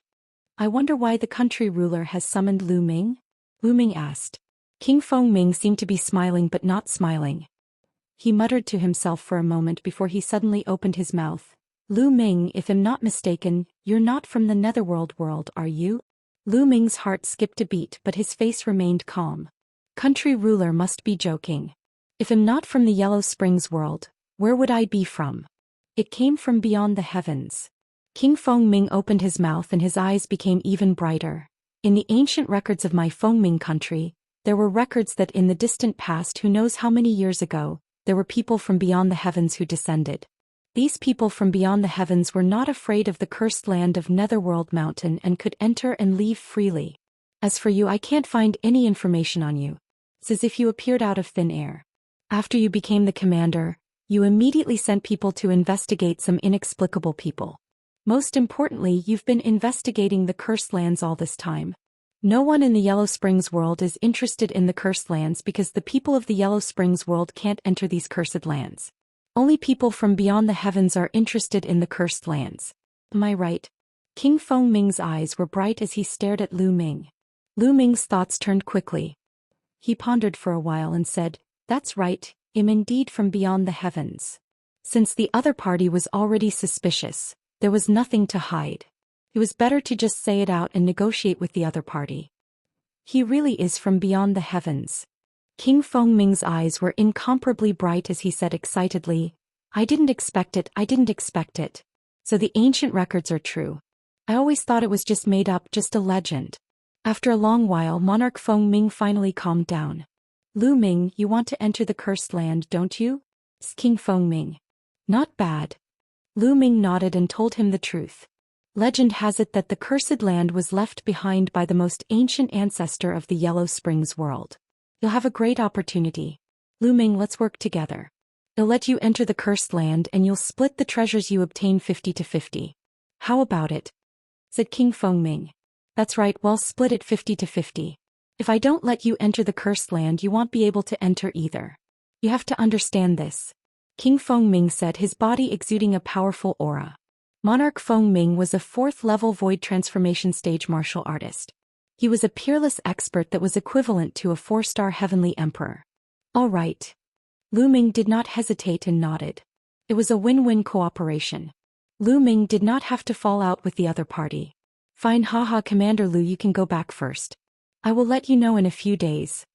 I wonder why the country ruler has summoned Lu Ming? Lu Ming asked. King Fengming seemed to be smiling but not smiling. He muttered to himself for a moment before he suddenly opened his mouth. Lu Ming, if I'm not mistaken, you're not from the Netherworld world, are you? Lu Ming's heart skipped a beat but his face remained calm. Country ruler must be joking. If I'm not from the Yellow Springs world, where would I be from? It came from beyond the heavens. King Fengming opened his mouth and his eyes became even brighter. In the ancient records of my Fengming country, there were records that in the distant past, who knows how many years ago, there were people from beyond the heavens who descended. These people from beyond the heavens were not afraid of the cursed land of Netherworld Mountain and could enter and leave freely. As for you, I can't find any information on you. It's as if you appeared out of thin air. After you became the commander, you immediately sent people to investigate some inexplicable people. Most importantly, you've been investigating the cursed lands all this time. No one in the Yellow Springs world is interested in the cursed lands because the people of the Yellow Springs world can't enter these cursed lands. Only people from beyond the heavens are interested in the cursed lands. Am I right? King Fengming's eyes were bright as he stared at Lu Ming. Lu Ming's thoughts turned quickly. He pondered for a while and said, That's right, I'm indeed from beyond the heavens. Since the other party was already suspicious, there was nothing to hide. It was better to just say it out and negotiate with the other party. He really is from beyond the heavens. King Fengming's eyes were incomparably bright as he said excitedly, I didn't expect it. So the ancient records are true. I always thought it was just made up, just a legend. After a long while, Monarch Fengming finally calmed down. Lu Ming, you want to enter the cursed land, don't you? Asked King Fengming. Not bad. Lu Ming nodded and told him the truth. Legend has it that the cursed land was left behind by the most ancient ancestor of the Yellow Springs world. You'll have a great opportunity. Lu Ming, let's work together. I'll let you enter the cursed land and you'll split the treasures you obtain 50-50. How about it? Said King Fengming. That's right, well, split it 50-50. If I don't let you enter the cursed land, you won't be able to enter either. You have to understand this. King Fengming said, his body exuding a powerful aura. Monarch Fengming was a 4th-level void transformation stage martial artist. He was a peerless expert that was equivalent to a 4-star heavenly emperor. All right. Lu Ming did not hesitate and nodded. It was a win-win cooperation. Lu Ming did not have to fall out with the other party. Fine, haha, Commander Lu, you can go back first. I will let you know in a few days.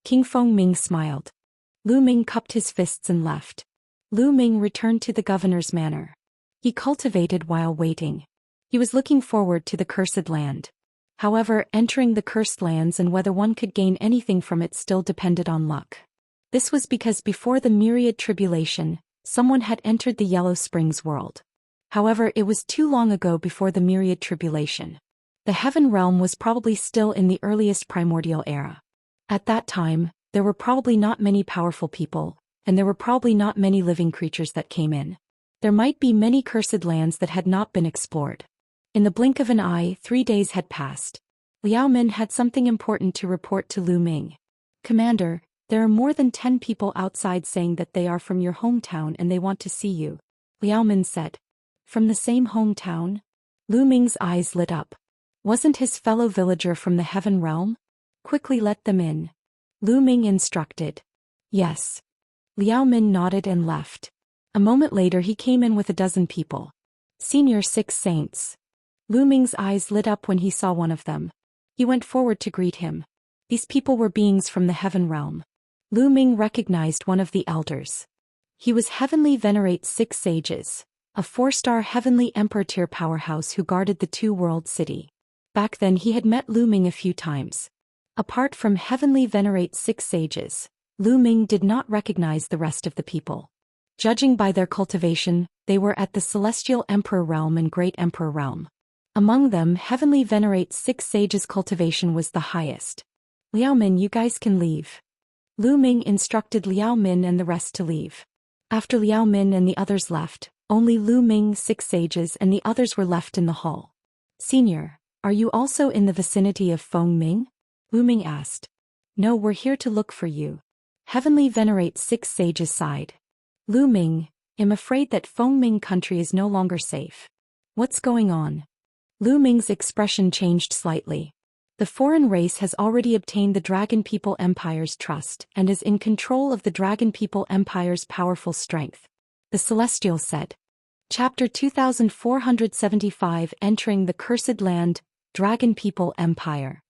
King Fengming smiled. Lu Ming cupped his fists and left. Lu Ming returned to the governor's manor. He cultivated while waiting. He was looking forward to the cursed land. However, entering the cursed lands and whether one could gain anything from it still depended on luck. This was because before the myriad tribulation, someone had entered the Yellow Springs world. However, it was too long ago before the myriad tribulation. The heaven realm was probably still in the earliest primordial era. At that time, there were probably not many powerful people, and there were probably not many living creatures that came in. There might be many cursed lands that had not been explored. In the blink of an eye, 3 days had passed. Liao Min had something important to report to Lu Ming. Commander, there are more than 10 people outside saying that they are from your hometown and they want to see you. Liao Min said. From the same hometown? Lu Ming's eyes lit up. Wasn't his fellow villager from the heaven realm? Quickly let them in. Lu Ming instructed. Yes. Liao Min nodded and left. A moment later he came in with a dozen people. Senior 6 saints. Lu Ming's eyes lit up when he saw one of them. He went forward to greet him. These people were beings from the heaven realm. Lu Ming recognized one of the elders. He was Heavenly Venerate 6 sages, a 4-star Heavenly Emperor tier powerhouse who guarded the Two-World City. Back then he had met Lu Ming a few times. Apart from Heavenly Venerate 6 sages, Lu Ming did not recognize the rest of the people. Judging by their cultivation, they were at the Celestial Emperor realm and Great Emperor realm. Among them, Heavenly Venerate 6 sages' cultivation was the highest. Liao Min, you guys can leave. Lu Ming instructed Liao Min and the rest to leave. After Liao Min and the others left, only Lu Ming, 6 sages and the others were left in the hall. Senior, are you also in the vicinity of Feng Ming? Lu Ming asked. No, we're here to look for you. Heavenly Venerate 6 sages sighed. Lu Ming, I'm afraid that Feng Ming country is no longer safe. What's going on? Lu Ming's expression changed slightly. The foreign race has already obtained the Dragon People Empire's trust and is in control of the Dragon People Empire's powerful strength. The Celestial said. Chapter 2475 Entering the Cursed Land, Dragon People Empire.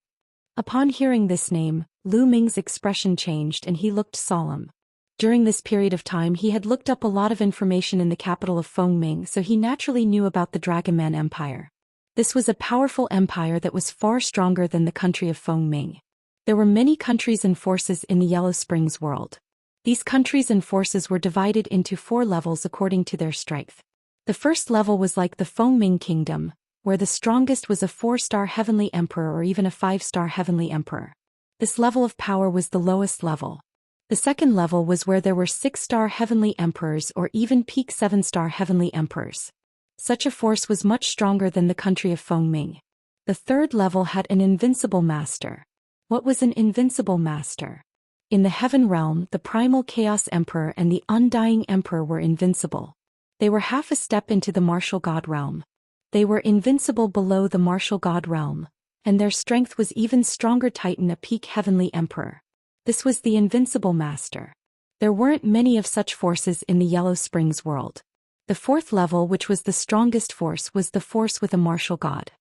Upon hearing this name, Lu Ming's expression changed and he looked solemn. During this period of time he had looked up a lot of information in the capital of Feng Ming, so he naturally knew about the Dragonman Empire. This was a powerful empire that was far stronger than the country of Feng Ming. There were many countries and forces in the Yellow Springs world. These countries and forces were divided into 4 levels according to their strength. The first level was like the Feng Ming Kingdom, where the strongest was a 4-star Heavenly Emperor or even a 5-star Heavenly Emperor. This level of power was the lowest level. The second level was where there were 6-star Heavenly Emperors or even peak 7-star Heavenly Emperors. Such a force was much stronger than the country of Feng Ming. The third level had an invincible master. What was an invincible master? In the Heaven Realm, the Primal Chaos Emperor and the Undying Emperor were invincible. They were half a step into the Martial God Realm. They were invincible below the Martial God Realm, and their strength was even stronger. Titan, a peak Heavenly Emperor. This was the invincible master. There weren't many of such forces in the Yellow Springs world. The fourth level, which was the strongest force, was the force with a martial god.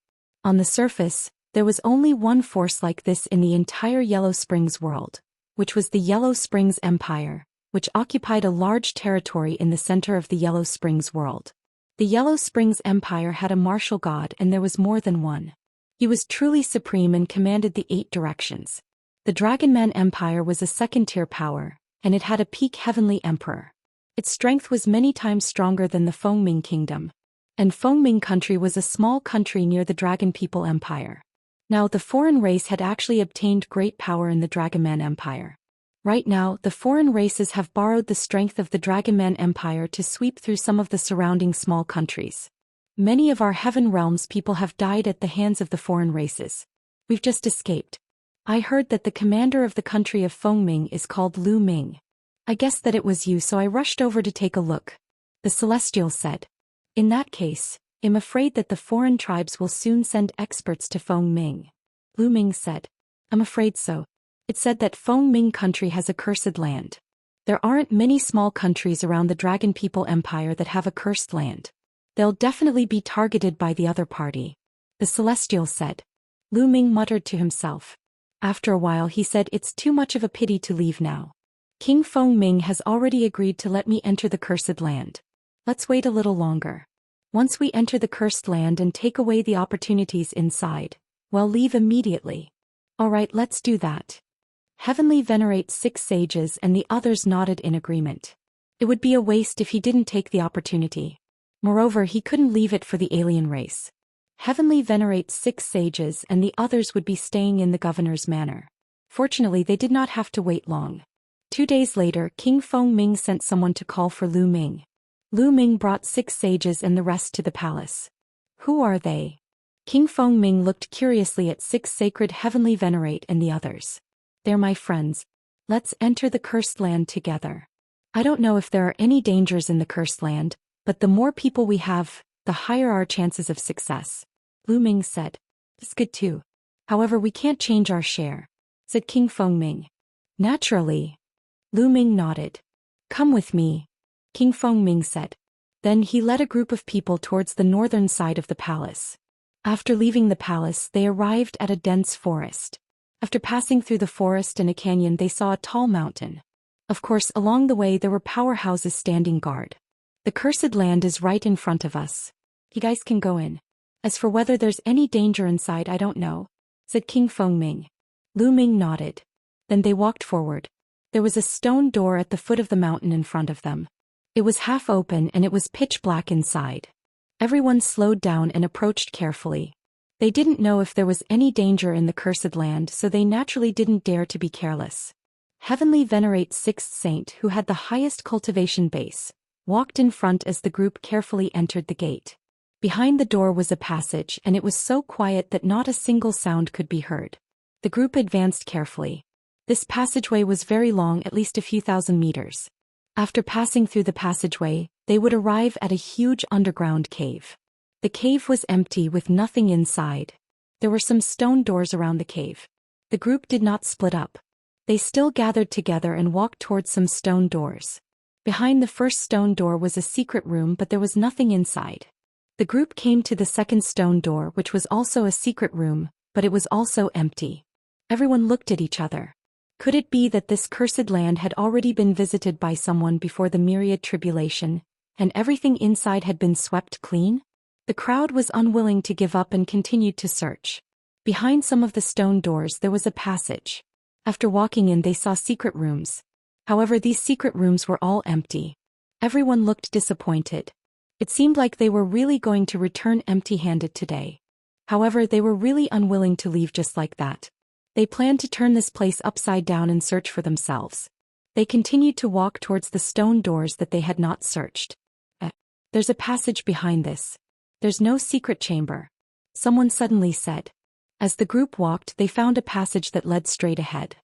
On the surface, there was only one force like this in the entire Yellow Springs world, which was the Yellow Springs Empire, which occupied a large territory in the center of the Yellow Springs world. The Yellow Springs Empire had a martial god, and there was more than one. He was truly supreme and commanded the 8 directions. The Dragonman Empire was a second-tier power, and it had a peak Heavenly Emperor. Its strength was many times stronger than the Feng Ming Kingdom. And Feng Ming country was a small country near the Dragon People Empire. Now the foreign race had actually obtained great power in the Dragonman Empire. Right now, the foreign races have borrowed the strength of the Dragonman Empire to sweep through some of the surrounding small countries. Many of our Heaven Realms people have died at the hands of the foreign races. We've just escaped. I heard that the commander of the country of Feng Ming is called Lu Ming. I guessed that it was you, so I rushed over to take a look. The Celestial said. In that case, I'm afraid that the foreign tribes will soon send experts to Feng Ming. Lu Ming said. I'm afraid so. It said that Feng Ming country has a cursed land. There aren't many small countries around the Dragon People Empire that have a cursed land. They'll definitely be targeted by the other party. The Celestial said. Lu Ming muttered to himself. After a while he said, it's too much of a pity to leave now. King Feng Ming has already agreed to let me enter the cursed land. Let's wait a little longer. Once we enter the cursed land and take away the opportunities inside, well, leave immediately. Alright, let's do that. Heavenly Venerate 6 sages and the others nodded in agreement. It would be a waste if he didn't take the opportunity. Moreover, he couldn't leave it for the alien race. Heavenly Venerate 6 sages and the others would be staying in the governor's manor. Fortunately, they did not have to wait long. 2 days later, King Feng Ming sent someone to call for Lu Ming. Lu Ming brought 6 sages and the rest to the palace. Who are they? King Feng Ming looked curiously at 6 sacred Heavenly Venerate and the others. They're my friends. Let's enter the cursed land together. I don't know if there are any dangers in the cursed land, but the more people we have, the higher our chances of success. Lu Ming said. It's good too. However, we can't change our share. said King Fengming. Naturally. Lu Ming nodded. Come with me, King Fengming said. Then he led a group of people towards the northern side of the palace. After leaving the palace, they arrived at a dense forest. After passing through the forest and a canyon, they saw a tall mountain. Of course, along the way there were powerhouses standing guard. The cursed land is right in front of us. You guys can go in. As for whether there's any danger inside, I don't know, said King Fengming. Lu Ming nodded. Then they walked forward. There was a stone door at the foot of the mountain in front of them. It was half open and it was pitch black inside. Everyone slowed down and approached carefully. They didn't know if there was any danger in the cursed land, so they naturally didn't dare to be careless. Heavenly Venerate Sixth Saint, who had the highest cultivation base, walked in front as the group carefully entered the gate. Behind the door was a passage, and it was so quiet that not a single sound could be heard. The group advanced carefully. This passageway was very long, at least a few thousand meters. After passing through the passageway, they would arrive at a huge underground cave. The cave was empty with nothing inside. There were some stone doors around the cave. The group did not split up. They still gathered together and walked towards some stone doors. Behind the first stone door was a secret room, but there was nothing inside. The group came to the second stone door, which was also a secret room, but it was also empty. Everyone looked at each other. Could it be that this cursed land had already been visited by someone before the myriad tribulation, and everything inside had been swept clean? The crowd was unwilling to give up and continued to search. Behind some of the stone doors there was a passage. After walking in, they saw secret rooms. However, these secret rooms were all empty. Everyone looked disappointed. It seemed like they were really going to return empty-handed today. However, they were really unwilling to leave just like that. They planned to turn this place upside down and search for themselves. They continued to walk towards the stone doors that they had not searched. There's a passage behind this. There's no secret chamber, someone suddenly said. As the group walked, they found a passage that led straight ahead.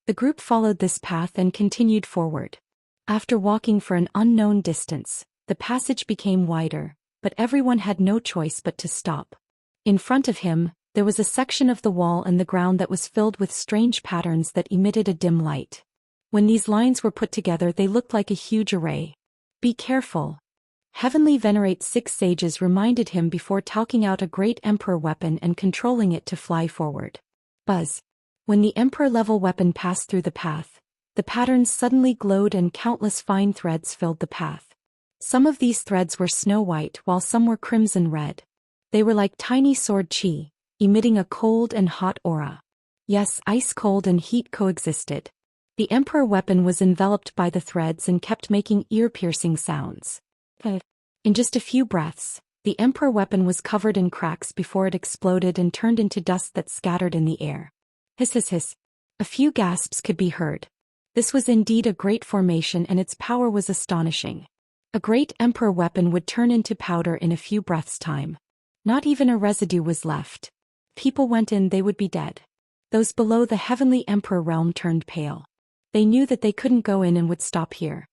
The group followed this path and continued forward. After walking for an unknown distance, the passage became wider, but everyone had no choice but to stop. In front of him, there was a section of the wall and the ground that was filled with strange patterns that emitted a dim light. When these lines were put together, they looked like a huge array. Be careful. Heavenly Venerate Six Sages reminded him before talking out a great Emperor weapon and controlling it to fly forward. Buzz. When the Emperor-level weapon passed through the path, the patterns suddenly glowed and countless fine threads filled the path. Some of these threads were snow white while some were crimson red. They were like tiny sword chi, emitting a cold and hot aura. Yes, ice cold and heat coexisted. The Emperor weapon was enveloped by the threads and kept making ear-piercing sounds. In just a few breaths, the Emperor weapon was covered in cracks before it exploded and turned into dust that scattered in the air. Hiss hiss hiss. A few gasps could be heard. This was indeed a great formation and its power was astonishing. A great Emperor weapon would turn into powder in a few breaths' time. Not even a residue was left. People went in, they would be dead. Those below the Heavenly Emperor realm turned pale. They knew that they couldn't go in and would stop here.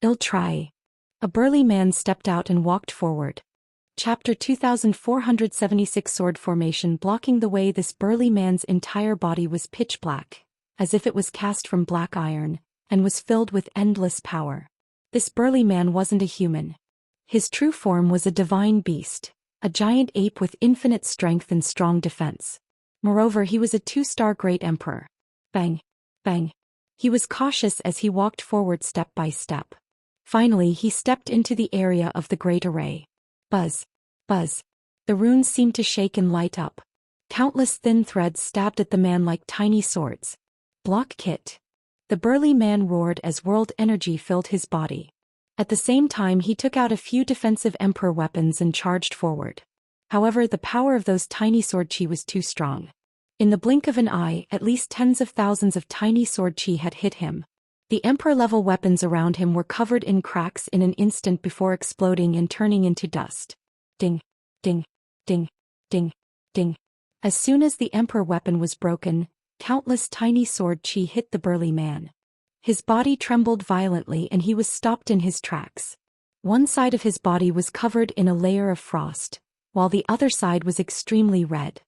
Ill try. A burly man stepped out and walked forward. Chapter 2476 Sword Formation. Blocking the way, this burly man's entire body was pitch black, as if it was cast from black iron, and was filled with endless power. This burly man wasn't a human. His true form was a divine beast, a giant ape with infinite strength and strong defense. Moreover, he was a 2-star great emperor. Bang! Bang! He was cautious as he walked forward step by step. Finally, he stepped into the area of the great array. Buzz! Buzz! The runes seemed to shake and light up. Countless thin threads stabbed at the man like tiny swords. Block kit! The burly man roared as world energy filled his body. At the same time, he took out a few defensive emperor weapons and charged forward. However, the power of those tiny sword chi was too strong. In the blink of an eye, at least tens of thousands of tiny sword chi had hit him. The emperor-level weapons around him were covered in cracks in an instant before exploding and turning into dust. Ding, ding, ding, ding, ding. As soon as the emperor weapon was broken, countless tiny sword chi hit the burly man. His body trembled violently and he was stopped in his tracks. One side of his body was covered in a layer of frost, while the other side was extremely red.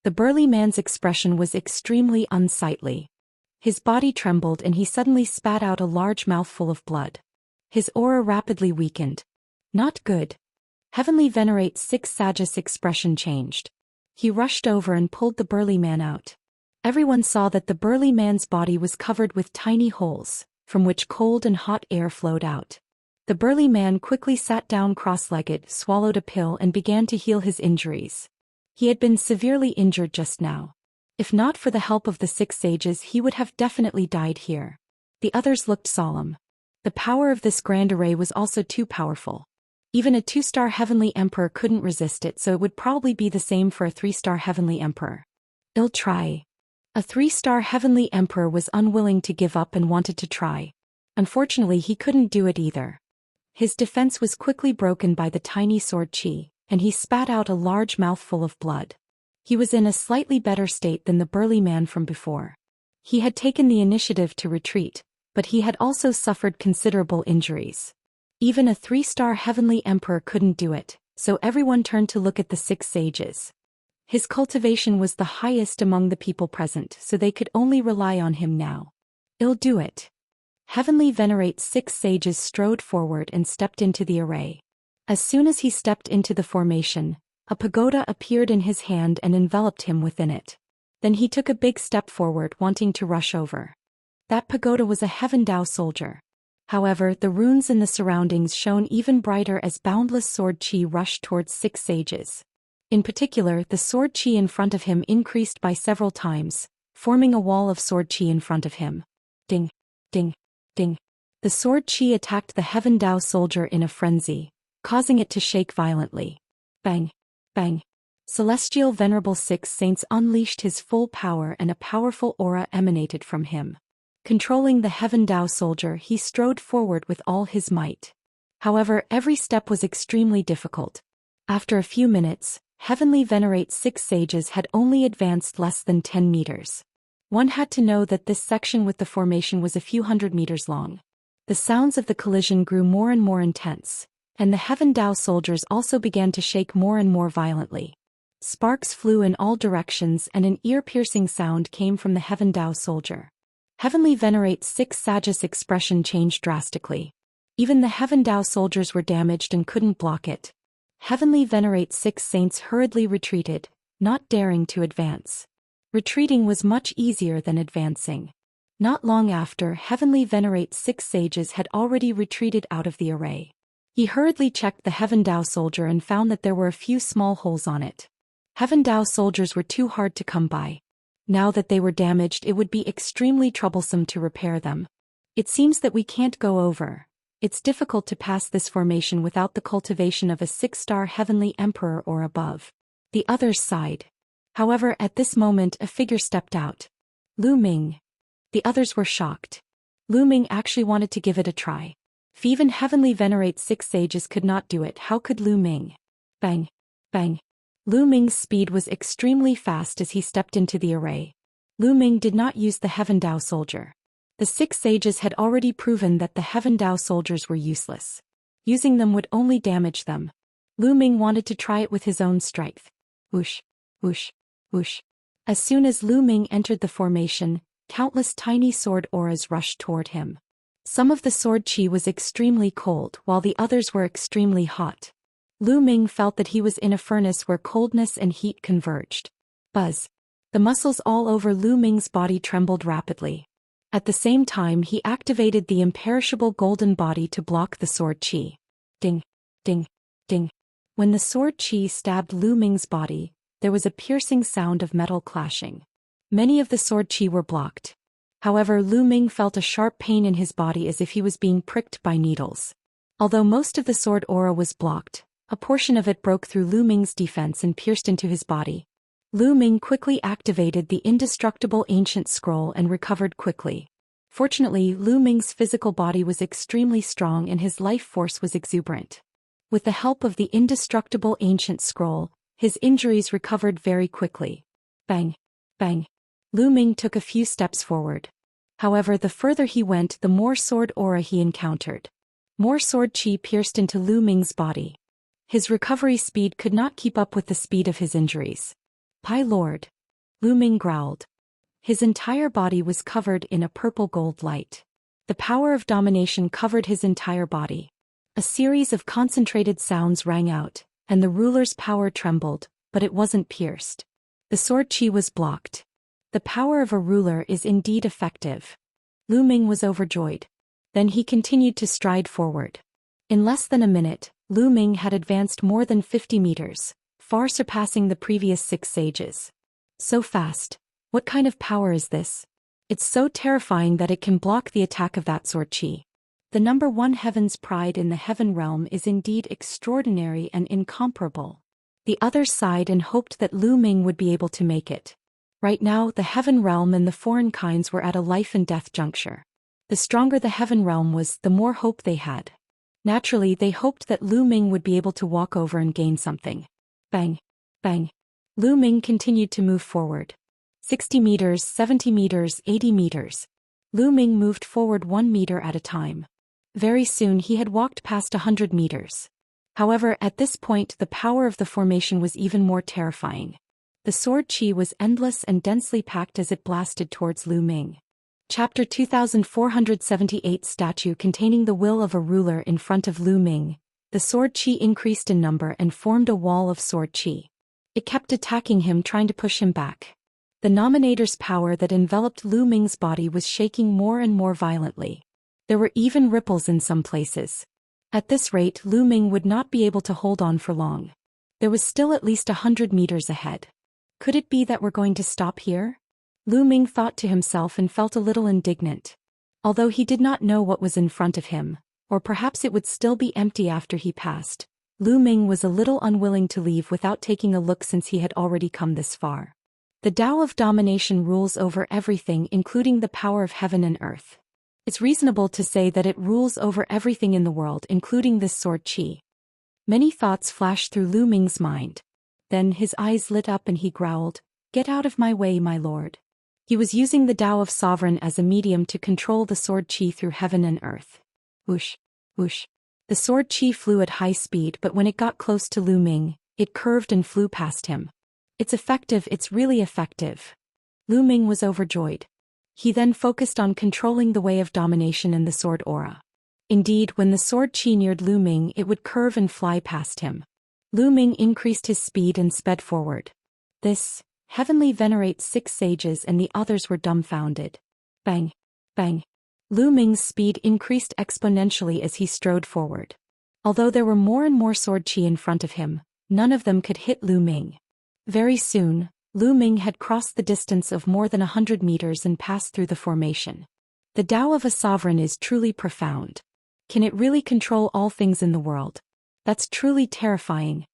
The burly man's expression was extremely unsightly. His body trembled and he suddenly spat out a large mouthful of blood. His aura rapidly weakened. Not good. Heavenly Venerate 6 Sage's expression changed. He rushed over and pulled the burly man out. Everyone saw that the burly man's body was covered with tiny holes, from which cold and hot air flowed out. The burly man quickly sat down cross-legged, swallowed a pill and began to heal his injuries. He had been severely injured just now. If not for the help of the 6 sages, he would have definitely died here. The others looked solemn. The power of this grand array was also too powerful. Even a 2-star Heavenly Emperor couldn't resist it, so it would probably be the same for a 3-star Heavenly Emperor. I'll try. A 3-star Heavenly Emperor was unwilling to give up and wanted to try. Unfortunately, he couldn't do it either. His defense was quickly broken by the tiny sword chi, and he spat out a large mouthful of blood. He was in a slightly better state than the burly man from before. He had taken the initiative to retreat, but he had also suffered considerable injuries. Even a 3-star Heavenly Emperor couldn't do it, so everyone turned to look at the 6 sages. His cultivation was the highest among the people present, so they could only rely on him now. I'll do it. Heavenly Venerate 6 sages strode forward and stepped into the array. As soon as he stepped into the formation, a pagoda appeared in his hand and enveloped him within it. Then he took a big step forward, wanting to rush over. That pagoda was a Heaven Dao soldier. However, the runes in the surroundings shone even brighter as boundless sword chi rushed towards 6 sages. In particular, the sword chi in front of him increased by several times, forming a wall of sword chi in front of him. Ding, ding, ding. The sword chi attacked the Heaven Dao soldier in a frenzy, causing it to shake violently. Bang, bang. Celestial Venerable 6 Saints unleashed his full power and a powerful aura emanated from him. Controlling the Heaven Dao soldier, he strode forward with all his might. However, every step was extremely difficult. After a few minutes, Heavenly Venerate 6 sages had only advanced less than 10 meters. One had to know that this section with the formation was a few hundred meters long. The sounds of the collision grew more and more intense, and the Heaven Dao soldiers also began to shake more and more violently. Sparks flew in all directions and an ear-piercing sound came from the Heaven Dao soldier. Heavenly Venerate 6 sages' expression changed drastically. Even the Heaven Dao soldiers were damaged and couldn't block it. Heavenly Venerate 6 saints hurriedly retreated, not daring to advance. Retreating was much easier than advancing. Not long after, Heavenly Venerate 6 sages had already retreated out of the array. He hurriedly checked the Heaven Dao soldier and found that there were a few small holes on it. Heaven Dao soldiers were too hard to come by. Now that they were damaged, it would be extremely troublesome to repair them. It seems that we can't go over. It's difficult to pass this formation without the cultivation of a 6-star Heavenly Emperor or above. The others sighed. However, at this moment a figure stepped out. Lu Ming. The others were shocked. Lu Ming actually wanted to give it a try. If even Heavenly Venerate 6 sages could not do it, how could Lu Ming? Bang, bang. Lu Ming's speed was extremely fast as he stepped into the array. Lu Ming did not use the Heaven Dao soldier. The 6 sages had already proven that the Heaven Dao soldiers were useless. Using them would only damage them. Lu Ming wanted to try it with his own strength. Whoosh, whoosh, whoosh. As soon as Lu Ming entered the formation, countless tiny sword auras rushed toward him. Some of the sword chi was extremely cold, while the others were extremely hot. Lu Ming felt that he was in a furnace where coldness and heat converged. Buzz. The muscles all over Lu Ming's body trembled rapidly. At the same time, he activated the imperishable golden body to block the sword chi. Ding, ding, ding. When the sword chi stabbed Lu Ming's body, there was a piercing sound of metal clashing. Many of the sword chi were blocked. However, Lu Ming felt a sharp pain in his body as if he was being pricked by needles. Although most of the sword aura was blocked, a portion of it broke through Lu Ming's defense and pierced into his body. Lu Ming quickly activated the indestructible ancient scroll and recovered quickly. Fortunately, Lu Ming's physical body was extremely strong and his life force was exuberant. With the help of the indestructible ancient scroll, his injuries recovered very quickly. Bang, bang. Lu Ming took a few steps forward. However, the further he went, the more sword aura he encountered. More sword chi pierced into Lu Ming's body. His recovery speed could not keep up with the speed of his injuries. "Pai Lord." Lu Ming growled. His entire body was covered in a purple-gold light. The power of domination covered his entire body. A series of concentrated sounds rang out, and the ruler's power trembled, but it wasn't pierced. The sword qi was blocked. The power of a ruler is indeed effective. Lu Ming was overjoyed. Then he continued to stride forward. In less than a minute, Lu Ming had advanced more than 50 meters, far surpassing the previous 6 sages. So fast. What kind of power is this? It's so terrifying that it can block the attack of that sword qi. The number 1 heaven's pride in the heaven realm is indeed extraordinary and incomparable. The others sighed and hoped that Lu Ming would be able to make it. Right now, the heaven realm and the foreign kinds were at a life and death juncture. The stronger the heaven realm was, the more hope they had. Naturally, they hoped that Lu Ming would be able to walk over and gain something. Bang! Bang! Lu Ming continued to move forward. 60 meters, 70 meters, 80 meters. Lu Ming moved forward 1 meter at a time. Very soon he had walked past 100 meters. However, at this point the power of the formation was even more terrifying. The sword qi was endless and densely packed as it blasted towards Lu Ming. Chapter 2478 Statue containing the will of a ruler in front of Lu Ming. The sword qi increased in number and formed a wall of sword qi. It kept attacking him, trying to push him back. The nominator's power that enveloped Lu Ming's body was shaking more and more violently. There were even ripples in some places. At this rate, Lu Ming would not be able to hold on for long. There was still at least 100 meters ahead. Could it be that we're going to stop here? Lu Ming thought to himself and felt a little indignant. Although he did not know what was in front of him, or perhaps it would still be empty after he passed, Lu Ming was a little unwilling to leave without taking a look since he had already come this far. The Tao of domination rules over everything, including the power of heaven and earth. It's reasonable to say that it rules over everything in the world, including this sword qi. Many thoughts flashed through Lu Ming's mind. Then his eyes lit up and he growled, "Get out of my way, my lord." He was using the Tao of Sovereign as a medium to control the sword qi through heaven and earth. Whoosh, whoosh. The sword qi flew at high speed, but when it got close to Lu Ming, it curved and flew past him. It's effective, it's really effective. Lu Ming was overjoyed. He then focused on controlling the way of domination and the sword aura. Indeed, when the sword qi neared Lu Ming, it would curve and fly past him. Lu Ming increased his speed and sped forward. This heavenly venerates 6 sages and the others were dumbfounded. Bang! Bang! Lu Ming's speed increased exponentially as he strode forward. Although there were more and more sword qi in front of him, none of them could hit Lu Ming. Very soon, Lu Ming had crossed the distance of more than 100 meters and passed through the formation. The Tao of a sovereign is truly profound. Can it really control all things in the world? That's truly terrifying.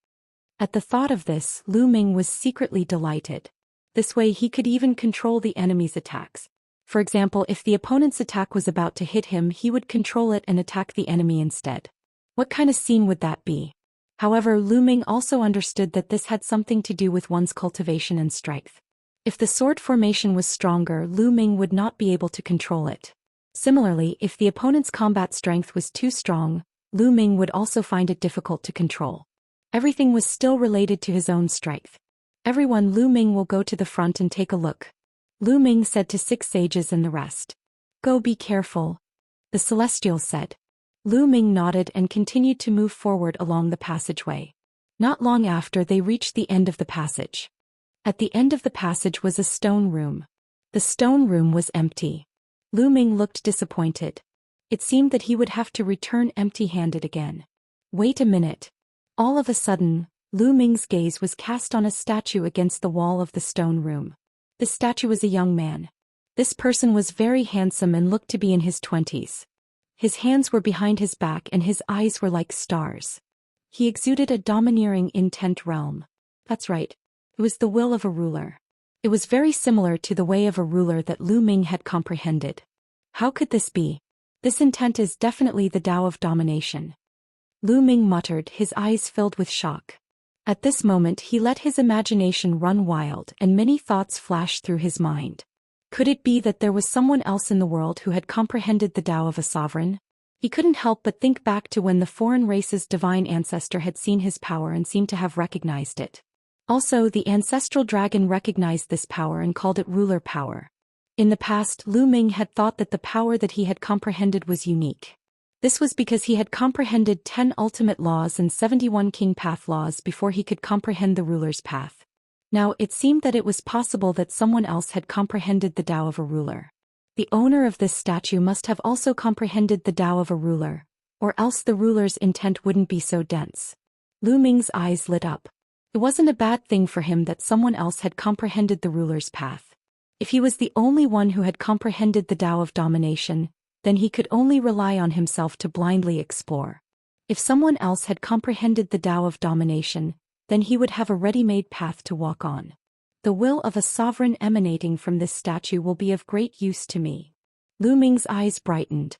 At the thought of this, Lu Ming was secretly delighted. This way he could even control the enemy's attacks. For example, if the opponent's attack was about to hit him, he would control it and attack the enemy instead. What kind of scene would that be? However, Lu Ming also understood that this had something to do with one's cultivation and strength. If the sword formation was stronger, Lu Ming would not be able to control it. Similarly, if the opponent's combat strength was too strong, Lu Ming would also find it difficult to control. Everything was still related to his own strength. Everyone, Lu Ming will go to the front and take a look. Lu Ming said to 6 sages and the rest. Go, be careful. The Celestials said. Lu Ming nodded and continued to move forward along the passageway. Not long after, they reached the end of the passage. At the end of the passage was a stone room. The stone room was empty. Lu Ming looked disappointed. It seemed that he would have to return empty-handed again. Wait a minute. All of a sudden, Lu Ming's gaze was cast on a statue against the wall of the stone room. This statue was a young man. This person was very handsome and looked to be in his 20s. His hands were behind his back and his eyes were like stars. He exuded a domineering, intent realm. That's right. It was the will of a ruler. It was very similar to the way of a ruler that Lu Ming had comprehended. How could this be? This intent is definitely the Tao of domination. Lu Ming muttered, his eyes filled with shock. At this moment he let his imagination run wild and many thoughts flashed through his mind. Could it be that there was someone else in the world who had comprehended the Tao of a sovereign? He couldn't help but think back to when the foreign race's divine ancestor had seen his power and seemed to have recognized it. Also, the ancestral dragon recognized this power and called it ruler power. In the past, Lu Ming had thought that the power that he had comprehended was unique. This was because he had comprehended 10 ultimate laws and 71 king path laws before he could comprehend the ruler's path. Now, it seemed that it was possible that someone else had comprehended the Tao of a ruler. The owner of this statue must have also comprehended the Tao of a ruler, or else the ruler's intent wouldn't be so dense. Lu Ming's eyes lit up. It wasn't a bad thing for him that someone else had comprehended the ruler's path. If he was the only one who had comprehended the Tao of domination, then he could only rely on himself to blindly explore. If someone else had comprehended the Tao of domination, then he would have a ready-made path to walk on. The will of a sovereign emanating from this statue will be of great use to me. Lu Ming's eyes brightened.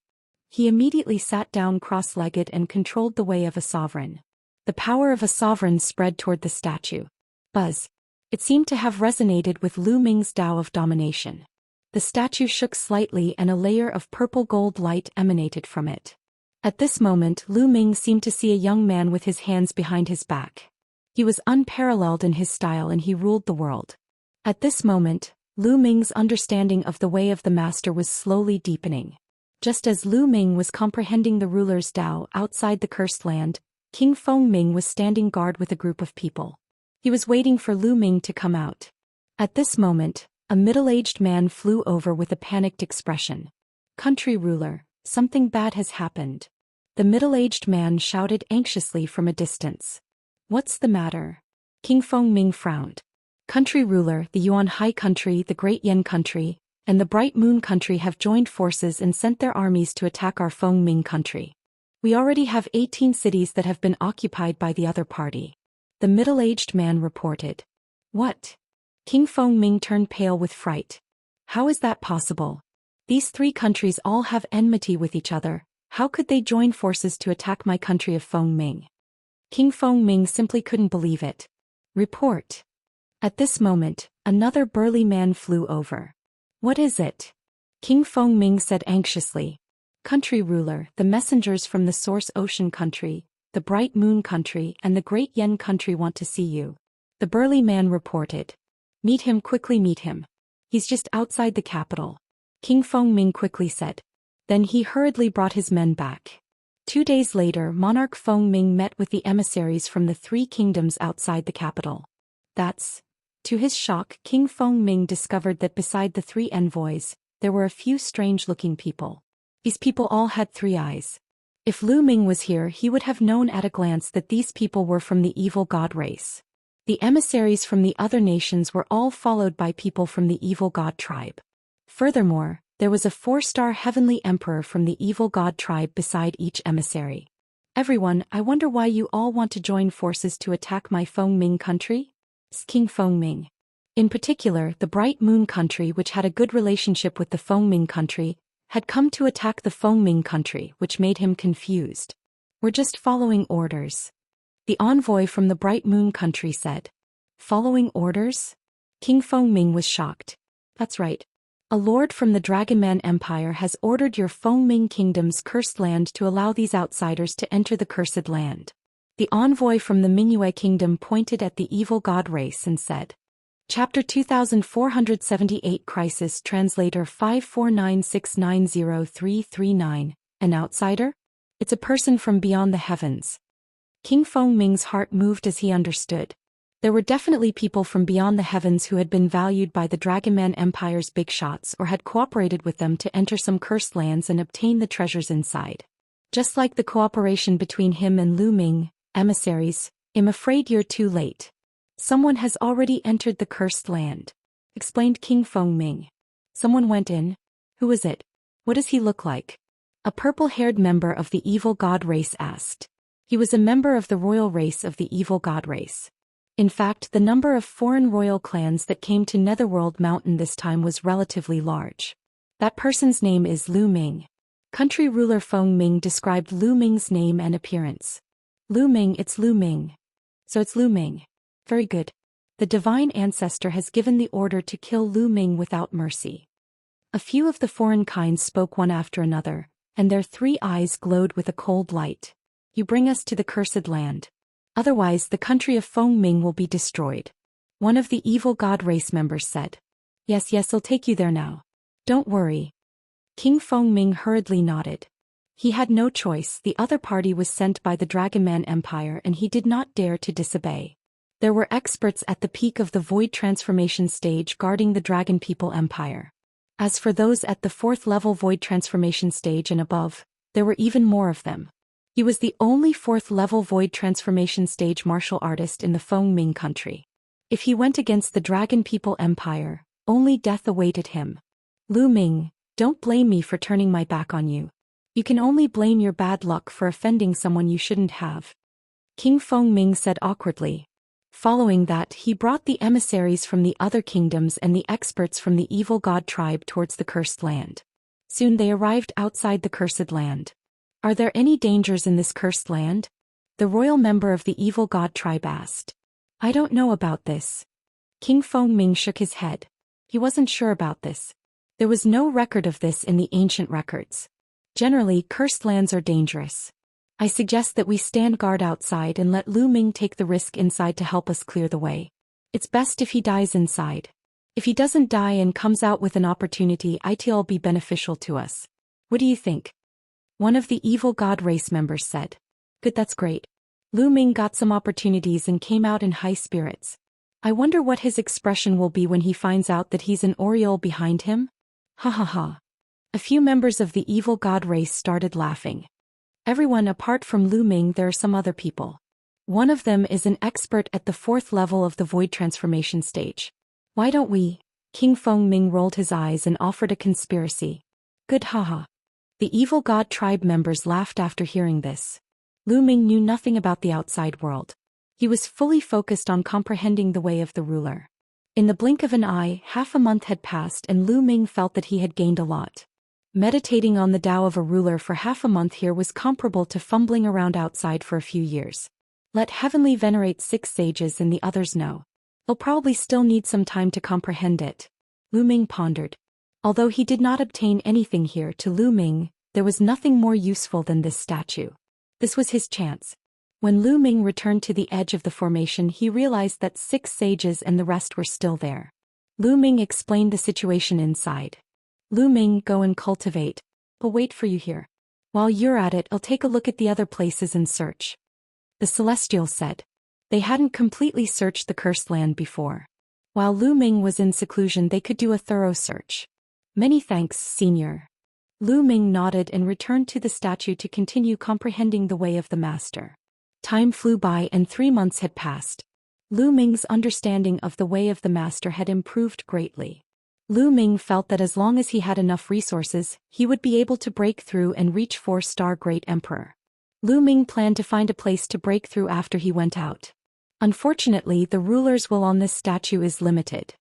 He immediately sat down cross-legged and controlled the way of a sovereign. The power of a sovereign spread toward the statue. Buzz. It seemed to have resonated with Lu Ming's Tao of domination. The statue shook slightly and a layer of purple-gold light emanated from it. At this moment, Lu Ming seemed to see a young man with his hands behind his back. He was unparalleled in his style and he ruled the world. At this moment, Lu Ming's understanding of the way of the master was slowly deepening. Just as Lu Ming was comprehending the ruler's Tao outside the cursed land, King Feng Ming was standing guard with a group of people. He was waiting for Lu Ming to come out. At this moment, a middle-aged man flew over with a panicked expression. "Country ruler, something bad has happened." The middle-aged man shouted anxiously from a distance. "What's the matter?" King Feng Ming frowned. "Country ruler, the Yuan Hai country, the Great Yen country, and the Bright Moon country have joined forces and sent their armies to attack our Feng Ming country. We already have 18 cities that have been occupied by the other party." The middle-aged man reported. "What?" King Feng Ming turned pale with fright. "How is that possible? These 3 countries all have enmity with each other. How could they join forces to attack my country of Feng Ming?" King Feng Ming simply couldn't believe it. "Report." At this moment, another burly man flew over. "What is it?" King Feng Ming said anxiously. "Country ruler, the messengers from the Source Ocean country, the Bright Moon country and the Great Yen country want to see you." The burly man reported. "Meet him quickly, meet him. He's just outside the capital," King Feng Ming quickly said. Then he hurriedly brought his men back. 2 days later, Monarch Feng Ming met with the emissaries from the 3 kingdoms outside the capital. To his shock, King Feng Ming discovered that beside the 3 envoys, there were a few strange-looking people. These people all had 3 eyes. If Lu Ming was here, he would have known at a glance that these people were from the evil god race. The emissaries from the other nations were all followed by people from the evil god tribe. Furthermore, there was a 4-star heavenly emperor from the evil god tribe beside each emissary. "Everyone, I wonder why you all want to join forces to attack my Feng Ming country?" King Feng Ming. In particular, the Bright Moon country, which had a good relationship with the Feng Ming country, had come to attack the Feng Ming country, which made him confused. "We're just following orders," the envoy from the Bright Moon country said. "Following orders?" King Feng Ming was shocked. "That's right. A lord from the Dragonman Empire has ordered your Feng Ming kingdom's cursed land to allow these outsiders to enter the cursed land." The envoy from the Mingyue kingdom pointed at the evil god race and said. Chapter 2478 Crisis Translator 549690339. An outsider? It's a person from beyond the heavens. King Feng Ming's heart moved as he understood. There were definitely people from beyond the heavens who had been valued by the Dragonman Empire's big shots or had cooperated with them to enter some cursed lands and obtain the treasures inside. Just like the cooperation between him and Lu Ming, emissaries, I'm afraid you're too late. Someone has already entered the cursed land, explained King Feng Ming. Someone went in? Who is it? What does he look like? A purple-haired member of the evil god race asked. He was a member of the royal race of the evil god race. In fact, the number of foreign royal clans that came to Netherworld Mountain this time was relatively large. That person's name is Lu Ming. Country ruler Feng Ming described Lu Ming's name and appearance. Lu Ming, it's Lu Ming. So it's Lu Ming. Very good. The divine ancestor has given the order to kill Lu Ming without mercy. A few of the foreign kinds spoke one after another, and their 3 eyes glowed with a cold light. You bring us to the cursed land. Otherwise the country of Feng Ming will be destroyed. One of the evil god race members said. Yes, I'll take you there now. Don't worry. King Fengming hurriedly nodded. He had no choice. The other party was sent by the Dragonman Empire and he did not dare to disobey. There were experts at the peak of the void transformation stage guarding the Dragon People Empire. As for those at the 4th level void transformation stage and above, there were even more of them. He was the only 4th level void transformation stage martial artist in the Fengming country. If he went against the Dragon People Empire, only death awaited him. Lu Ming, don't blame me for turning my back on you. You can only blame your bad luck for offending someone you shouldn't have. King Fengming said awkwardly. Following that, he brought the emissaries from the other kingdoms and the experts from the evil god tribe towards the cursed land. Soon they arrived outside the cursed land. Are there any dangers in this cursed land? The royal member of the evil god tribe asked. I don't know about this. King Fengming shook his head. He wasn't sure about this. There was no record of this in the ancient records. Generally, cursed lands are dangerous. I suggest that we stand guard outside and let Lu Ming take the risk inside to help us clear the way. It's best if he dies inside. If he doesn't die and comes out with an opportunity, it'll be beneficial to us. What do you think? One of the evil god race members said. Good, that's great. Lu Ming got some opportunities and came out in high spirits. I wonder what his expression will be when he finds out that he's an Oriole behind him? Ha ha ha. A few members of the evil god race started laughing. Everyone apart from Lu Ming, there are some other people. One of them is an expert at the 4th level of the void transformation stage. Why don't we? King Fengming rolled his eyes and offered a conspiracy. Good, haha. The evil god tribe members laughed after hearing this. Lu Ming knew nothing about the outside world. He was fully focused on comprehending the way of the ruler. In the blink of an eye, half a month had passed and Lu Ming felt that he had gained a lot. Meditating on the Tao of a ruler for half a month here was comparable to fumbling around outside for a few years. Let Heavenly venerate 6 sages and the others know. They'll probably still need some time to comprehend it. Lu Ming pondered. Although he did not obtain anything here, to Lu Ming, there was nothing more useful than this statue. This was his chance. When Lu Ming returned to the edge of the formation, he realized that 6 sages and the rest were still there. Lu Ming explained the situation inside. Lu Ming, go and cultivate. I'll wait for you here. While you're at it, I'll take a look at the other places and search. The Celestial said. They hadn't completely searched the cursed land before. While Lu Ming was in seclusion, they could do a thorough search. Many thanks, Senior. Lu Ming nodded and returned to the statue to continue comprehending the way of the master. Time flew by and 3 months had passed. Lu Ming's understanding of the way of the master had improved greatly. Lu Ming felt that as long as he had enough resources, he would be able to break through and reach 4-star Great Emperor. Lu Ming planned to find a place to break through after he went out. Unfortunately, the ruler's will on this statue is limited.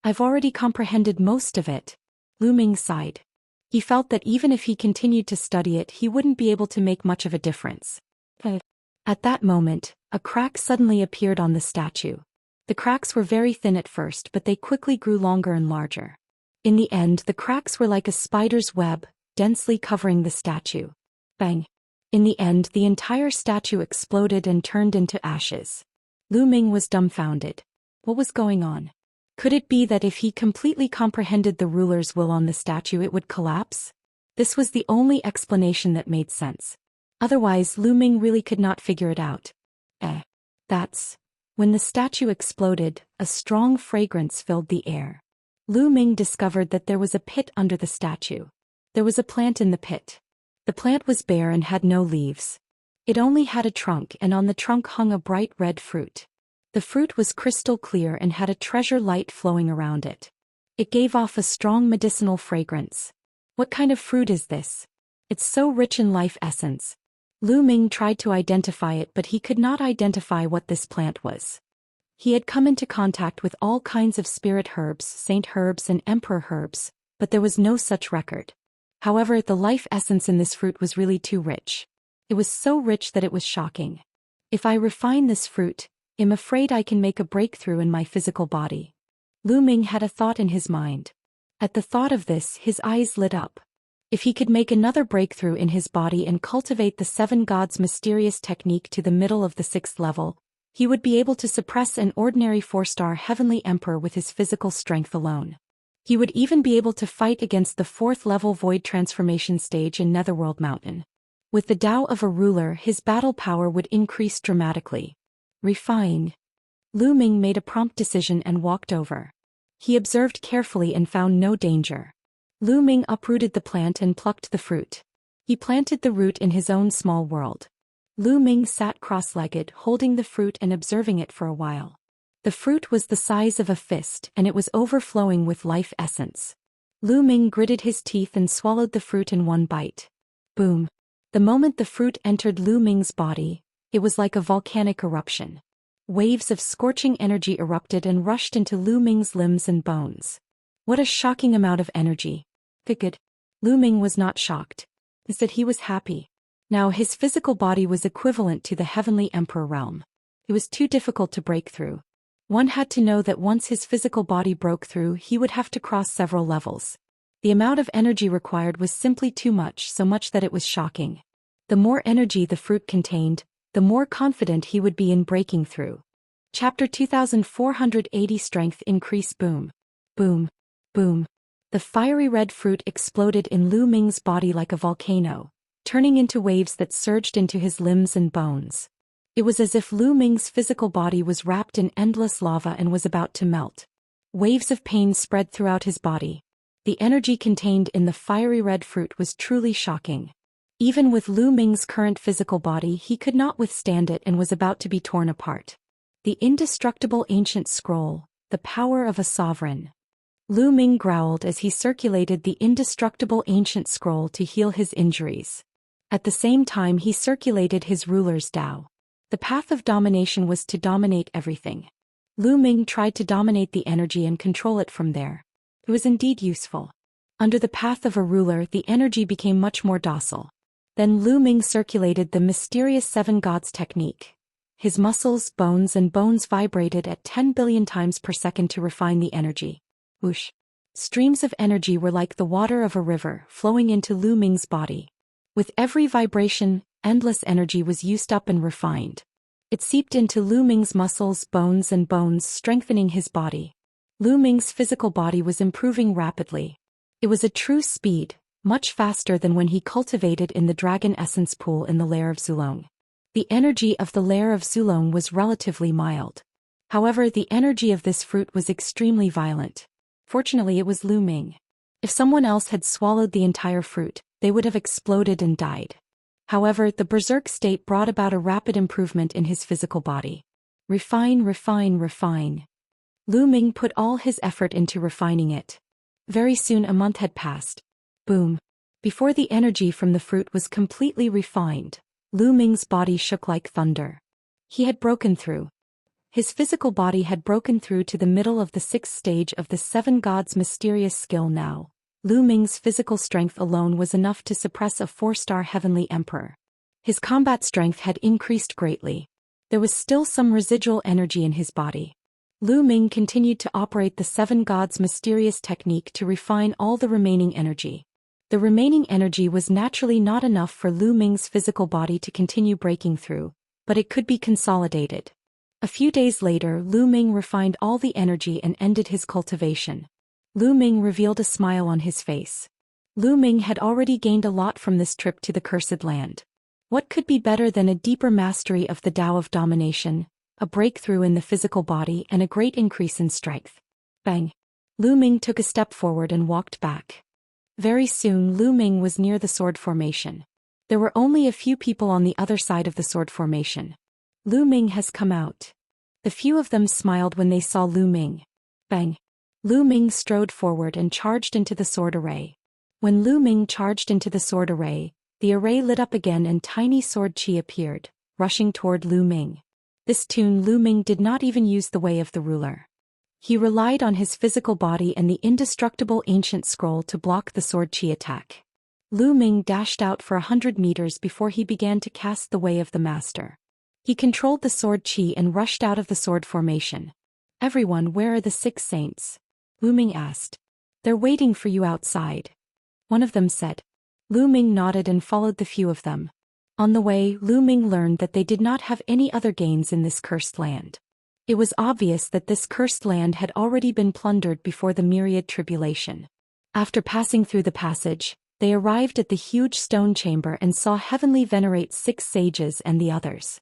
I've already comprehended most of it. Lu Ming sighed. He felt that even if he continued to study it, he wouldn't be able to make much of a difference. At that moment, a crack suddenly appeared on the statue. The cracks were very thin at first, but they quickly grew longer and larger. In the end, the cracks were like a spider's web, densely covering the statue. Bang! In the end, the entire statue exploded and turned into ashes. Lu Ming was dumbfounded. What was going on? Could it be that if he completely comprehended the ruler's will on the statue, it would collapse? This was the only explanation that made sense. Otherwise, Lu Ming really could not figure it out. That's... When the statue exploded, a strong fragrance filled the air. Lu Ming discovered that there was a pit under the statue. There was a plant in the pit. The plant was bare and had no leaves. It only had a trunk, and on the trunk hung a bright red fruit. The fruit was crystal clear and had a treasure light flowing around it. It gave off a strong medicinal fragrance. What kind of fruit is this? It's so rich in life essence. Lu Ming tried to identify it, but he could not identify what this plant was. He had come into contact with all kinds of spirit herbs, saint herbs and emperor herbs, but there was no such record. However, the life essence in this fruit was really too rich. It was so rich that it was shocking. If I refine this fruit, I'm afraid I can make a breakthrough in my physical body. Lu Ming had a thought in his mind. At the thought of this, his eyes lit up. If he could make another breakthrough in his body and cultivate the 7 gods' mysterious technique to the middle of the 6th level, he would be able to suppress an ordinary 4-star heavenly emperor with his physical strength alone. He would even be able to fight against the 4th-level Void Transformation stage in Netherworld Mountain. With the Tao of a ruler, his battle power would increase dramatically. Refine. Lu Ming made a prompt decision and walked over. He observed carefully and found no danger. Lu Ming uprooted the plant and plucked the fruit. He planted the root in his own small world. Lu Ming sat cross-legged, holding the fruit and observing it for a while. The fruit was the size of a fist and it was overflowing with life essence. Lu Ming gritted his teeth and swallowed the fruit in one bite. Boom. The moment the fruit entered Lu Ming's body, it was like a volcanic eruption. Waves of scorching energy erupted and rushed into Lu Ming's limbs and bones. What a shocking amount of energy. Good. Lu Ming was not shocked. Instead, he was happy. Now his physical body was equivalent to the Heavenly Emperor realm. It was too difficult to break through. One had to know that once his physical body broke through, he would have to cross several levels. The amount of energy required was simply too much, so much that it was shocking. The more energy the fruit contained, the more confident he would be in breaking through. Chapter 2480 Strength Increase. Boom. Boom. Boom. The fiery red fruit exploded in Lu Ming's body like a volcano, turning into waves that surged into his limbs and bones. It was as if Lu Ming's physical body was wrapped in endless lava and was about to melt. Waves of pain spread throughout his body. The energy contained in the fiery red fruit was truly shocking. Even with Lu Ming's current physical body, he could not withstand it and was about to be torn apart. The indestructible ancient scroll, the power of a sovereign. Lu Ming growled as he circulated the indestructible ancient scroll to heal his injuries. At the same time, he circulated his ruler's Tao. The path of domination was to dominate everything. Lu Ming tried to dominate the energy and control it from there. It was indeed useful. Under the path of a ruler, the energy became much more docile. Then Lu Ming circulated the mysterious 7 gods technique. His muscles, bones and bones vibrated at 10 billion times per second to refine the energy. Whoosh. Streams of energy were like the water of a river flowing into Lu Ming's body. With every vibration, endless energy was used up and refined. It seeped into Lu Ming's muscles, bones and bones, strengthening his body. Lu Ming's physical body was improving rapidly. It was a true speed, much faster than when he cultivated in the dragon essence pool in the lair of Zulong. The energy of the lair of Zulong was relatively mild. However, the energy of this fruit was extremely violent. Fortunately, it was Lu Ming. If someone else had swallowed the entire fruit, they would have exploded and died. However, the berserk state brought about a rapid improvement in his physical body. Refine, refine, refine. Lu Ming put all his effort into refining it. Very soon a month had passed. Boom. Before the energy from the fruit was completely refined, Lu Ming's body shook like thunder. He had broken through. His physical body had broken through to the middle of the 6th stage of the 7 gods' mysterious skill now. Lu Ming's physical strength alone was enough to suppress a 4-star heavenly emperor. His combat strength had increased greatly. There was still some residual energy in his body. Lu Ming continued to operate the 7 gods' mysterious technique to refine all the remaining energy. The remaining energy was naturally not enough for Lu Ming's physical body to continue breaking through, but it could be consolidated. A few days later, Lu Ming refined all the energy and ended his cultivation. Lu Ming revealed a smile on his face. Lu Ming had already gained a lot from this trip to the Cursed Land. What could be better than a deeper mastery of the Tao of domination, a breakthrough in the physical body and a great increase in strength? Bang! Lu Ming took a step forward and walked back. Very soon Lu Ming was near the sword formation. There were only a few people on the other side of the sword formation. Lu Ming has come out. The few of them smiled when they saw Lu Ming. Bang! Lu Ming strode forward and charged into the sword array. When Lu Ming charged into the sword array, the array lit up again and tiny sword chi appeared, rushing toward Lu Ming. This time Lu Ming did not even use the way of the ruler. He relied on his physical body and the indestructible ancient scroll to block the sword chi attack. Lu Ming dashed out for 100 meters before he began to cast the way of the master. He controlled the sword chi and rushed out of the sword formation. "Everyone, where are the 6 saints?" Lu Ming asked. "They're waiting for you outside," one of them said. Lu Ming nodded and followed the few of them. On the way, Lu Ming learned that they did not have any other gains in this cursed land. It was obvious that this cursed land had already been plundered before the myriad tribulation. After passing through the passage, they arrived at the huge stone chamber and saw Heavenly venerate 6 sages and the others.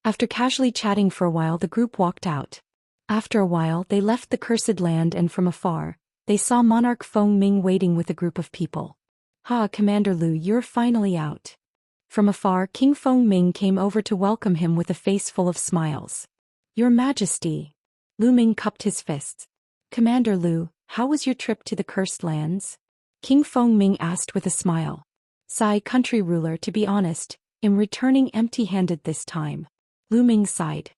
After casually chatting for a while, the group walked out. After a while, they left the cursed land, and from afar, they saw Monarch Feng Ming waiting with a group of people. "Ha, Commander Lu, you're finally out." From afar, King Feng Ming came over to welcome him with a face full of smiles. "Your Majesty." Lu Ming cupped his fists. "Commander Lu, how was your trip to the cursed lands?" King Feng Ming asked with a smile. "Sigh, country ruler, to be honest, I'm returning empty-handed this time." Lu Ming sighed.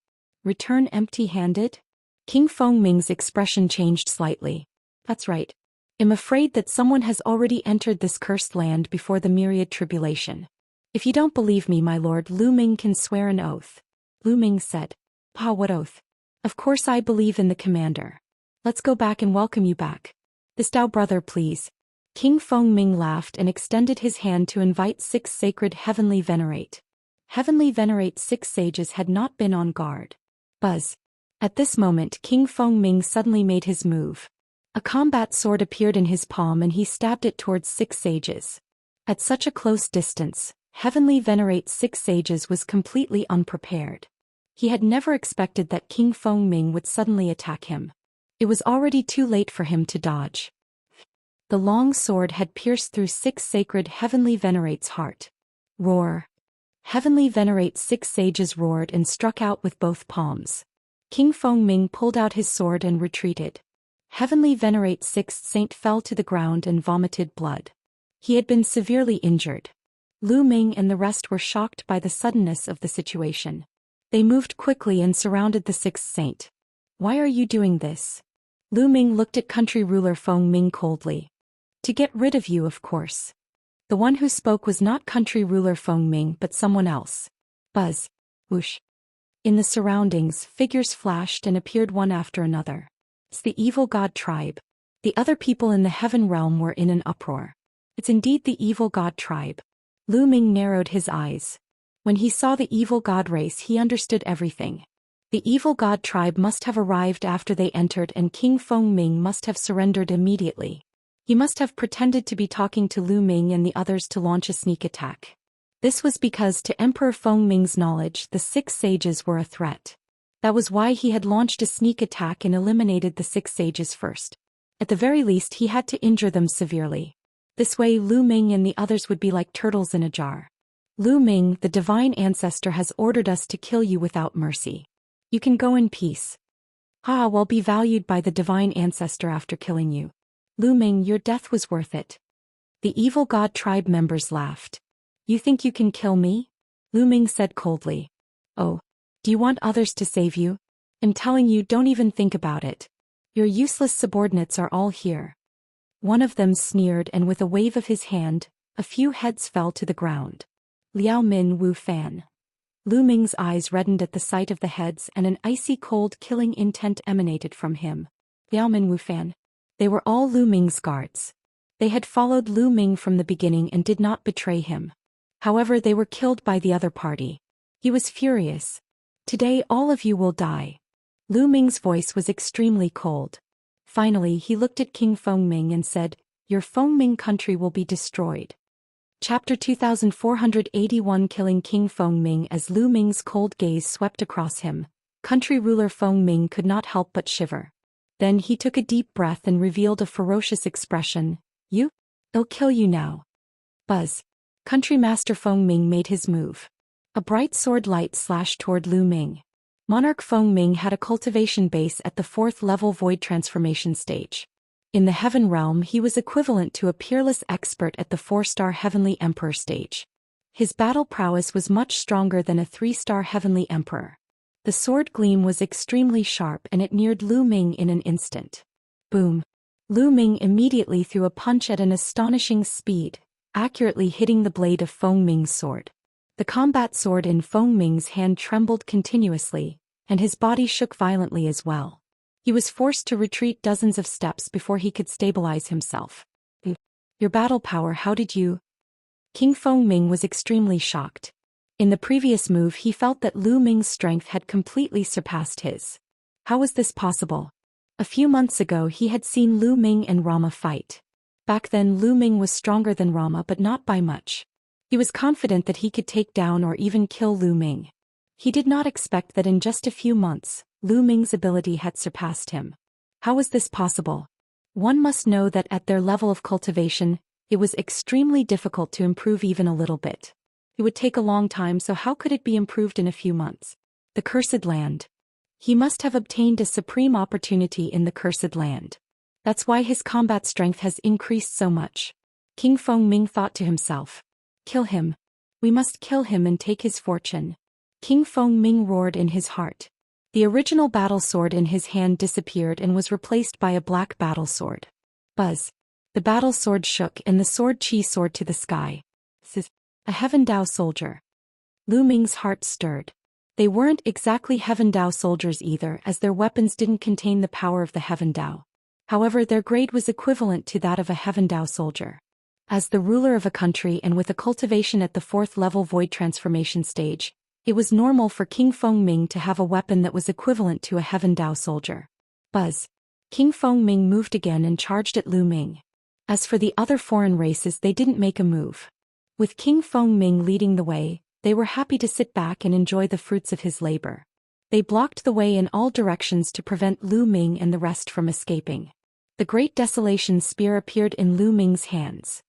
"Return empty-handed?" King Feng Ming's expression changed slightly. "That's right. I'm afraid that someone has already entered this cursed land before the myriad tribulation. If you don't believe me, my lord, Lu Ming can swear an oath." Lu Ming said. "Pa, what oath?" "Of course I believe in the commander. Let's go back and welcome you back. This Dao brother, please." King Feng Ming laughed and extended his hand to invite 6 sacred Heavenly venerate. Heavenly venerate 6 sages had not been on guard. Buzz. At this moment, King Feng Ming suddenly made his move. A combat sword appeared in his palm and he stabbed it towards 6 sages. At such a close distance, Heavenly venerate 6 sages was completely unprepared. He had never expected that King Feng Ming would suddenly attack him. It was already too late for him to dodge. The long sword had pierced through 6 sacred Heavenly venerate's heart. Roar. Heavenly venerate 6 sages roared and struck out with both palms. King Feng Ming pulled out his sword and retreated. Heavenly venerate 6th saint fell to the ground and vomited blood. He had been severely injured. Lu Ming and the rest were shocked by the suddenness of the situation. They moved quickly and surrounded the 6th saint. "Why are you doing this?" Lu Ming looked at country ruler Feng Ming coldly. "To get rid of you, of course." The one who spoke was not country ruler Feng Ming but someone else. Buzz. Whoosh. In the surroundings, figures flashed and appeared one after another. It's the evil god tribe. The other people in the heaven realm were in an uproar. It's indeed the evil god tribe. Lu Ming narrowed his eyes. When he saw the evil god race, he understood everything. The evil god tribe must have arrived after they entered, and King Feng Ming must have surrendered immediately. He must have pretended to be talking to Lu Ming and the others to launch a sneak attack. This was because, to Emperor Feng Ming's knowledge, the 6 sages were a threat. That was why he had launched a sneak attack and eliminated the 6 sages first. At the very least, he had to injure them severely. This way Lu Ming and the others would be like turtles in a jar. "Lu Ming, the divine ancestor has ordered us to kill you without mercy. You can go in peace." "Ah, well, be valued by the divine ancestor after killing you. Lu Ming, your death was worth it." The evil god tribe members laughed. "You think you can kill me?" Lu Ming said coldly. "Oh. Do you want others to save you? I'm telling you, don't even think about it. Your useless subordinates are all here." One of them sneered, and with a wave of his hand, a few heads fell to the ground. Liao Min Wu Fan. Lu Ming's eyes reddened at the sight of the heads, and an icy cold killing intent emanated from him. Liao Min Wu Fan. They were all Lu Ming's guards. They had followed Lu Ming from the beginning and did not betray him. However, they were killed by the other party. He was furious. "Today all of you will die." Lu Ming's voice was extremely cold. Finally, he looked at King Feng Ming and said, "Your Feng Ming country will be destroyed." Chapter 2481. Killing King Feng Ming. As Lu Ming's cold gaze swept across him, country ruler Feng Ming could not help but shiver. Then he took a deep breath and revealed a ferocious expression. "You? I'll kill you now." Buzz. Country master Feng Ming made his move. A bright sword light slashed toward Lu Ming. Monarch Feng Ming had a cultivation base at the 4th level void transformation stage. In the heaven realm, he was equivalent to a peerless expert at the 4-star heavenly emperor stage. His battle prowess was much stronger than a 3-star heavenly emperor. The sword gleam was extremely sharp and it neared Lu Ming in an instant. Boom. Lu Ming immediately threw a punch at an astonishing speed, accurately hitting the blade of Feng Ming's sword. The combat sword in Feng Ming's hand trembled continuously, and his body shook violently as well. He was forced to retreat dozens of steps before he could stabilize himself. "Your battle power, how did you?" King Feng Ming was extremely shocked. In the previous move, he felt that Lu Ming's strength had completely surpassed his. How was this possible? A few months ago he had seen Lu Ming and Rama fight. Back then Lu Ming was stronger than Rama but not by much. He was confident that he could take down or even kill Lu Ming. He did not expect that in just a few months, Lu Ming's ability had surpassed him. How was this possible? One must know that at their level of cultivation, it was extremely difficult to improve even a little bit. It would take a long time, so how could it be improved in a few months? The Cursed Land. He must have obtained a supreme opportunity in the Cursed Land. That's why his combat strength has increased so much. King Fengming thought to himself. Kill him. We must kill him and take his fortune. King Fengming roared in his heart. The original battle sword in his hand disappeared and was replaced by a black battle sword. Buzz. The battle sword shook and the sword chi soared to the sky. This is a Heaven Dao soldier. Lu Ming's heart stirred. They weren't exactly Heaven Dao soldiers either, as their weapons didn't contain the power of the Heaven Dao. However, their grade was equivalent to that of a Heaven Dao soldier. As the ruler of a country and with a cultivation at the 4th level void transformation stage, it was normal for King Fengming to have a weapon that was equivalent to a Heaven Dao soldier. Buzz. King Fengming moved again and charged at Lu Ming. As for the other foreign races, they didn't make a move. With King Fengming leading the way, they were happy to sit back and enjoy the fruits of his labor. They blocked the way in all directions to prevent Lu Ming and the rest from escaping. The Great Desolation Spear appeared in Lu Ming's hands.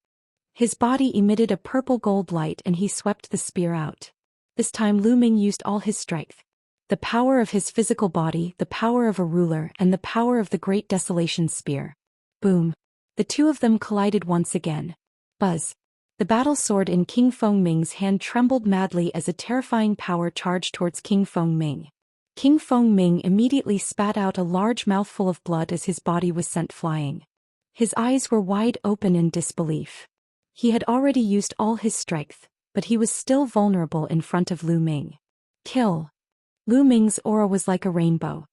His body emitted a purple gold light and he swept the spear out. This time Lu Ming used all his strength. The power of his physical body, the power of a ruler, and the power of the Great Desolation Spear. Boom. The two of them collided once again. Buzz. The battle sword in King Fengming's hand trembled madly as a terrifying power charged towards King Fengming. King Fengming immediately spat out a large mouthful of blood as his body was sent flying. His eyes were wide open in disbelief. He had already used all his strength, but he was still vulnerable in front of Lu Ming. Kill. Lu Ming's aura was like a rainbow.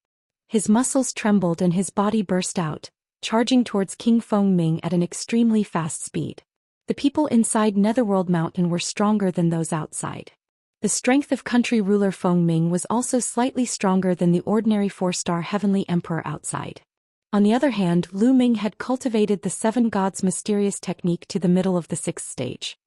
His muscles trembled and his body burst out, charging towards King Fengming at an extremely fast speed. The people inside Netherworld Mountain were stronger than those outside. The strength of country ruler Fengming was also slightly stronger than the ordinary 4-star Heavenly Emperor outside. On the other hand, Lu Ming had cultivated the 7 gods' mysterious technique to the middle of the 6th stage.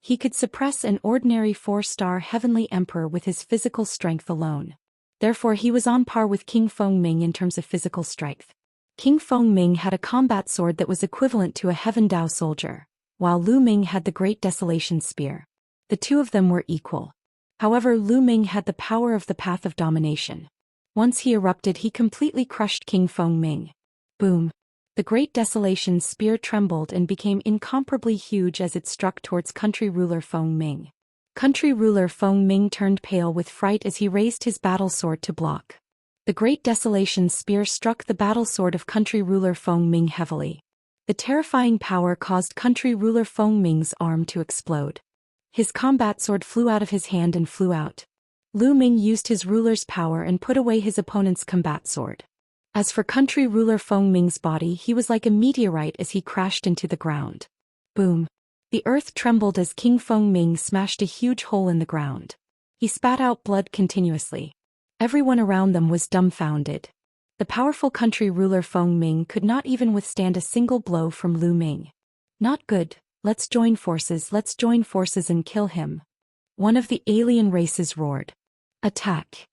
He could suppress an ordinary 4-star Heavenly Emperor with his physical strength alone. Therefore he was on par with King Fengming in terms of physical strength. King Fengming had a combat sword that was equivalent to a Heaven Dao soldier, while Lu Ming had the Great Desolation Spear. The two of them were equal. However, Lu Ming had the power of the Path of Domination. Once he erupted, he completely crushed King Fengming. Boom. The Great Desolation Spear trembled and became incomparably huge as it struck towards country ruler Fengming. Country ruler Fengming turned pale with fright as he raised his battle sword to block. The Great Desolation Spear struck the battle sword of country ruler Fengming heavily. The terrifying power caused country ruler Fengming's arm to explode. His combat sword flew out of his hand and flew out. Lu Ming used his ruler's power and put away his opponent's combat sword. As for country ruler Fengming's body, he was like a meteorite as he crashed into the ground. Boom. The earth trembled as King Fengming smashed a huge hole in the ground. He spat out blood continuously. Everyone around them was dumbfounded. The powerful country ruler Fengming could not even withstand a single blow from Lu Ming. Not good. Let's join forces and kill him. One of the alien races roared. Attack.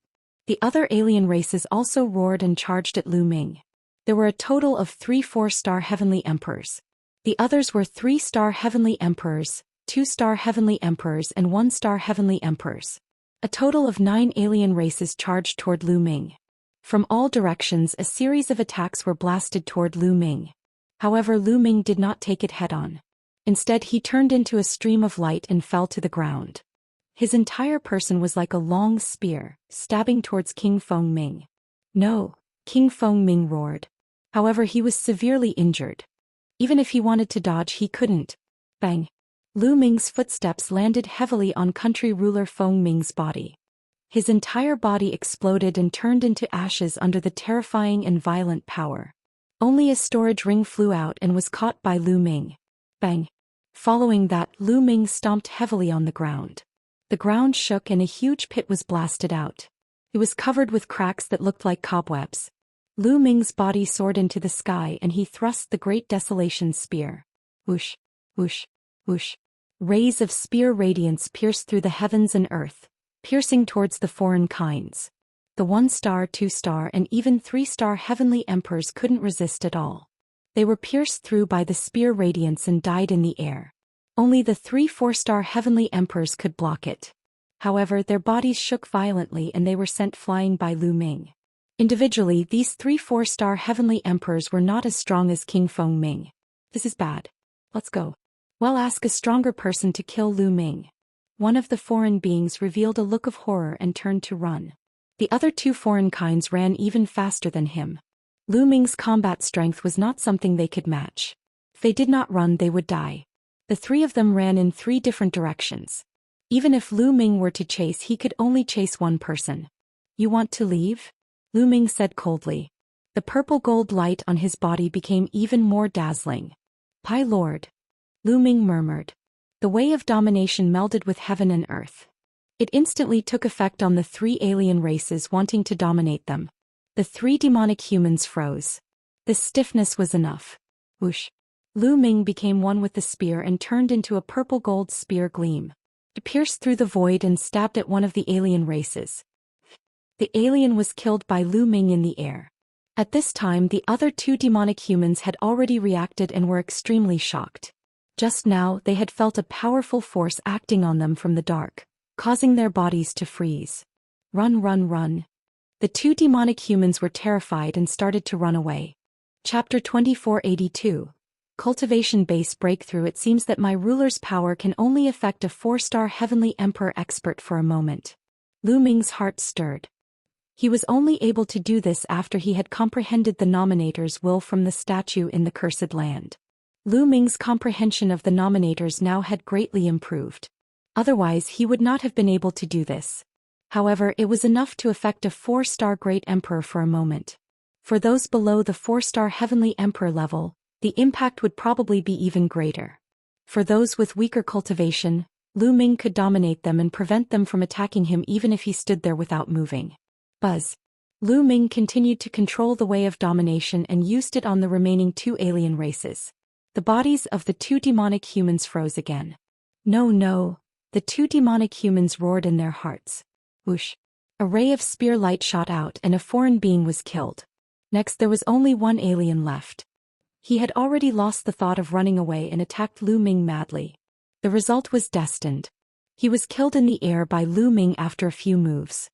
The other alien races also roared and charged at Lu Ming. There were a total of 3 4-star Heavenly Emperors. The others were 3-star Heavenly Emperors, 2-star Heavenly Emperors and 1-star Heavenly Emperors. A total of 9 alien races charged toward Lu Ming. From all directions a series of attacks were blasted toward Lu Ming. However, Lu Ming did not take it head-on. Instead he turned into a stream of light and fell to the ground. His entire person was like a long spear, stabbing towards King Fengming. No, King Fengming roared. However, he was severely injured. Even if he wanted to dodge, he couldn't. Bang! Lu Ming's footsteps landed heavily on country ruler Fengming's body. His entire body exploded and turned into ashes under the terrifying and violent power. Only a storage ring flew out and was caught by Lu Ming. Bang! Following that, Lu Ming stomped heavily on the ground. The ground shook and a huge pit was blasted out. It was covered with cracks that looked like cobwebs. Lu Ming's body soared into the sky and he thrust the great desolation spear. Whoosh, whoosh, whoosh. Rays of spear radiance pierced through the heavens and earth, piercing towards the foreign kinds. The 1-star, 2-star and even 3-star heavenly emperors couldn't resist at all. They were pierced through by the spear radiance and died in the air. Only the 3-4-star heavenly emperors could block it. However, their bodies shook violently and they were sent flying by Lu Ming. Individually, these 3-4-star heavenly emperors were not as strong as King Feng Ming. This is bad. Let's go. Well, ask a stronger person to kill Lu Ming. One of the foreign beings revealed a look of horror and turned to run. The other 2 foreign kinds ran even faster than him. Lu Ming's combat strength was not something they could match. If they did not run, they would die. The 3 of them ran in 3 different directions. Even if Lu Ming were to chase, he could only chase one person. You want to leave? Lu Ming said coldly. The purple gold light on his body became even more dazzling. Pai Lord. Lu Ming murmured. The way of domination melded with heaven and earth. It instantly took effect on the 3 alien races wanting to dominate them. The 3 demonic humans froze. This stiffness was enough. Whoosh. Lu Ming became one with the spear and turned into a purple gold spear gleam. It pierced through the void and stabbed at one of the alien races. The alien was killed by Lu Ming in the air. At this time, the other 2 demonic humans had already reacted and were extremely shocked. Just now, they had felt a powerful force acting on them from the dark, causing their bodies to freeze. Run, run, run. The 2 demonic humans were terrified and started to run away. Chapter 2482. Cultivation Base Breakthrough. It seems that my ruler's power can only affect a 4-star heavenly emperor expert for a moment. Lu Ming's heart stirred. He was only able to do this after he had comprehended the Nominator's will from the statue in the Cursed Land. Lu Ming's comprehension of the Nominators now had greatly improved. Otherwise, he would not have been able to do this. However, it was enough to affect a 4-star Great Emperor for a moment. For those below the 4-star Heavenly Emperor level, the impact would probably be even greater. For those with weaker cultivation, Lu Ming could dominate them and prevent them from attacking him even if he stood there without moving. Buzz. Lu Ming continued to control the way of domination and used it on the remaining 2 alien races. The bodies of the 2 demonic humans froze again. No, no. The 2 demonic humans roared in their hearts. Whoosh. A ray of spear light shot out and a foreign being was killed. Next there was only 1 alien left. He had already lost the thought of running away and attacked Lu Ming madly. The result was destined. He was killed in the air by Lu Ming after a few moves.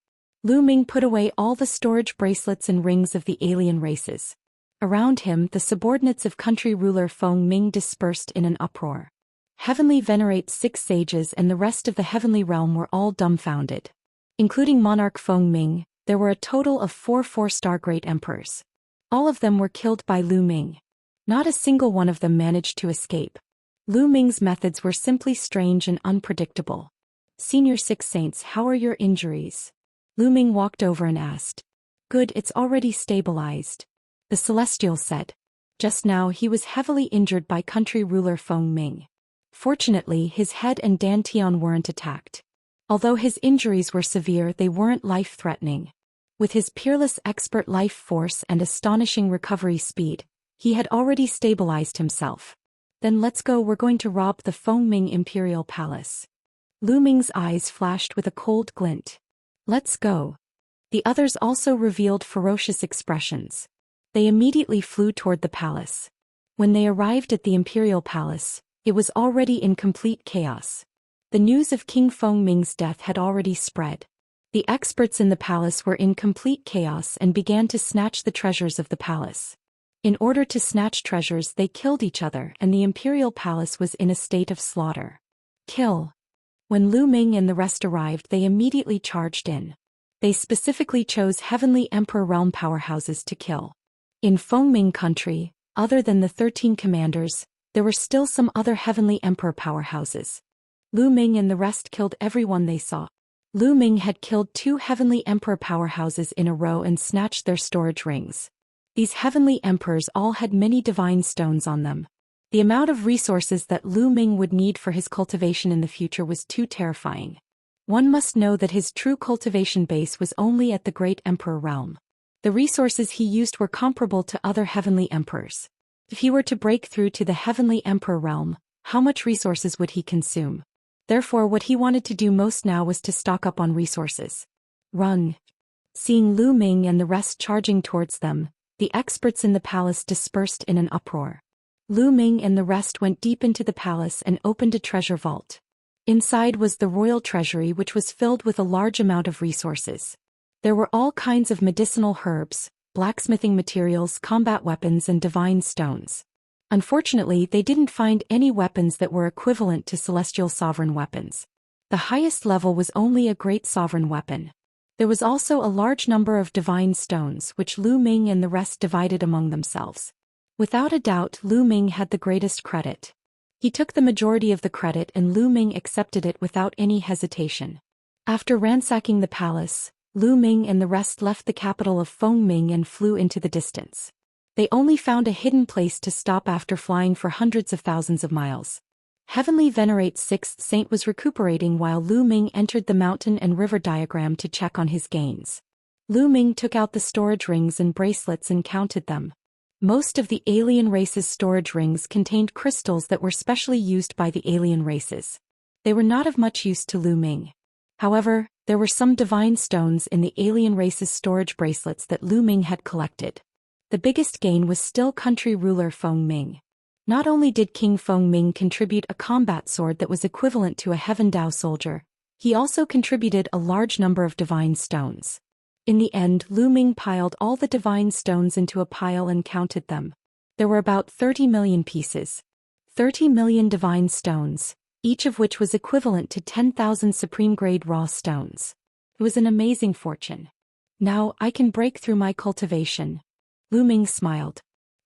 Lu Ming put away all the storage bracelets and rings of the alien races. Around him, the subordinates of country ruler Feng Ming dispersed in an uproar. Heavenly Venerate 6 sages and the rest of the heavenly realm were all dumbfounded. Including monarch Feng Ming, there were a total of 4 4-star great emperors. All of them were killed by Lu Ming. Not a single one of them managed to escape. Lu Ming's methods were simply strange and unpredictable. Senior 6 saints, how are your injuries? Lu Ming walked over and asked. Good, it's already stabilized. The Celestial said. Just now he was heavily injured by country ruler Feng Ming. Fortunately, his head and dantian weren't attacked. Although his injuries were severe, they weren't life-threatening. With his peerless expert life force and astonishing recovery speed, he had already stabilized himself. Then let's go, we're going to rob the Feng Ming Imperial Palace. Lu Ming's eyes flashed with a cold glint. Let's go. The others also revealed ferocious expressions. They immediately flew toward the palace. When they arrived at the Imperial Palace, it was already in complete chaos. The news of King Feng Ming's death had already spread. The experts in the palace were in complete chaos and began to snatch the treasures of the palace. In order to snatch treasures, they killed each other, and the Imperial Palace was in a state of slaughter. Kill. When Lu Ming and the rest arrived, they immediately charged in. They specifically chose Heavenly Emperor realm powerhouses to kill. In Feng Ming country, other than the 13 commanders, there were still some other Heavenly Emperor powerhouses. Lu Ming and the rest killed everyone they saw. Lu Ming had killed 2 Heavenly Emperor powerhouses in a row and snatched their storage rings. These Heavenly Emperors all had many divine stones on them. The amount of resources that Lu Ming would need for his cultivation in the future was too terrifying. One must know that his true cultivation base was only at the Great Emperor realm. The resources he used were comparable to other heavenly emperors. If he were to break through to the heavenly emperor realm, how much resources would he consume? Therefore, what he wanted to do most now was to stock up on resources. Run. Seeing Lu Ming and the rest charging towards them, the experts in the palace dispersed in an uproar. Lu Ming and the rest went deep into the palace and opened a treasure vault. Inside was the royal treasury, which was filled with a large amount of resources. There were all kinds of medicinal herbs, blacksmithing materials, combat weapons, and divine stones. Unfortunately, they didn't find any weapons that were equivalent to celestial sovereign weapons. The highest level was only a great sovereign weapon. There was also a large number of divine stones, which Lu Ming and the rest divided among themselves. Without a doubt, Lu Ming had the greatest credit. He took the majority of the credit and Lu Ming accepted it without any hesitation. After ransacking the palace, Lu Ming and the rest left the capital of Fengming and flew into the distance. They only found a hidden place to stop after flying for hundreds of thousands of miles. Heavenly Venerate Sixth Saint was recuperating while Lu Ming entered the mountain and river diagram to check on his gains. Lu Ming took out the storage rings and bracelets and counted them. Most of the alien race's storage rings contained crystals that were specially used by the alien races. They were not of much use to Lu Ming. However, there were some divine stones in the alien race's storage bracelets that Lu Ming had collected. The biggest gain was still country ruler Fengming. Not only did King Fengming contribute a combat sword that was equivalent to a Heaven Dao soldier, he also contributed a large number of divine stones. In the end, Lu Ming piled all the divine stones into a pile and counted them. There were about 30 million pieces. 30 million divine stones, each of which was equivalent to 10,000 supreme-grade raw stones. It was an amazing fortune. Now I can break through my cultivation. Lu Ming smiled.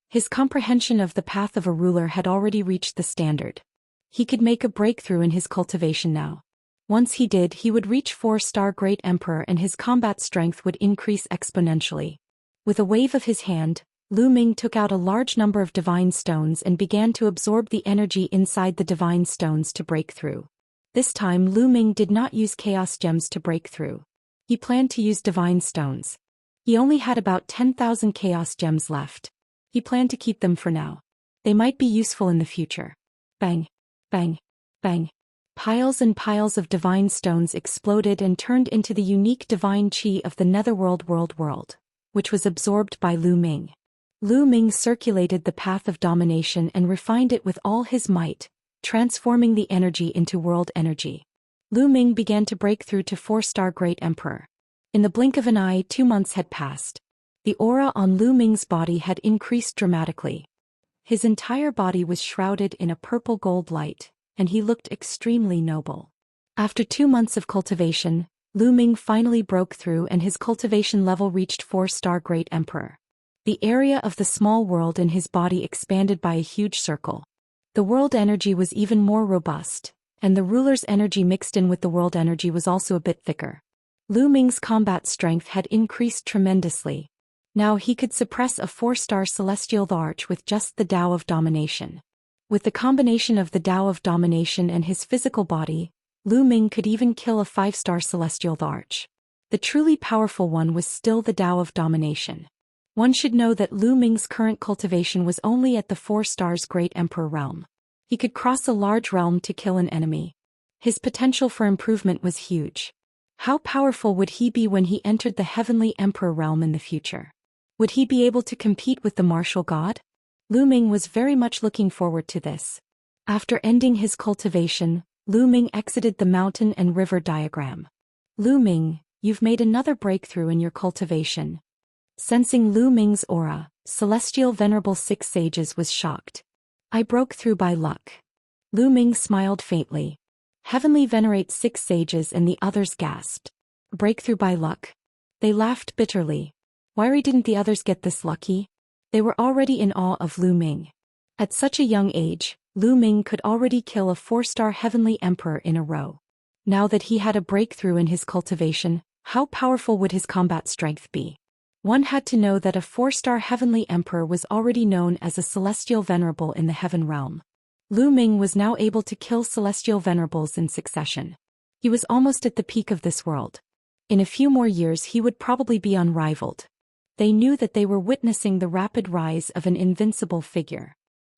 His comprehension of the path of a ruler had already reached the standard. He could make a breakthrough in his cultivation now. Once he did, he would reach 4-star Great Emperor and his combat strength would increase exponentially. With a wave of his hand, Lu Ming took out a large number of divine stones and began to absorb the energy inside the divine stones to break through. This time Lu Ming did not use chaos gems to break through. He planned to use divine stones. He only had about 10,000 chaos gems left. He planned to keep them for now. They might be useful in the future. Bang, bang, bang. Piles and piles of divine stones exploded and turned into the unique divine chi of the netherworld world, which was absorbed by Lu Ming. Lu Ming circulated the path of domination and refined it with all his might, transforming the energy into world energy. Lu Ming began to break through to 4-star Great Emperor. In the blink of an eye, 2 months had passed. The aura on Lu Ming's body had increased dramatically. His entire body was shrouded in a purple gold light, and he looked extremely noble. After 2 months of cultivation, Lu Ming finally broke through and his cultivation level reached 4-star Great Emperor. The area of the small world in his body expanded by a huge circle. The world energy was even more robust, and the ruler's energy mixed in with the world energy was also a bit thicker. Lu Ming's combat strength had increased tremendously. Now he could suppress a 4-star celestial arch with just the Tao of domination. With the combination of the Tao of domination and his physical body, Lu Ming could even kill a 5-star celestial arch. The truly powerful one was still the Tao of domination. One should know that Lu Ming's current cultivation was only at the 4 stars Great Emperor realm. He could cross a large realm to kill an enemy. His potential for improvement was huge. How powerful would he be when he entered the Heavenly Emperor realm in the future? Would he be able to compete with the martial god? Lu Ming was very much looking forward to this. After ending his cultivation, Lu Ming exited the mountain and river diagram. Lu Ming, you've made another breakthrough in your cultivation. Sensing Lu Ming's aura, Celestial Venerable 6 Sages was shocked. I broke through by luck. Lu Ming smiled faintly. Heavenly Venerate 6 Sages and the others gasped. Breakthrough by luck. They laughed bitterly. Why didn't the others get this lucky? They were already in awe of Lu Ming. At such a young age, Lu Ming could already kill a 4-star Heavenly Emperor in a row. Now that he had a breakthrough in his cultivation, how powerful would his combat strength be? One had to know that a 4-star Heavenly Emperor was already known as a Celestial Venerable in the Heaven realm. Lu Ming was now able to kill Celestial Venerables in succession. He was almost at the peak of this world. In a few more years he would probably be unrivaled. They knew that they were witnessing the rapid rise of an invincible figure.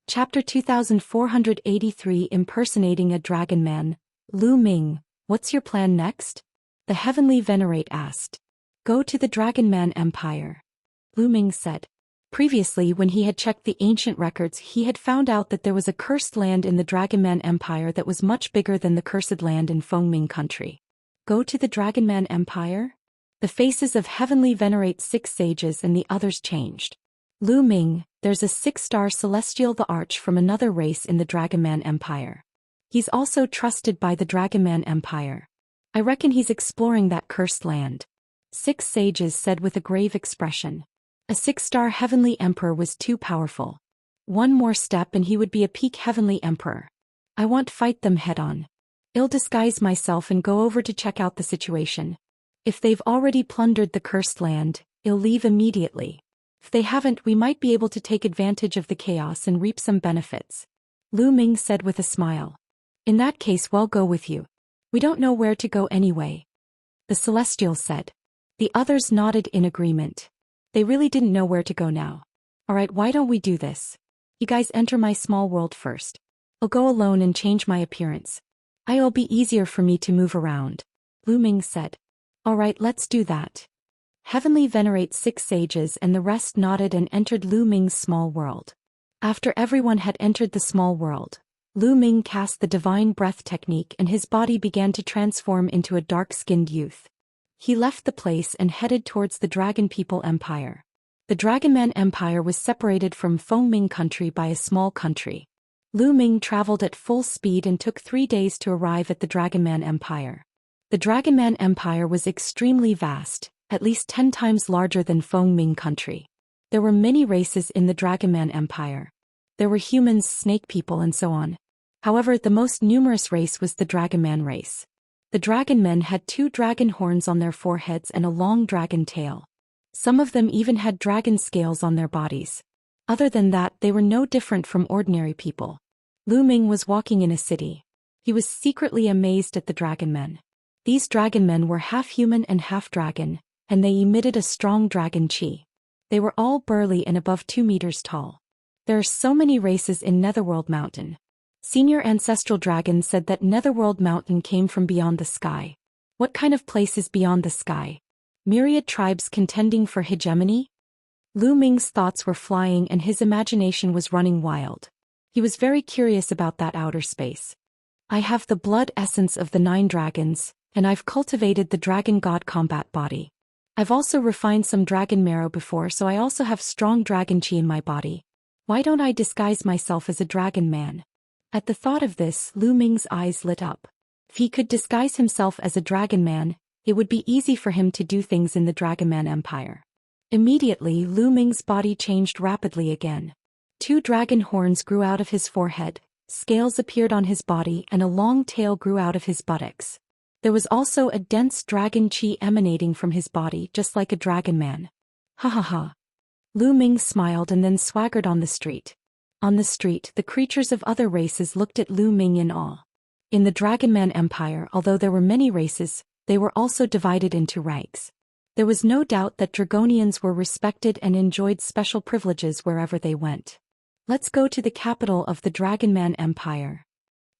Chapter 2483 Impersonating a Dragon Man. Lu Ming, what's your plan next? The Heavenly Venerate asked. Go to the Dragon Man Empire. Lu Ming said. Previously, when he had checked the ancient records, he had found out that there was a cursed land in the Dragon Man Empire that was much bigger than the cursed land in Fengming country. Go to the Dragon Man Empire? The faces of Heavenly Venerate 6 sages and the others changed. Lu Ming, there's a 6-star celestial the Arch from another race in the Dragon Man Empire. He's also trusted by the Dragon Man Empire. I reckon he's exploring that cursed land. 6 sages said with a grave expression. A 6-star heavenly emperor was too powerful. One more step and he would be a peak heavenly emperor. I want to fight them head-on. I'll disguise myself and go over to check out the situation. If they've already plundered the cursed land, I'll leave immediately. If they haven't, we might be able to take advantage of the chaos and reap some benefits. Lu Ming said with a smile. In that case, we'll go with you. We don't know where to go anyway. The Celestial said. The others nodded in agreement. They really didn't know where to go now. Alright, why don't we do this? You guys enter my small world first. I'll go alone and change my appearance. It'll be easier for me to move around. Lu Ming said. Alright, let's do that. Heavenly Venerate 6 sages and the rest nodded and entered Lu Ming's small world. After everyone had entered the small world, Lu Ming cast the Divine Breath technique and his body began to transform into a dark-skinned youth. He left the place and headed towards the Dragon People Empire. The Dragon Man Empire was separated from Fengming country by a small country. Lu Ming traveled at full speed and took 3 days to arrive at the Dragon Man Empire. The Dragon Man Empire was extremely vast, at least 10 times larger than Fengming country. There were many races in the Dragon Man Empire. There were humans, snake people and so on. However, the most numerous race was the Dragon Man race. The dragon men had 2 dragon horns on their foreheads and a long dragon tail. Some of them even had dragon scales on their bodies. Other than that, they were no different from ordinary people. Lu Ming was walking in a city. He was secretly amazed at the dragon men. These dragon men were half human and half dragon, and they emitted a strong dragon chi. They were all burly and above 2 meters tall. There are so many races in Netherworld Mountain. Senior Ancestral Dragon said that Netherworld Mountain came from beyond the sky. What kind of place is beyond the sky? Myriad tribes contending for hegemony? Lu Ming's thoughts were flying and his imagination was running wild. He was very curious about that outer space. I have the blood essence of the 9 dragons, and I've cultivated the dragon god combat body. I've also refined some dragon marrow before, so I also have strong dragon chi in my body. Why don't I disguise myself as a dragon man? At the thought of this, Lu Ming's eyes lit up. If he could disguise himself as a dragon man, it would be easy for him to do things in the Dragon Man Empire. Immediately, Lu Ming's body changed rapidly again. 2 dragon horns grew out of his forehead, scales appeared on his body and a long tail grew out of his buttocks. There was also a dense dragon chi emanating from his body, just like a dragon man. Ha ha ha. Lu Ming smiled and then swaggered on the street. On the street, the creatures of other races looked at Lu Ming in awe. In the Dragon Man Empire, although there were many races, they were also divided into ranks. There was no doubt that Dragonians were respected and enjoyed special privileges wherever they went. Let's go to the capital of the Dragon Man Empire.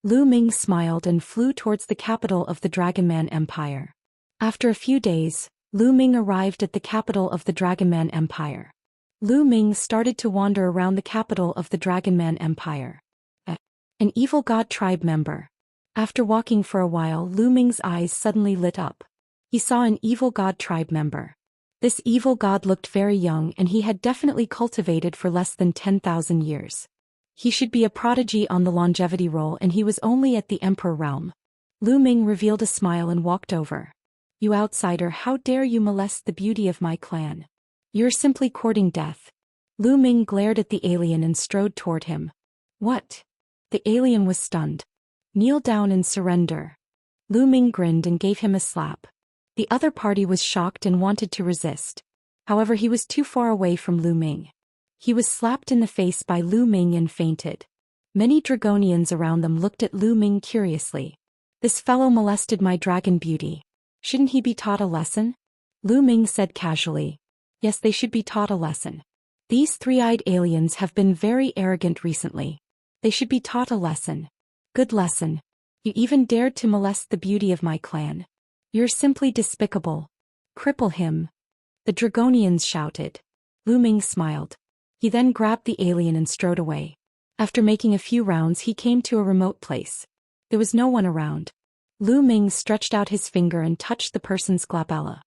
Lu Ming smiled and flew towards the capital of the Dragon Man Empire. After a few days, Lu Ming arrived at the capital of the Dragon Man Empire. Lu Ming started to wander around the capital of the Dragon Man Empire. An evil god tribe member. After walking for a while, Lu Ming's eyes suddenly lit up. He saw an evil god tribe member. This evil god looked very young and he had definitely cultivated for less than 10,000 years. He should be a prodigy on the longevity roll and he was only at the Emperor realm. Lu Ming revealed a smile and walked over. You outsider, how dare you molest the beauty of my clan? You're simply courting death. Lu Ming glared at the alien and strode toward him. What? The alien was stunned. Kneel down and surrender. Lu Ming grinned and gave him a slap. The other party was shocked and wanted to resist. However, he was too far away from Lu Ming. He was slapped in the face by Lu Ming and fainted. Many Dragonians around them looked at Lu Ming curiously. This fellow molested my dragon beauty. Shouldn't he be taught a lesson? Lu Ming said casually. Yes, they should be taught a lesson. These three-eyed aliens have been very arrogant recently. They should be taught a lesson. Good lesson. You even dared to molest the beauty of my clan. You're simply despicable. Cripple him. The Dragonians shouted. Lu Ming smiled. He then grabbed the alien and strode away. After making a few rounds, he came to a remote place. There was no one around. Lu Ming stretched out his finger and touched the person's glabella.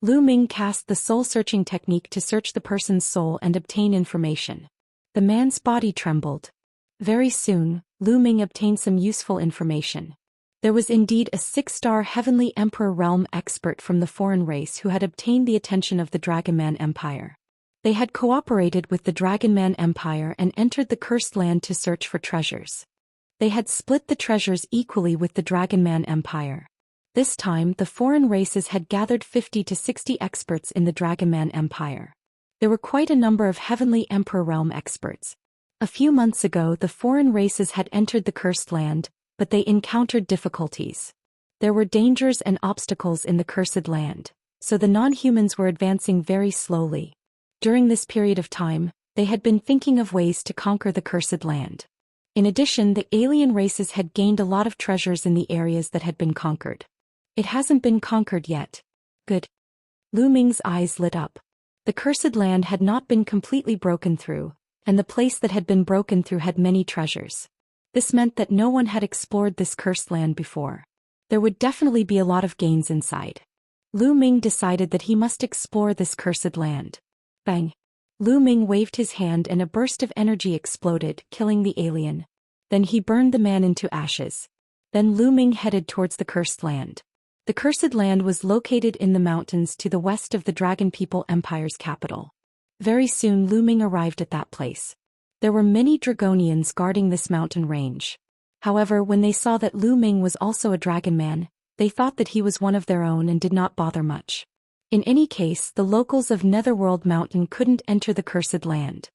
Lu Ming cast the soul-searching technique to search the person's soul and obtain information. The man's body trembled. Very soon, Lu Ming obtained some useful information. There was indeed a 6-star Heavenly Emperor realm expert from the foreign race who had obtained the attention of the Dragonman Empire. They had cooperated with the Dragonman Empire and entered the Cursed Land to search for treasures. They had split the treasures equally with the Dragonman Empire. This time, the foreign races had gathered 50 to 60 experts in the Dragonman Empire. There were quite a number of Heavenly Emperor realm experts. A few months ago, the foreign races had entered the Cursed Land, but they encountered difficulties. There were dangers and obstacles in the Cursed Land, so the non-humans were advancing very slowly. During this period of time, they had been thinking of ways to conquer the Cursed Land. In addition, the alien races had gained a lot of treasures in the areas that had been conquered. It hasn't been conquered yet. Good. Lu Ming's eyes lit up. The Cursed Land had not been completely broken through, and the place that had been broken through had many treasures. This meant that no one had explored this Cursed Land before. There would definitely be a lot of gains inside. Lu Ming decided that he must explore this Cursed Land. Bang! Lu Ming waved his hand and a burst of energy exploded, killing the alien. Then he burned the man into ashes. Then Lu Ming headed towards the Cursed Land. The Cursed Land was located in the mountains to the west of the Dragon People Empire's capital. Very soon Lu Ming arrived at that place. There were many Dragonians guarding this mountain range. However, when they saw that Lu Ming was also a dragon man, they thought that he was one of their own and did not bother much. In any case, the locals of Netherworld Mountain couldn't enter the Cursed Land.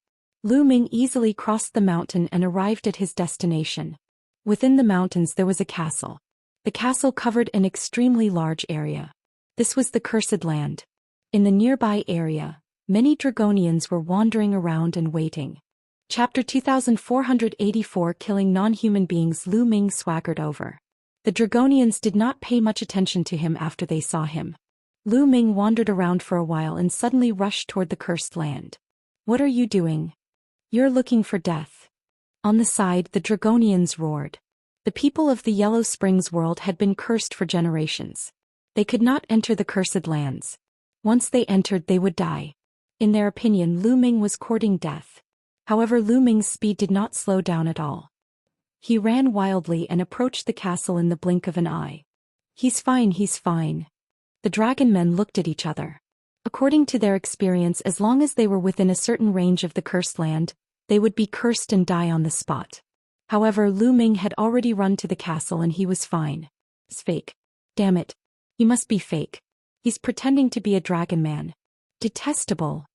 Lu Ming easily crossed the mountain and arrived at his destination. Within the mountains there was a castle. The castle covered an extremely large area. This was the Cursed Land. In the nearby area, many Dragonians were wandering around and waiting. Chapter 2484 Killing Non-Human Beings. Lu Ming swaggered over. The Dragonians did not pay much attention to him after they saw him. Lu Ming wandered around for a while and suddenly rushed toward the Cursed Land. What are you doing? You're looking for death. On the side, the Dragonians roared. The people of the Yellow Springs world had been cursed for generations. They could not enter the Cursed Lands. Once they entered, they would die. In their opinion, Lu Ming was courting death. However, Lu Ming's speed did not slow down at all. He ran wildly and approached the castle in the blink of an eye. He's fine, he's fine. The dragon men looked at each other. According to their experience, as long as they were within a certain range of the Cursed Land, they would be cursed and die on the spot. However, Lu Ming had already run to the castle and he was fine. It's fake. Damn it. He must be fake. He's pretending to be a dragon man. Detestable.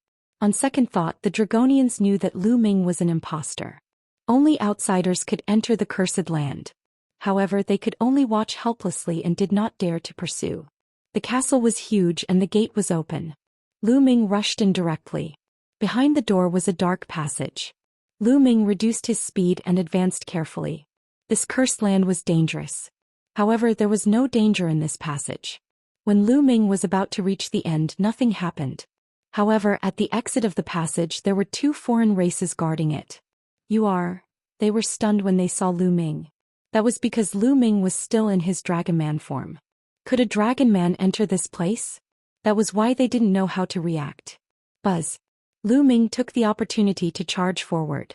On second thought, the Dragonians knew that Lu Ming was an imposter. Only outsiders could enter the Cursed Land. However, they could only watch helplessly and did not dare to pursue. The castle was huge and the gate was open. Lu Ming rushed in directly. Behind the door was a dark passage. Lu Ming reduced his speed and advanced carefully. This Cursed Land was dangerous. However, there was no danger in this passage. When Lu Ming was about to reach the end, nothing happened. However, at the exit of the passage there were 2 foreign races guarding it. They were stunned when they saw Lu Ming. That was because Lu Ming was still in his dragon man form. Could a dragon man enter this place? That was why they didn't know how to react. Buzz. Lu Ming took the opportunity to charge forward.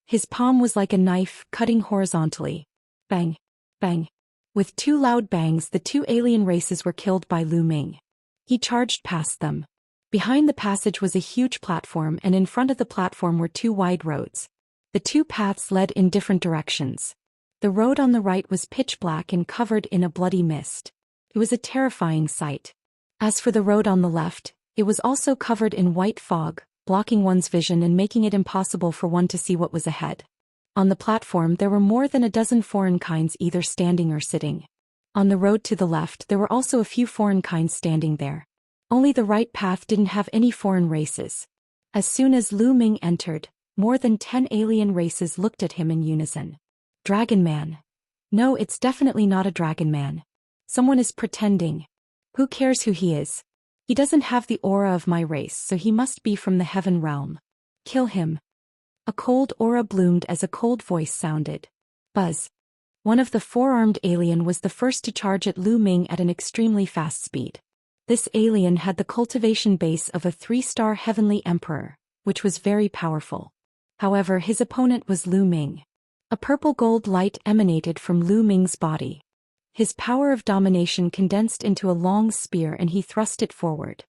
His palm was like a knife, cutting horizontally. Bang. Bang. With 2 loud bangs, the 2 alien races were killed by Lu Ming. He charged past them. Behind the passage was a huge platform, and in front of the platform were 2 wide roads. The 2 paths led in different directions. The road on the right was pitch black and covered in a bloody mist. It was a terrifying sight. As for the road on the left, it was also covered in white fog, blocking one's vision and making it impossible for one to see what was ahead. On the platform there were more than a dozen foreign kinds either standing or sitting. On the road to the left there were also a few foreign kinds standing there. Only the right path didn't have any foreign races. As soon as Lu Ming entered, more than 10 alien races looked at him in unison. Dragon Man. No, it's definitely not a dragon man. Someone is pretending. Who cares who he is? He doesn't have the aura of my race, so he must be from the heaven realm. Kill him. A cold aura bloomed as a cold voice sounded. Buzz. One of the four-armed alien was the first to charge at Lu Ming at an extremely fast speed. This alien had the cultivation base of a 3-star heavenly emperor, which was very powerful. However, his opponent was Lu Ming. A purple gold light emanated from Lu Ming's body. His power of domination condensed into a long spear and he thrust it forward.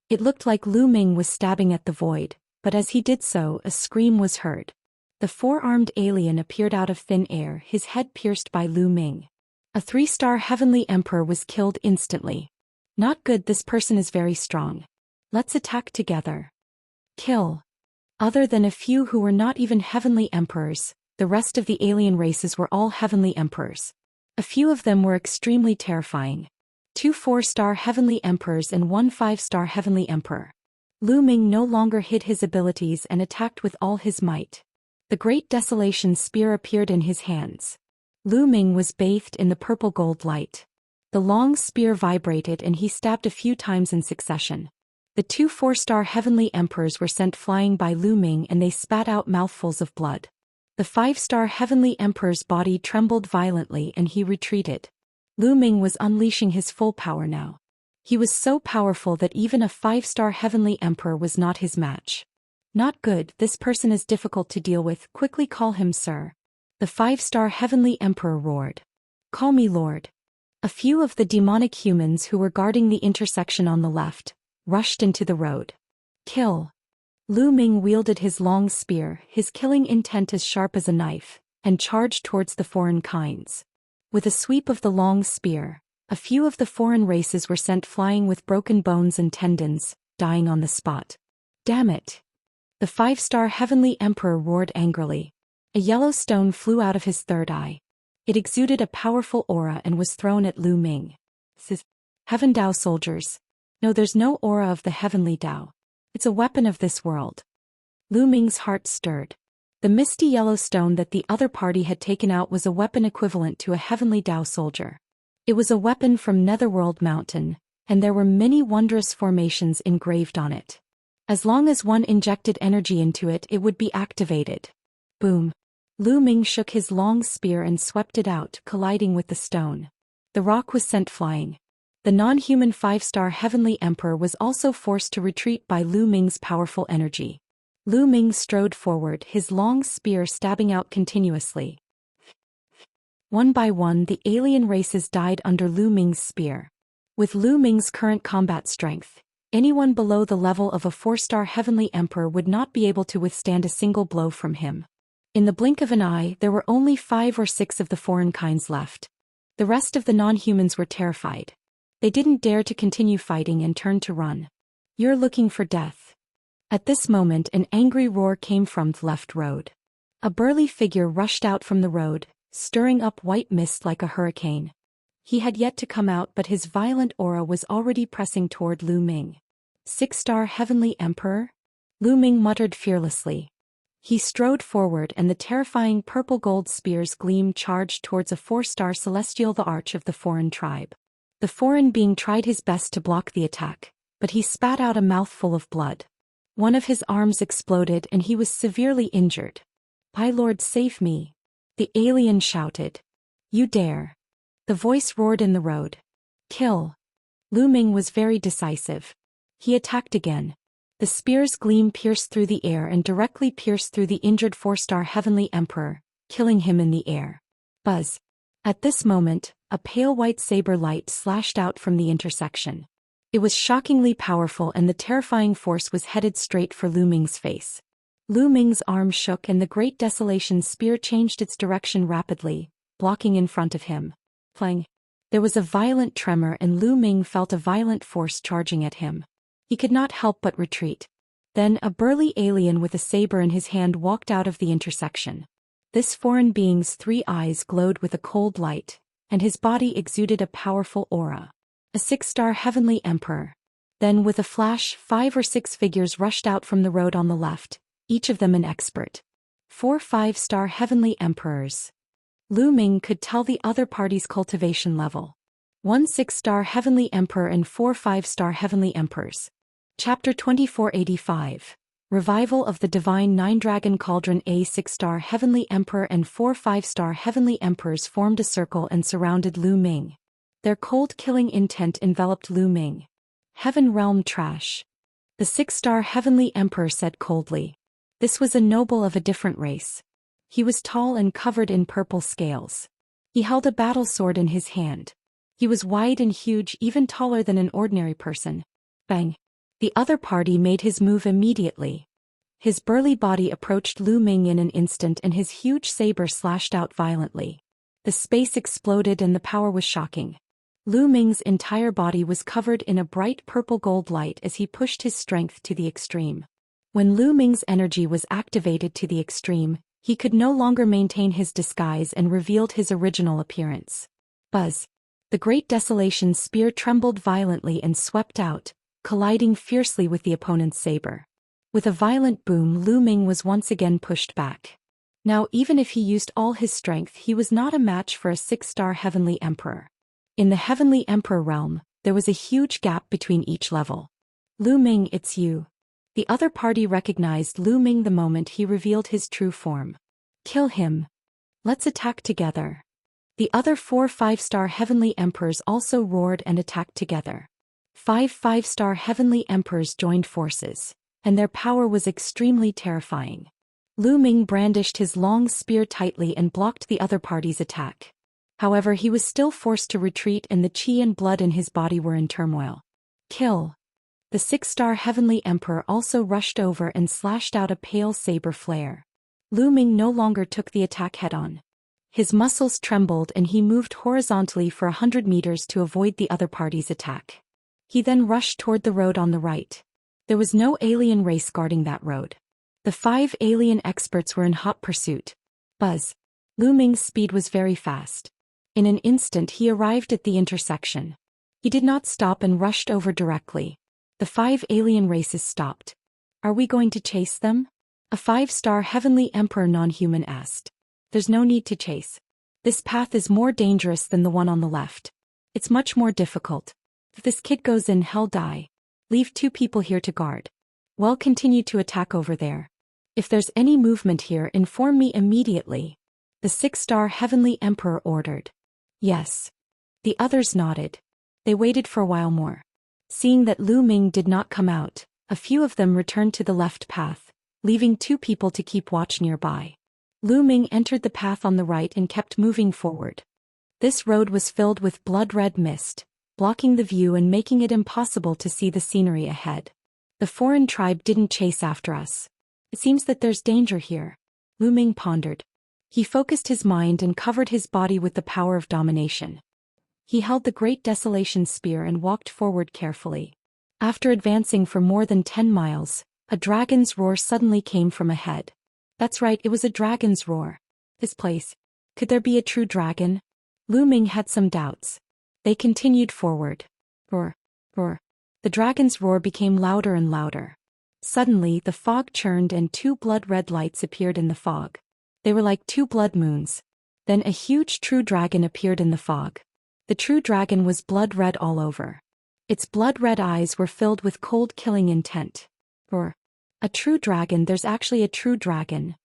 It looked like Lu Ming was stabbing at the void, but as he did so, a scream was heard. The four-armed alien appeared out of thin air, his head pierced by Lu Ming. A 3-star heavenly emperor was killed instantly. Not good, this person is very strong. Let's attack together. Kill. Other than a few who were not even heavenly emperors, the rest of the alien races were all heavenly emperors. A few of them were extremely terrifying. 2 4-star heavenly emperors and 1 5-star heavenly emperor. Lu Ming no longer hid his abilities and attacked with all his might. The Great Desolation Spear appeared in his hands. Lu Ming was bathed in the purple gold light. The long spear vibrated and he stabbed a few times in succession. The 2 4-star heavenly emperors were sent flying by Lu Ming and they spat out mouthfuls of blood. The 5-star heavenly emperor's body trembled violently and he retreated. Lu Ming was unleashing his full power now. He was so powerful that even a 5-star heavenly emperor was not his match. Not good, this person is difficult to deal with, quickly call him sir. The 5-star heavenly emperor roared. Call me lord. A few of the demonic humans who were guarding the intersection on the left rushed into the road. Kill. Lu Ming wielded his long spear, his killing intent as sharp as a knife, and charged towards the foreign kinds. With a sweep of the long spear, a few of the foreign races were sent flying with broken bones and tendons, dying on the spot. Damn it. The 5-star heavenly emperor roared angrily. A yellow stone flew out of his third eye. It exuded a powerful aura and was thrown at Lu Ming. Heaven Dao soldiers. No, there's no aura of the heavenly Dao. It's a weapon of this world. Lu Ming's heart stirred. The misty yellow stone that the other party had taken out was a weapon equivalent to a heavenly Dao soldier. It was a weapon from Netherworld Mountain, and there were many wondrous formations engraved on it. As long as one injected energy into it, it would be activated. Boom. Lu Ming shook his long spear and swept it out, colliding with the stone. The rock was sent flying. The non-human 5-star heavenly emperor was also forced to retreat by Lu Ming's powerful energy. Lu Ming strode forward, his long spear stabbing out continuously. One by one the alien races died under Lu Ming's spear. With Lu Ming's current combat strength, anyone below the level of a 4-star heavenly emperor would not be able to withstand a single blow from him. In the blink of an eye, there were only 5 or 6 of the foreign kinds left. The rest of the non-humans were terrified. They didn't dare to continue fighting and turned to run. You're looking for death. At this moment an angry roar came from the left road. A burly figure rushed out from the road, stirring up white mist like a hurricane. He had yet to come out, but his violent aura was already pressing toward Lu Ming. 6-star heavenly emperor? Lu Ming muttered fearlessly. He strode forward and the terrifying purple gold spears gleamed charged towards a 4-star celestial, the arch of the foreign tribe. The foreign being tried his best to block the attack, but he spat out a mouthful of blood. One of his arms exploded and he was severely injured. My lord, save me. The alien shouted. You dare. The voice roared in the road. Kill. Lu Ming was very decisive. He attacked again. The spear's gleam pierced through the air and directly pierced through the injured 4-star heavenly emperor, killing him in the air. Buzz. At this moment, a pale white saber light slashed out from the intersection. It was shockingly powerful and the terrifying force was headed straight for Lu Ming's face. Lu Ming's arm shook and the Great Desolation Spear changed its direction rapidly, blocking in front of him. Plang. There was a violent tremor and Lu Ming felt a violent force charging at him. He could not help but retreat. Then a burly alien with a saber in his hand walked out of the intersection. This foreign being's 3 eyes glowed with a cold light, and his body exuded a powerful aura. A 6-star heavenly emperor. Then with a flash, 5 or 6 figures rushed out from the road on the left, each of them an expert. 4 5-star heavenly emperors. Lu Ming could tell the other party's cultivation level. 1 6-star heavenly emperor and 4 5-star heavenly emperors. Chapter 2485. Revival of the Divine 9-Dragon Cauldron. A 6-star heavenly emperor and 4 5-star heavenly emperors formed a circle and surrounded Lu Ming. Their cold killing intent enveloped Lu Ming. Heaven realm trash. The 6-star heavenly emperor said coldly. This was a noble of a different race. He was tall and covered in purple scales. He held a battle sword in his hand. He was wide and huge, even taller than an ordinary person. Bang! The other party made his move immediately. His burly body approached Lu Ming in an instant and his huge saber slashed out violently. The space exploded and the power was shocking. Lu Ming's entire body was covered in a bright purple gold light as he pushed his strength to the extreme. When Lu Ming's energy was activated to the extreme, he could no longer maintain his disguise and revealed his original appearance. Buzz! The Great Desolation spear trembled violently and swept out, colliding fiercely with the opponent's saber. With a violent boom, Lu Ming was once again pushed back. Now even if he used all his strength, he was not a match for a 6-star heavenly emperor. In the heavenly emperor realm, there was a huge gap between each level. Lu Ming, it's you. The other party recognized Lu Ming the moment he revealed his true form. Kill him. Let's attack together. The other 4 5-star heavenly emperors also roared and attacked together. 5 5-star heavenly emperors joined forces, and their power was extremely terrifying. Lu Ming brandished his long spear tightly and blocked the other party's attack. However, he was still forced to retreat and the qi and blood in his body were in turmoil. Kill! The 6-star heavenly emperor also rushed over and slashed out a pale saber flare. Lu Ming no longer took the attack head-on. His muscles trembled and he moved horizontally for 100 meters to avoid the other party's attack. He then rushed toward the road on the right. There was no alien race guarding that road. The 5 alien experts were in hot pursuit. Buzz! Lu Ming's speed was very fast. In an instant he arrived at the intersection. He did not stop and rushed over directly. The 5 alien races stopped. Are we going to chase them? A 5-star heavenly emperor non-human asked. There's no need to chase. This path is more dangerous than the one on the left. It's much more difficult. If this kid goes in, he'll die. Leave 2 people here to guard. Well, continue to attack over there. If there's any movement here, inform me immediately. The 6-star heavenly emperor ordered. Yes. The others nodded. They waited for a while more. Seeing that Lu Ming did not come out, a few of them returned to the left path, leaving 2 people to keep watch nearby. Lu Ming entered the path on the right and kept moving forward. This road was filled with blood-red mist, blocking the view and making it impossible to see the scenery ahead. The foreign tribe didn't chase after us. It seems that there's danger here. Lu Ming pondered. He focused his mind and covered his body with the power of domination. He held the Great Desolation spear and walked forward carefully. After advancing for more than 10 miles, a dragon's roar suddenly came from ahead. That's right, it was a dragon's roar. This place. Could there be a true dragon? Lu Ming had some doubts. They continued forward. Roar, roar. The dragon's roar became louder and louder. Suddenly, the fog churned and 2 blood-red lights appeared in the fog. They were like 2 blood moons. Then a huge true dragon appeared in the fog. The true dragon was blood-red all over. Its blood-red eyes were filled with cold killing intent. Roar. A true dragon, there's actually a true dragon.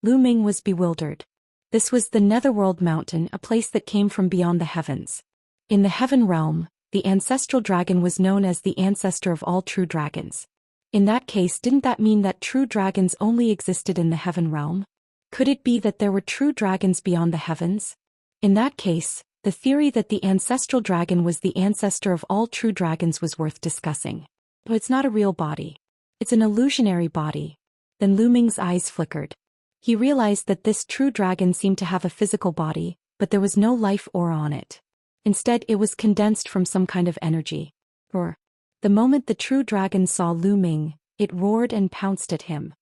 Lu Ming was bewildered. This was the Netherworld Mountain, a place that came from beyond the heavens. In the heaven realm, the ancestral dragon was known as the ancestor of all true dragons. In that case, didn't that mean that true dragons only existed in the heaven realm? Could it be that there were true dragons beyond the heavens? In that case, the theory that the ancestral dragon was the ancestor of all true dragons was worth discussing. But it's not a real body. It's an illusionary body. Then Lu Ming's eyes flickered. He realized that this true dragon seemed to have a physical body, but there was no life aura on it. Instead, it was condensed from some kind of energy. Roar. The moment the true dragon saw Lu Ming, it roared and pounced at him.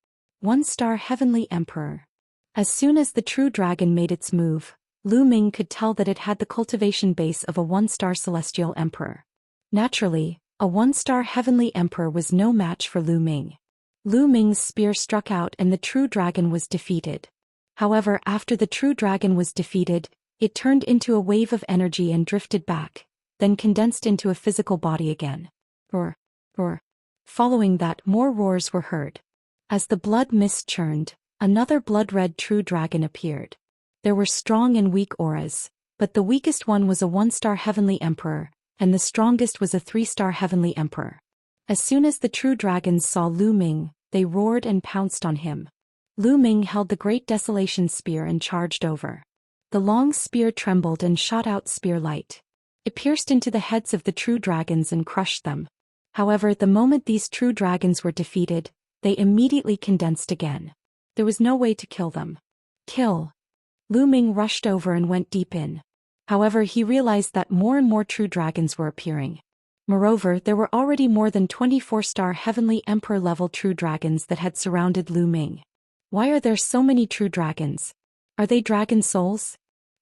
1-star heavenly emperor. As soon as the true dragon made its move, Lu Ming could tell that it had the cultivation base of a one-star celestial emperor. Naturally, a one-star heavenly emperor was no match for Lu Ming. Lu Ming's spear struck out and the true dragon was defeated. However, after the true dragon was defeated, it turned into a wave of energy and drifted back, then condensed into a physical body again. Roar. Following that, more roars were heard. As the blood mist churned, another blood-red true dragon appeared. There were strong and weak auras, but the weakest one was a one-star heavenly emperor, and the strongest was a three-star heavenly emperor. As soon as the true dragons saw Lu Ming, they roared and pounced on him. Lu Ming held the Great Desolation Spear and charged over. The long spear trembled and shot out spear light. It pierced into the heads of the true dragons and crushed them. However, the moment these true dragons were defeated, they immediately condensed again. There was no way to kill them. Kill. Lu Ming rushed over and went deep in. However, he realized that more and more true dragons were appearing. Moreover, there were already more than 24-star heavenly emperor-level true dragons that had surrounded Lu Ming. Why are there so many true dragons? Are they dragon souls?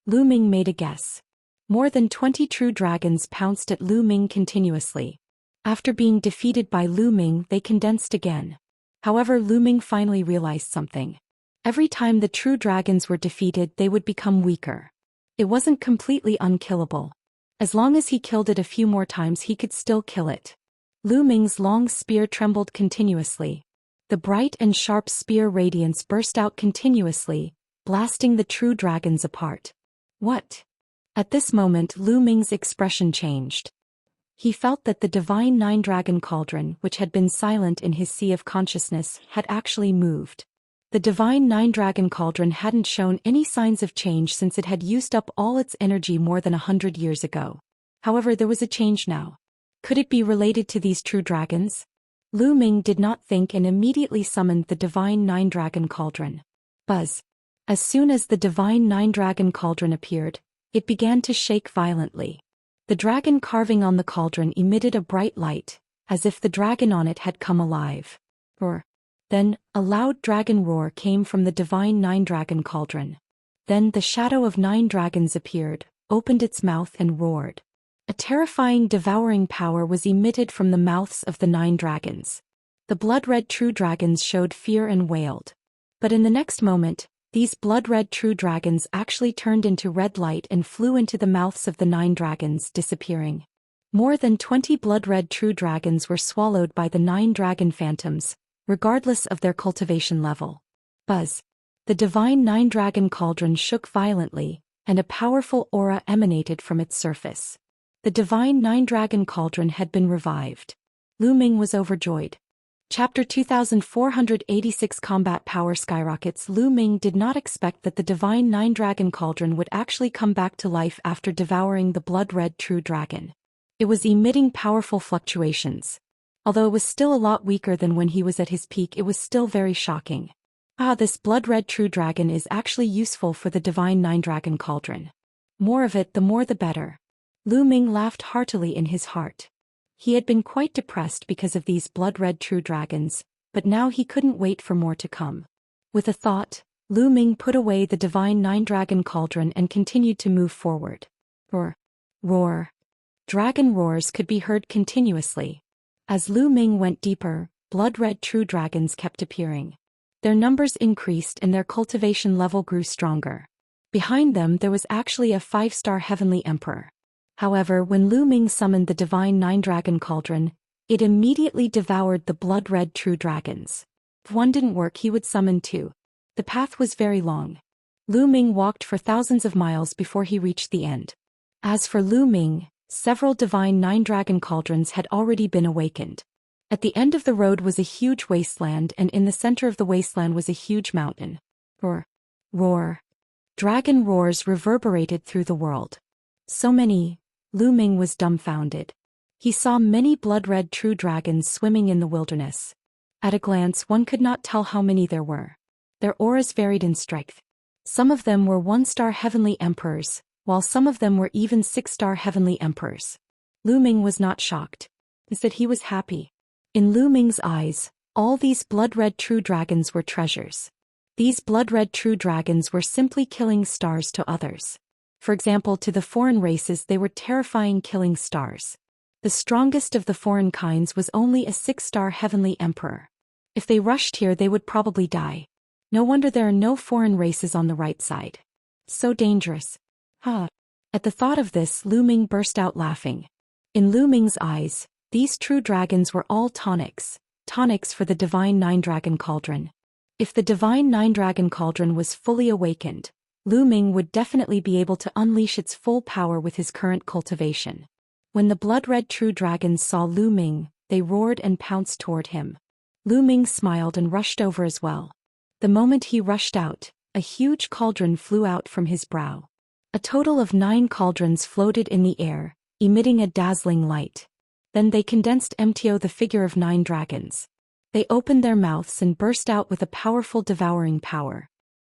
Lu Ming made a guess. More than 20 true dragons pounced at Lu Ming continuously. After being defeated by Lu Ming, they condensed again. However, Lu Ming finally realized something. Every time the true dragons were defeated, they would become weaker. It wasn't completely unkillable. As long as he killed it a few more times, he could still kill it. Lu Ming's long spear trembled continuously. The bright and sharp spear radiance burst out continuously, blasting the true dragons apart. What? At this moment, Lu Ming's expression changed. He felt that the divine nine-dragon cauldron, which had been silent in his sea of consciousness, had actually moved. The divine nine-dragon cauldron hadn't shown any signs of change since it had used up all its energy more than 100 years ago. However, there was a change now. Could it be related to these true dragons? Lu Ming did not think and immediately summoned the divine nine-dragon cauldron. Buzz. As soon as the divine nine-dragon cauldron appeared, it began to shake violently. The dragon carving on the cauldron emitted a bright light, as if the dragon on it had come alive. Roar. Then, a loud dragon roar came from the divine nine-dragon cauldron. Then the shadow of 9 dragons appeared, opened its mouth and roared. A terrifying devouring power was emitted from the mouths of the 9 dragons. The blood-red true dragons showed fear and wailed. But in the next moment, these blood-red true dragons actually turned into red light and flew into the mouths of the 9 dragons, disappearing. More than 20 blood-red true dragons were swallowed by the 9 dragon phantoms, regardless of their cultivation level. Buzz. The divine 9-dragon cauldron shook violently, and a powerful aura emanated from its surface. The divine 9-dragon cauldron had been revived. Lu Ming was overjoyed. Chapter 2486 Combat Power Skyrockets. Lu Ming did not expect that the divine 9-dragon cauldron would actually come back to life after devouring the blood-red true dragon. It was emitting powerful fluctuations. Although it was still a lot weaker than when he was at his peak, it was still very shocking. This blood-red true dragon is actually useful for the divine 9-dragon cauldron. More of it, the more the better. Lu Ming laughed heartily in his heart. He had been quite depressed because of these blood-red true dragons, but now he couldn't wait for more to come. With a thought, Lu Ming put away the divine 9-dragon cauldron and continued to move forward. Roar. Roar. Dragon roars could be heard continuously. As Lu Ming went deeper, blood-red true dragons kept appearing. Their numbers increased and their cultivation level grew stronger. Behind them there was actually a 5-star heavenly emperor. However, when Lu Ming summoned the divine 9-dragon cauldron, it immediately devoured the blood-red true dragons. If one didn't work, he would summon 2. The path was very long. Lu Ming walked for thousands of miles before he reached the end. As for Lu Ming, several divine 9-dragon cauldrons had already been awakened. At the end of the road was a huge wasteland, and in the center of the wasteland was a huge mountain. Roar. Roar. Dragon roars reverberated through the world. So many. Lu Ming was dumbfounded. He saw many blood-red true dragons swimming in the wilderness. At a glance, one could not tell how many there were. Their auras varied in strength. Some of them were 1-star heavenly emperors, while some of them were even 6-star heavenly emperors. Lu Ming was not shocked. Instead, he was happy. In Lu Ming's eyes, all these blood-red true dragons were treasures. These blood-red true dragons were simply killing stars to others. For example, to the foreign races they were terrifying killing stars. The strongest of the foreign kinds was only a 6-star heavenly emperor. If they rushed here they would probably die. No wonder there are no foreign races on the right side. So dangerous. Ha! At the thought of this, Lu Ming burst out laughing. In Lu Ming's eyes, these true dragons were all tonics for the Divine Nine-Dragon Cauldron. If the Divine Nine-Dragon Cauldron was fully awakened, Lu Ming would definitely be able to unleash its full power with his current cultivation. When the blood-red true dragons saw Lu Ming, they roared and pounced toward him. Lu Ming smiled and rushed over as well. The moment he rushed out, a huge cauldron flew out from his brow. A total of 9 cauldrons floated in the air, emitting a dazzling light. Then they condensed MTO the figure of 9 dragons. They opened their mouths and burst out with a powerful devouring power.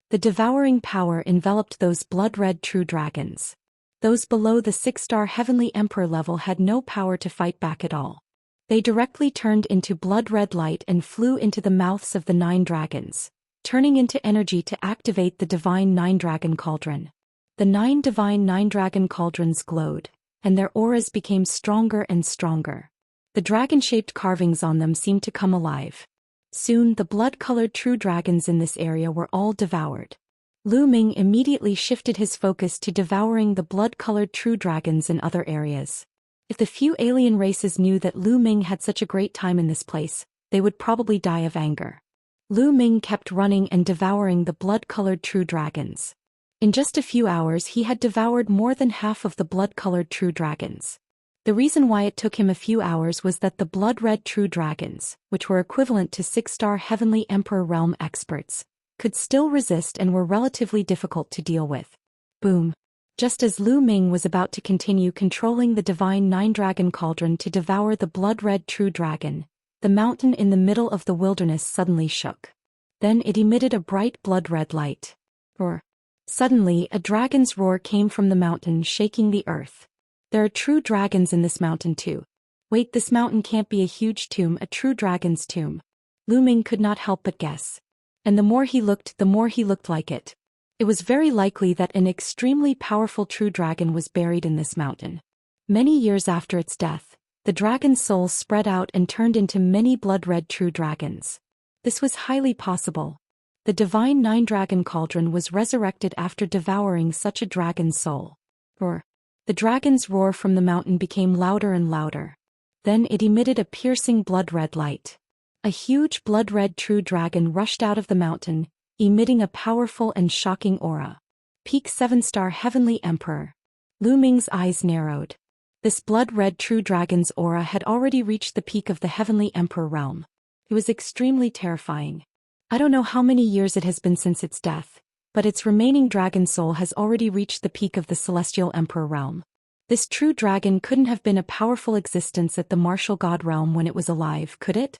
The devouring power enveloped those blood-red true dragons. Those below the 6-star heavenly emperor level had no power to fight back at all. They directly turned into blood-red light and flew into the mouths of the 9 dragons, turning into energy to activate the Divine Nine-Dragon Cauldron. The 9 Divine Nine-Dragon Cauldrons glowed, and their auras became stronger and stronger. The dragon-shaped carvings on them seemed to come alive. Soon the blood-colored true dragons in this area were all devoured. Lu Ming immediately shifted his focus to devouring the blood-colored true dragons in other areas. If the few alien races knew that Lu Ming had such a great time in this place, they would probably die of anger. Lu Ming kept running and devouring the blood-colored true dragons. In just a few hours he had devoured more than half of the blood-colored true dragons. The reason why it took him a few hours was that the blood-red true dragons, which were equivalent to 6-star Heavenly Emperor realm experts, could still resist and were relatively difficult to deal with. Boom! Just as Lu Ming was about to continue controlling the Divine Nine-Dragon Cauldron to devour the blood-red true dragon, the mountain in the middle of the wilderness suddenly shook. Then it emitted a bright blood-red light. Roar! Suddenly, a dragon's roar came from the mountain, shaking the earth. There are true dragons in this mountain too. Wait, this mountain can't be a huge tomb, a true dragon's tomb. Lu Ming could not help but guess. And the more he looked like it. It was very likely that an extremely powerful true dragon was buried in this mountain. Many years after its death, the dragon's soul spread out and turned into many blood-red true dragons. This was highly possible. The Divine Nine-Dragon Cauldron was resurrected after devouring such a dragon's soul. Roar! The dragon's roar from the mountain became louder and louder. Then it emitted a piercing blood-red light. A huge blood-red true dragon rushed out of the mountain, emitting a powerful and shocking aura. Peak 7-star Heavenly Emperor. Lu Ming's eyes narrowed. This blood-red true dragon's aura had already reached the peak of the Heavenly Emperor realm. It was extremely terrifying. I don't know how many years it has been since its death, but its remaining dragon soul has already reached the peak of the Celestial Emperor realm. This true dragon couldn't have been a powerful existence at the Martial God realm when it was alive, could it?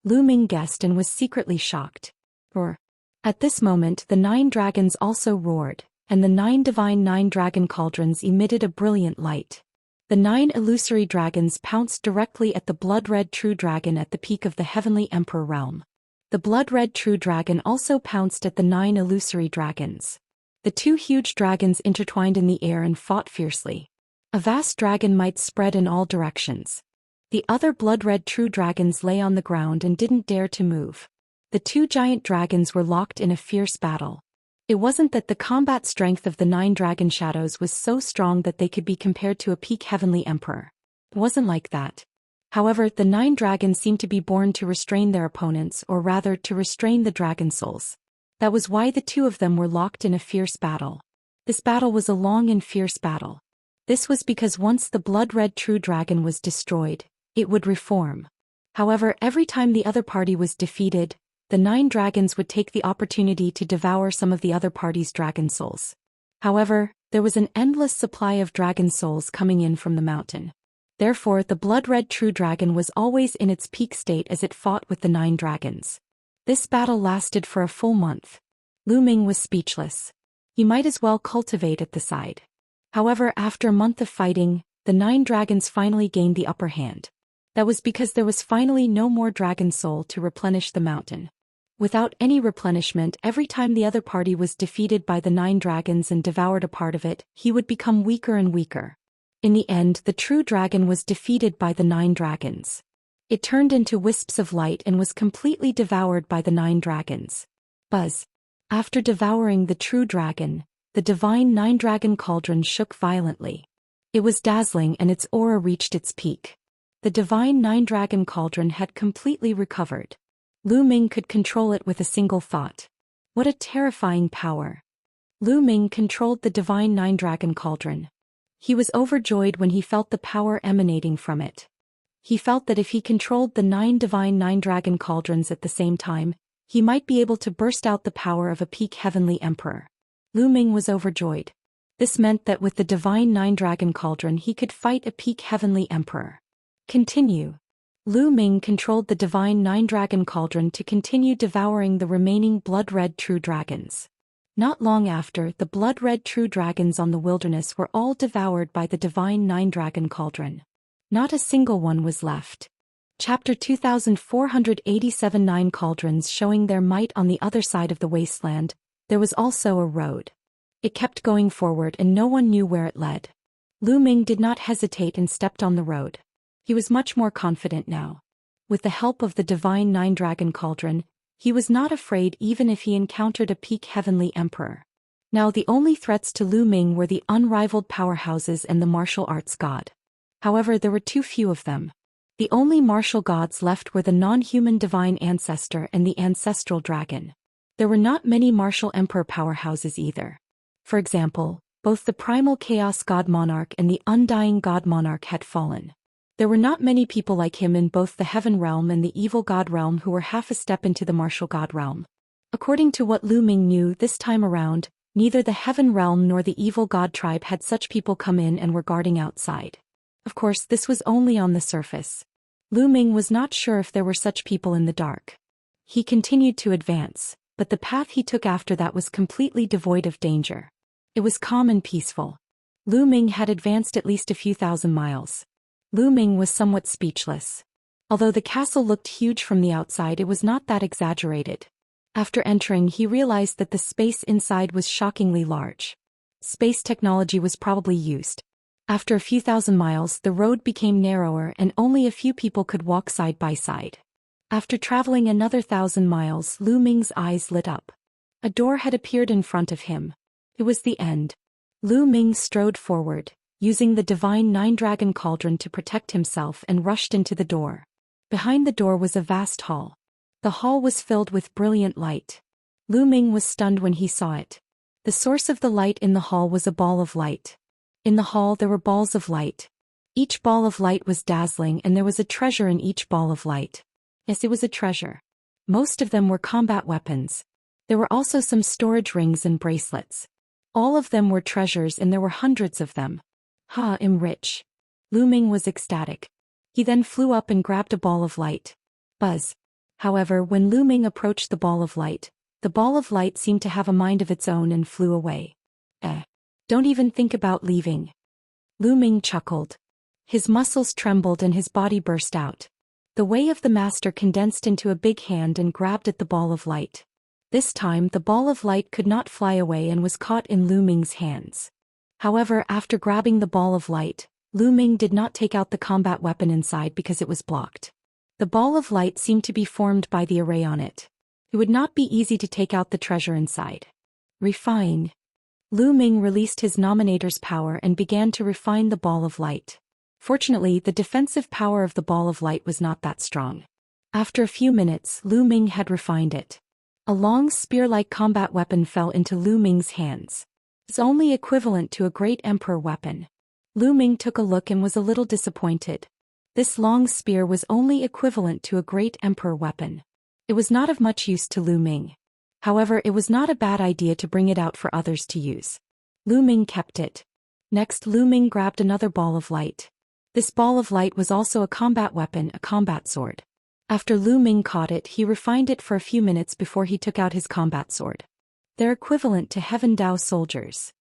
Lu Ming guessed and was secretly shocked. Roar! At this moment the 9 dragons also roared, and the 9 Divine Nine-Dragon Cauldrons emitted a brilliant light. The 9 illusory dragons pounced directly at the blood-red true dragon at the peak of the Heavenly Emperor realm. The blood-red true dragon also pounced at the 9 illusory dragons. The 2 huge dragons intertwined in the air and fought fiercely. A vast dragon might spread in all directions. The other blood-red true dragons lay on the ground and didn't dare to move. The 2 giant dragons were locked in a fierce battle. It wasn't that the combat strength of the 9 dragon shadows was so strong that they could be compared to a peak Heavenly Emperor. It wasn't like that. However, the 9 dragons seemed to be born to restrain their opponents, or rather to restrain the dragon souls. That was why the 2 of them were locked in a fierce battle. This battle was a long and fierce battle. This was because once the blood-red true dragon was destroyed, it would reform. However, every time the other party was defeated, the 9 dragons would take the opportunity to devour some of the other party's dragon souls. However, there was an endless supply of dragon souls coming in from the mountain. Therefore, the blood-red true dragon was always in its peak state as it fought with the 9 dragons. This battle lasted for a full month. Lu Ming was speechless. He might as well cultivate at the side. However, after a month of fighting, the 9 dragons finally gained the upper hand. That was because there was finally no more dragon soul to replenish the mountain. Without any replenishment, every time the other party was defeated by the 9 dragons and devoured a part of it, he would become weaker and weaker. In the end, the true dragon was defeated by the 9 dragons. It turned into wisps of light and was completely devoured by the 9 dragons. Buzz. After devouring the true dragon, the divine 9-dragon cauldron shook violently. It was dazzling and its aura reached its peak. The divine 9-dragon cauldron had completely recovered. Lu Ming could control it with a single thought. What a terrifying power. Lu Ming controlled the divine 9-dragon cauldron. He was overjoyed when he felt the power emanating from it. He felt that if he controlled the 9 divine 9-dragon cauldrons at the same time, he might be able to burst out the power of a peak heavenly emperor. Lu Ming was overjoyed. This meant that with the divine 9-dragon cauldron he could fight a peak heavenly emperor. Continue. Lu Ming controlled the divine 9-dragon cauldron to continue devouring the remaining blood-red true dragons. Not long after, the blood-red true dragons on the wilderness were all devoured by the divine 9-dragon cauldron. Not a single one was left. Chapter 2487 9 cauldrons showing their might on the other side of the wasteland, there was also a road. It kept going forward and no one knew where it led. Lu Ming did not hesitate and stepped on the road. He was much more confident now. With the help of the divine 9-dragon cauldron, he was not afraid even if he encountered a peak heavenly emperor. Now the only threats to Lu Ming were the unrivaled powerhouses and the martial arts god. However, there were too few of them. The only martial gods left were the non-human divine ancestor and the ancestral dragon. There were not many martial emperor powerhouses either. For example, both the primal chaos god monarch and the undying god monarch had fallen. There were not many people like him in both the heaven realm and the evil god realm who were half a step into the martial god realm. According to what Lu Ming knew this time around, neither the heaven realm nor the evil god tribe had such people come in and were guarding outside. Of course, this was only on the surface. Lu Ming was not sure if there were such people in the dark. He continued to advance, but the path he took after that was completely devoid of danger. It was calm and peaceful. Lu Ming had advanced at least a few thousand miles. Lu Ming was somewhat speechless. Although the castle looked huge from the outside, it was not that exaggerated. After entering, he realized that the space inside was shockingly large. Space technology was probably used. After a few thousand miles, the road became narrower and only a few people could walk side by side. After traveling another 1,000 miles, Lu Ming's eyes lit up. A door had appeared in front of him. It was the end. Lu Ming strode forward, using the divine 9-dragon cauldron to protect himself, and rushed into the door. Behind the door was a vast hall. The hall was filled with brilliant light. Lu Ming was stunned when he saw it. The source of the light in the hall was a ball of light. In the hall there were balls of light. Each ball of light was dazzling and there was a treasure in each ball of light. Yes, it was a treasure. Most of them were combat weapons. There were also some storage rings and bracelets. All of them were treasures and there were hundreds of them. Ha, I'm rich. Lu Ming was ecstatic. He then flew up and grabbed a ball of light. Buzz. However, when Lu Ming approached the ball of light seemed to have a mind of its own and flew away. Don't even think about leaving. Lu Ming chuckled. His muscles trembled and his body burst out. The way of the master condensed into a big hand and grabbed at the ball of light. This time the ball of light could not fly away and was caught in Lu Ming's hands. However, after grabbing the ball of light, Lu Ming did not take out the combat weapon inside because it was blocked. The ball of light seemed to be formed by the array on it. It would not be easy to take out the treasure inside. Refine. Lu Ming released his nominator's power and began to refine the ball of light. Fortunately, the defensive power of the ball of light was not that strong. After a few minutes, Lu Ming had refined it. A long spear-like combat weapon fell into Lu Ming's hands. It's only equivalent to a great emperor weapon. Lu Ming took a look and was a little disappointed. This long spear was only equivalent to a great emperor weapon. It was not of much use to Lu Ming. However, it was not a bad idea to bring it out for others to use. Lu Ming kept it. Next, Lu Ming grabbed another ball of light. This ball of light was also a combat weapon, a combat sword. After Lu Ming caught it, he refined it for a few minutes before he took out his combat sword. They're equivalent to Heaven Dao soldiers.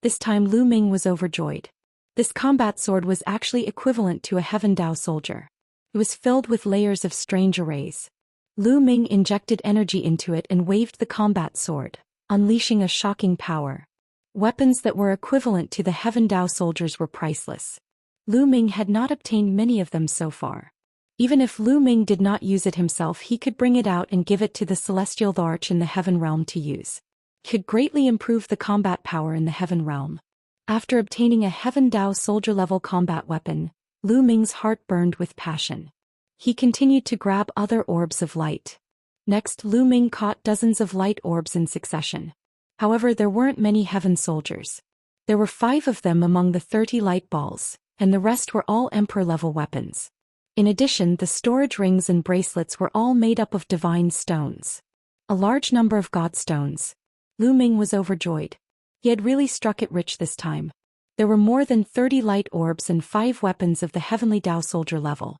This time Lu Ming was overjoyed. This combat sword was actually equivalent to a Heaven Dao soldier. It was filled with layers of strange arrays. Lu Ming injected energy into it and waved the combat sword, unleashing a shocking power. Weapons that were equivalent to the Heaven Dao soldiers were priceless. Lu Ming had not obtained many of them so far. Even if Lu Ming did not use it himself, he could bring it out and give it to the Celestial Arch in the Heaven Realm to use. Could greatly improve the combat power in the Heaven Realm. After obtaining a Heaven Dao soldier-level combat weapon, Lu Ming's heart burned with passion. He continued to grab other orbs of light. Next, Lu Ming caught dozens of light orbs in succession. However, there weren't many Heaven soldiers. There were 5 of them among the 30 light balls, and the rest were all Emperor-level weapons. In addition, the storage rings and bracelets were all made up of divine stones. A large number of god stones. Lu Ming was overjoyed. He had really struck it rich this time. There were more than 30 light orbs and 5 weapons of the Heavenly Dao soldier level.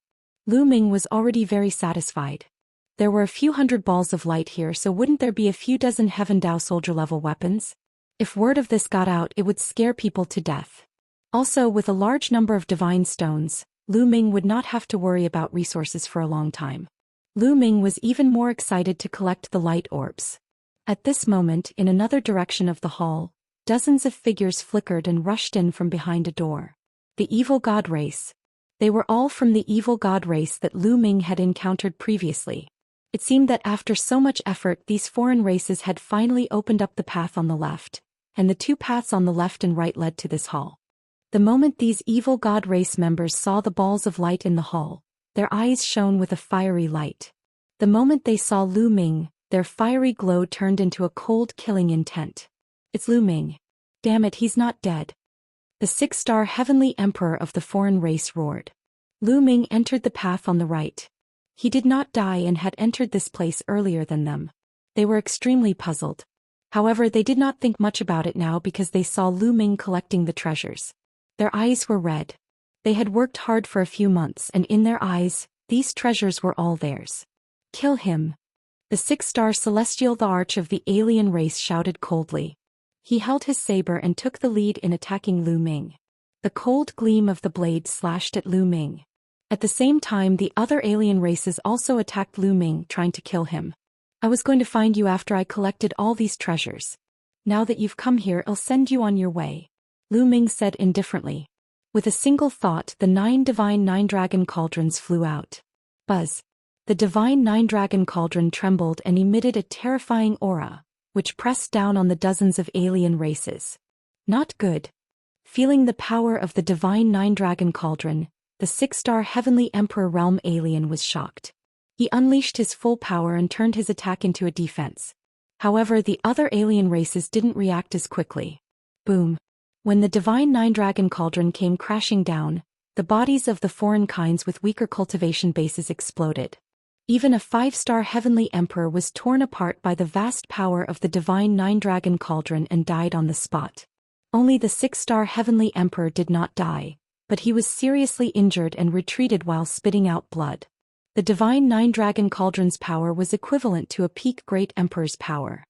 Lu Ming was already very satisfied. There were a few hundred balls of light here, so wouldn't there be a few dozen Heaven Dao soldier-level weapons? If word of this got out, it would scare people to death. Also, with a large number of divine stones, Lu Ming would not have to worry about resources for a long time. Lu Ming was even more excited to collect the light orbs. At this moment, in another direction of the hall, dozens of figures flickered and rushed in from behind a door. The evil god race. They were all from the evil god race that Lu Ming had encountered previously. It seemed that after so much effort, these foreign races had finally opened up the path on the left, and the 2 paths on the left and right led to this hall. The moment these evil god race members saw the balls of light in the hall, their eyes shone with a fiery light. The moment they saw Lu Ming, their fiery glow turned into a cold, killing intent. It's Lu Ming. Damn it, he's not dead. The 6-star Heavenly Emperor of the foreign race roared. Lu Ming entered the path on the right. He did not die and had entered this place earlier than them. They were extremely puzzled. However, they did not think much about it now because they saw Lu Ming collecting the treasures. Their eyes were red. They had worked hard for a few months, and in their eyes, these treasures were all theirs. Kill him. The 6-star Celestial Arch of the alien race shouted coldly. He held his saber and took the lead in attacking Lu Ming. The cold gleam of the blade slashed at Lu Ming. At the same time, the other alien races also attacked Lu Ming, trying to kill him. I was going to find you after I collected all these treasures. Now that you've come here, I'll send you on your way. Lu Ming said indifferently. With a single thought, the 9 divine 9-dragon cauldrons flew out. Buzz. The divine 9-dragon cauldron trembled and emitted a terrifying aura, which pressed down on the dozens of alien races. Not good. Feeling the power of the divine 9-dragon cauldron, the 6-star Heavenly Emperor realm alien was shocked. He unleashed his full power and turned his attack into a defense. However, the other alien races didn't react as quickly. Boom. When the divine 9-dragon cauldron came crashing down, the bodies of the foreign kinds with weaker cultivation bases exploded. Even a 5-star Heavenly Emperor was torn apart by the vast power of the divine 9-dragon cauldron and died on the spot. Only the 6-star Heavenly Emperor did not die, but he was seriously injured and retreated while spitting out blood. The divine 9-dragon cauldron's power was equivalent to a peak Great Emperor's power.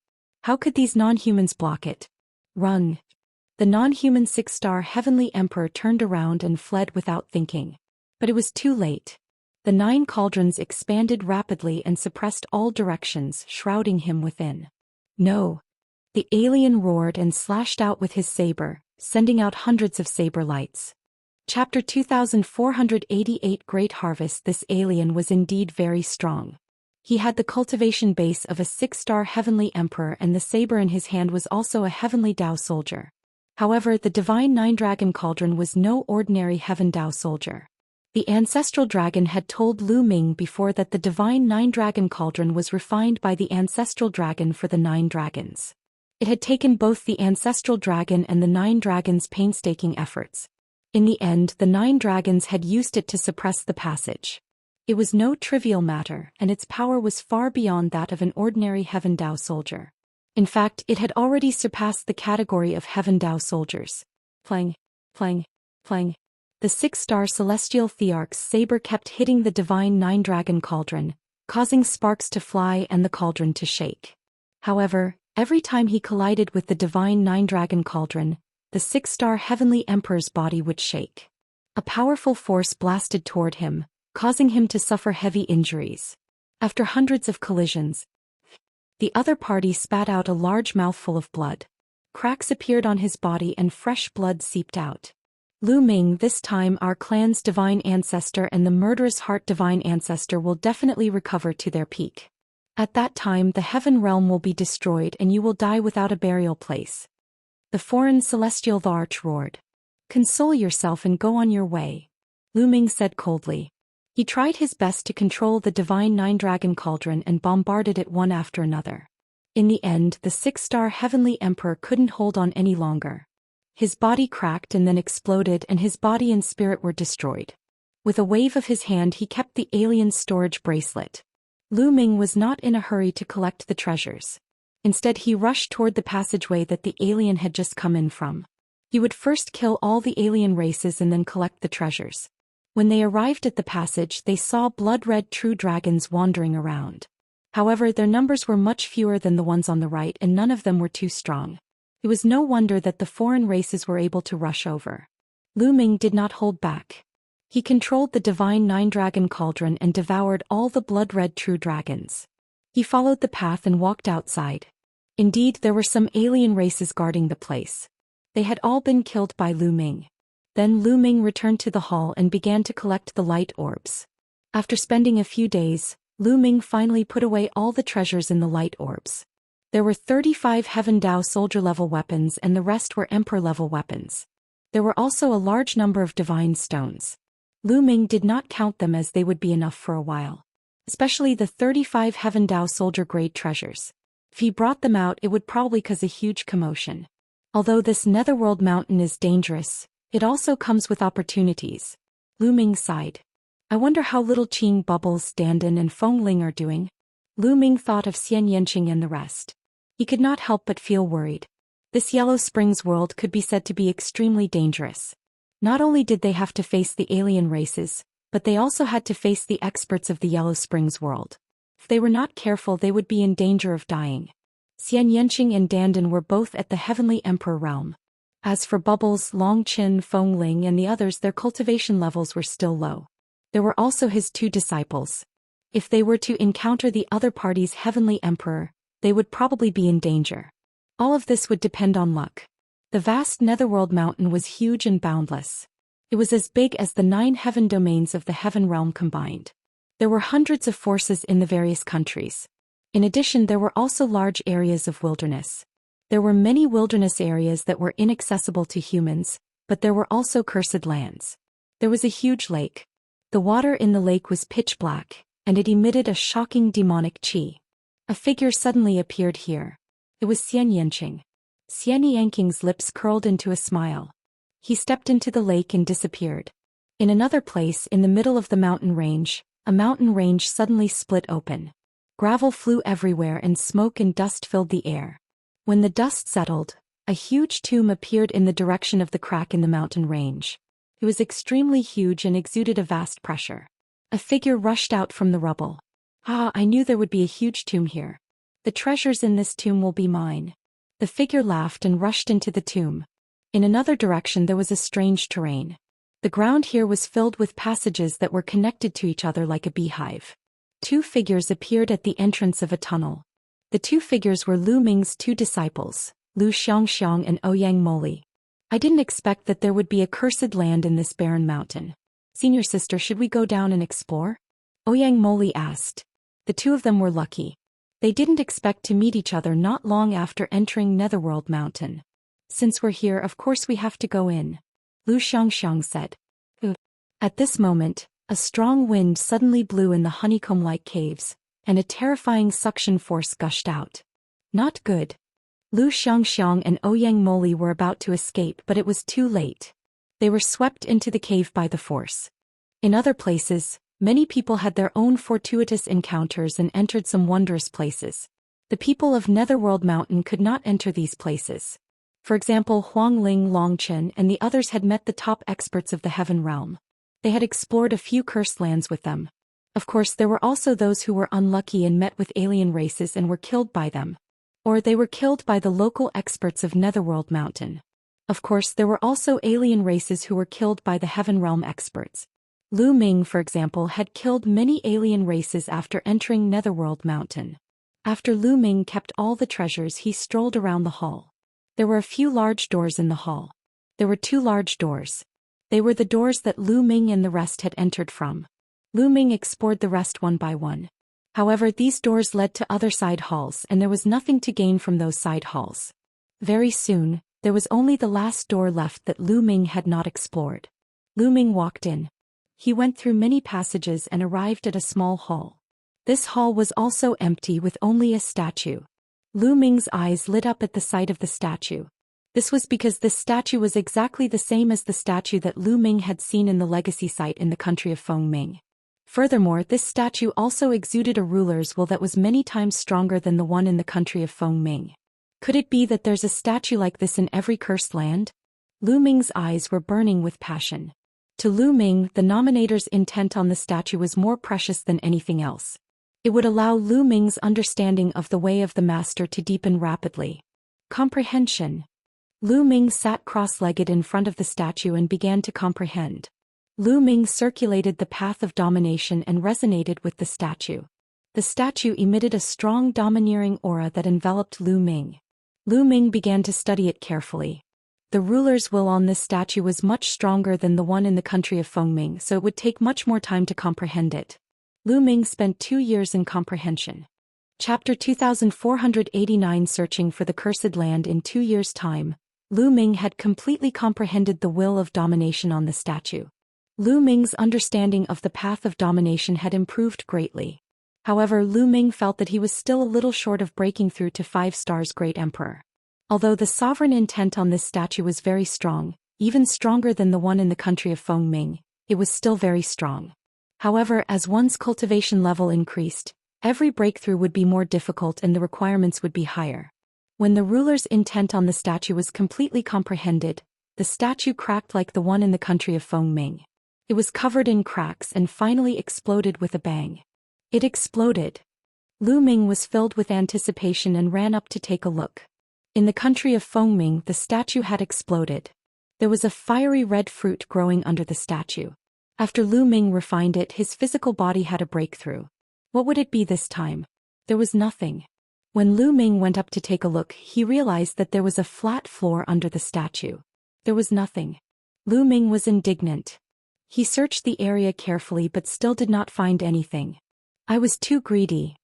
How could these non-humans block it? Run. The non-human 6-star Heavenly Emperor turned around and fled without thinking. But it was too late. The 9 cauldrons expanded rapidly and suppressed all directions, shrouding him within. No. The alien roared and slashed out with his saber, sending out hundreds of saber lights. Chapter 2488 Great Harvest. This alien was indeed very strong. He had the cultivation base of a 6-star Heavenly Emperor, and the saber in his hand was also a Heavenly Dao soldier. However, the divine 9-dragon cauldron was no ordinary Heaven Dao soldier. The ancestral dragon had told Lu Ming before that the divine 9-dragon cauldron was refined by the ancestral dragon for the 9 dragons. It had taken both the ancestral dragon and the 9 dragons' painstaking efforts. In the end, the 9 dragons had used it to suppress the passage. It was no trivial matter, and its power was far beyond that of an ordinary Heaven Dao soldier. In fact, it had already surpassed the category of Heaven Dao soldiers. Plang, plang, plang. The 6-star Celestial Thearch's saber kept hitting the divine 9-dragon cauldron, causing sparks to fly and the cauldron to shake. However, every time he collided with the divine 9-dragon cauldron, the 6-star Heavenly Emperor's body would shake. A powerful force blasted toward him, causing him to suffer heavy injuries. After hundreds of collisions, the other party spat out a large mouthful of blood. Cracks appeared on his body and fresh blood seeped out. Lu Ming, this time our clan's divine ancestor and the murderous heart divine ancestor will definitely recover to their peak. At that time the heaven realm will be destroyed and you will die without a burial place. The foreign celestial arch roared. Console yourself and go on your way, Lu Ming said coldly. He tried his best to control the divine nine-dragon cauldron and bombarded it one after another. In the end, the six-star heavenly emperor couldn't hold on any longer. His body cracked and then exploded and his body and spirit were destroyed. With a wave of his hand he kept the alien storage bracelet. Lu Ming was not in a hurry to collect the treasures. Instead he rushed toward the passageway that the alien had just come in from. He would first kill all the alien races and then collect the treasures. When they arrived at the passage they saw blood-red true dragons wandering around. However, their numbers were much fewer than the ones on the right and none of them were too strong. It was no wonder that the foreign races were able to rush over. Lu Ming did not hold back. He controlled the divine nine-dragon cauldron and devoured all the blood-red true dragons. He followed the path and walked outside. Indeed, there were some alien races guarding the place. They had all been killed by Lu Ming. Then Lu Ming returned to the hall and began to collect the light orbs. After spending a few days, Lu Ming finally put away all the treasures in the light orbs. There were 35 Heaven Dao soldier-level weapons and the rest were Emperor-level weapons. There were also a large number of divine stones. Lu Ming did not count them as they would be enough for a while. Especially the 35 Heaven Dao soldier-grade treasures. If he brought them out it would probably cause a huge commotion. Although this netherworld mountain is dangerous, it also comes with opportunities. Lu Ming sighed. I wonder how little Qing, Bubbles, Dandan and Fengling are doing. Lu Ming thought of Xianxia and the rest. He could not help but feel worried. This Yellow Springs world could be said to be extremely dangerous. Not only did they have to face the alien races, but they also had to face the experts of the Yellow Springs world. If they were not careful they would be in danger of dying. Xianxia and Dandan were both at the Heavenly Emperor realm. As for Bubbles, Longqin, Fengling and the others, their cultivation levels were still low. There were also his two disciples. If they were to encounter the other party's Heavenly Emperor, they would probably be in danger. All of this would depend on luck. The vast netherworld mountain was huge and boundless. It was as big as the 9 heaven domains of the heaven realm combined. There were hundreds of forces in the various countries. In addition, there were also large areas of wilderness. There were many wilderness areas that were inaccessible to humans, but there were also cursed lands. There was a huge lake. The water in the lake was pitch black, and it emitted a shocking demonic qi. A figure suddenly appeared here. It was Xianxia. Xianxing's lips curled into a smile. He stepped into the lake and disappeared. In another place in the middle of the mountain range, a mountain range suddenly split open. Gravel flew everywhere and smoke and dust filled the air. When the dust settled, a huge tomb appeared in the direction of the crack in the mountain range. It was extremely huge and exuded a vast pressure. A figure rushed out from the rubble. Ah, I knew there would be a huge tomb here. The treasures in this tomb will be mine. The figure laughed and rushed into the tomb. In another direction there was a strange terrain. The ground here was filled with passages that were connected to each other like a beehive. 2 figures appeared at the entrance of a tunnel. The 2 figures were Lu Ming's 2 disciples, Lu Xiang and Ouyang Moli. I didn't expect that there would be a cursed land in this barren mountain. Senior sister, should we go down and explore? Ouyang Moli asked. The 2 of them were lucky. They didn't expect to meet each other not long after entering Netherworld Mountain. Since we're here, of course we have to go in, Lu Xiang said. At this moment, a strong wind suddenly blew in the honeycomb-like caves, and a terrifying suction force gushed out. Not good. Lu Xiang and Ouyang Moli were about to escape, but it was too late. They were swept into the cave by the force. In other places, many people had their own fortuitous encounters and entered some wondrous places. The people of Netherworld Mountain could not enter these places. For example, Huangling, Longqin and the others had met the top experts of the Heaven Realm. They had explored a few cursed lands with them. Of course, there were also those who were unlucky and met with alien races and were killed by them. Or they were killed by the local experts of Netherworld Mountain. Of course, there were also alien races who were killed by the Heaven Realm experts. Lu Ming, for example, had killed many alien races after entering Netherworld Mountain. After Lu Ming kept all the treasures, he strolled around the hall. There were a few large doors in the hall. There were 2 large doors. They were the doors that Lu Ming and the rest had entered from. Lu Ming explored the rest one by one. However, these doors led to other side halls, and there was nothing to gain from those side halls. Very soon, there was only the last door left that Lu Ming had not explored. Lu Ming walked in. He went through many passages and arrived at a small hall. This hall was also empty with only a statue. Lu Ming's eyes lit up at the sight of the statue. This was because this statue was exactly the same as the statue that Lu Ming had seen in the legacy site in the country of Fengming. Furthermore, this statue also exuded a ruler's will that was many times stronger than the one in the country of Fengming. Could it be that there's a statue like this in every cursed land? Lu Ming's eyes were burning with passion. To Lu Ming, the nominator's intent on the statue was more precious than anything else. It would allow Lu Ming's understanding of the way of the master to deepen rapidly. Comprehension. Lu Ming sat cross-legged in front of the statue and began to comprehend. Lu Ming circulated the path of domination and resonated with the statue. The statue emitted a strong domineering aura that enveloped Lu Ming. Lu Ming began to study it carefully. The ruler's will on this statue was much stronger than the one in the country of Fengming, so it would take much more time to comprehend it. Lu Ming spent 2 years in comprehension. Chapter 2489. Searching for the Cursed Land. In 2 years' time, Lu Ming had completely comprehended the will of domination on the statue. Lu Ming's understanding of the path of domination had improved greatly. However, Lu Ming felt that he was still a little short of breaking through to 5 stars Great Emperor. Although the sovereign intent on this statue was very strong, even stronger than the one in the country of Fengming, it was still very strong. However, as one's cultivation level increased, every breakthrough would be more difficult and the requirements would be higher. When the ruler's intent on the statue was completely comprehended, the statue cracked like the one in the country of Fengming. It was covered in cracks and finally exploded with a bang. It exploded. Lu Ming was filled with anticipation and ran up to take a look. In the country of Fengming, the statue had exploded. There was a fiery red fruit growing under the statue. After Lu Ming refined it, his physical body had a breakthrough. What would it be this time? There was nothing. When Lu Ming went up to take a look, he realized that there was a flat floor under the statue. There was nothing. Lu Ming was indignant. He searched the area carefully but still did not find anything. I was too greedy.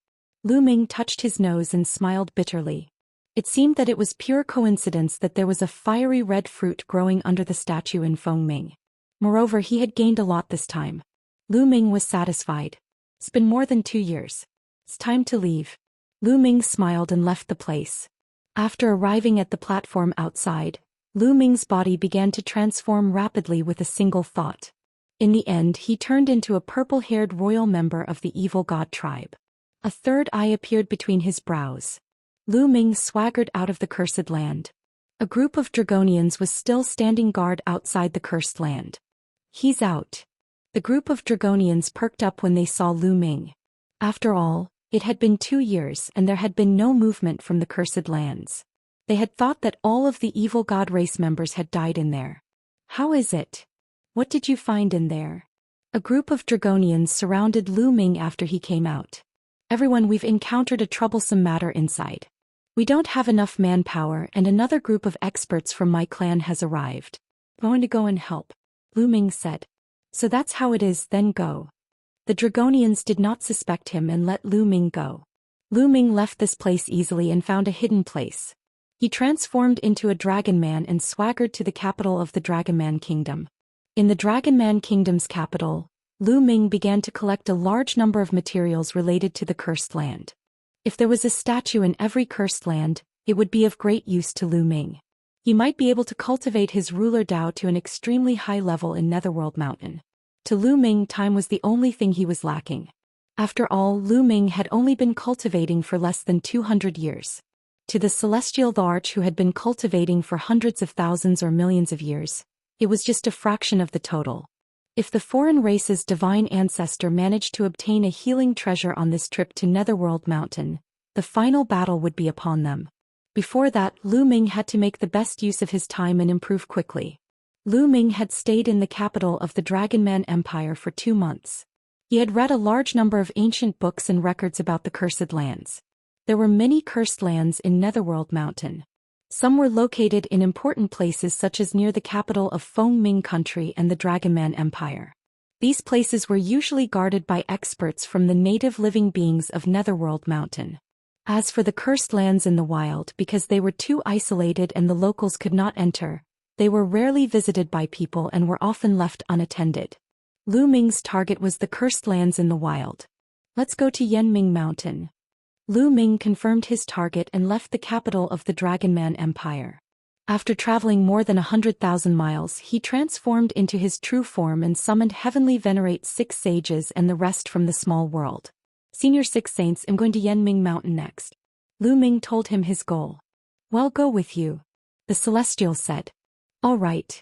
Lu Ming touched his nose and smiled bitterly. It seemed that it was pure coincidence that there was a fiery red fruit growing under the statue in Fengming. Moreover, he had gained a lot this time. Lu Ming was satisfied. It's been more than 2 years. It's time to leave. Lu Ming smiled and left the place. After arriving at the platform outside, Lu Ming's body began to transform rapidly with a single thought. In the end, he turned into a purple-haired royal member of the evil god tribe. A third eye appeared between his brows. Lu Ming swaggered out of the cursed land. A group of Dragonians was still standing guard outside the cursed land. He's out. The group of Dragonians perked up when they saw Lu Ming. After all, it had been 2 years and there had been no movement from the cursed lands. They had thought that all of the evil god race members had died in there. How is it? What did you find in there? A group of Dragonians surrounded Lu Ming after he came out. Everyone, we've encountered a troublesome matter inside. We don't have enough manpower and another group of experts from my clan has arrived. Going to go and help, Lu Ming said. So that's how it is, then go. The Dragonians did not suspect him and let Lu Ming go. Lu Ming left this place easily and found a hidden place. He transformed into a Dragon Man and swaggered to the capital of the Dragon Man Kingdom. In the Dragon Man Kingdom's capital, Lu Ming began to collect a large number of materials related to the cursed land. If there was a statue in every cursed land, it would be of great use to Lu Ming. He might be able to cultivate his ruler Dao to an extremely high level in Netherworld Mountain. To Lu Ming, time was the only thing he was lacking. After all, Lu Ming had only been cultivating for less than 200 years. To the Celestial Arch, who had been cultivating for hundreds of thousands or millions of years, it was just a fraction of the total. If the foreign race's divine ancestor managed to obtain a healing treasure on this trip to Netherworld Mountain, the final battle would be upon them. Before that, Lu Ming had to make the best use of his time and improve quickly. Lu Ming had stayed in the capital of the Dragonman Empire for 2 months. He had read a large number of ancient books and records about the cursed lands. There were many cursed lands in Netherworld Mountain. Some were located in important places such as near the capital of Feng Ming Country and the Dragonman Empire. These places were usually guarded by experts from the native living beings of Netherworld Mountain. As for the cursed lands in the wild, because they were too isolated and the locals could not enter, they were rarely visited by people and were often left unattended. Lu Ming's target was the cursed lands in the wild. Let's go to Yanming Mountain. Lu Ming confirmed his target and left the capital of the Dragonman Empire. After traveling more than 100,000 miles, he transformed into his true form and summoned Heavenly Venerate 6 sages and the rest from the small world. Senior 6 saints, I'm going to Yanming Mountain next. Lu Ming told him his goal. Well, go with you, the Celestial said. All right.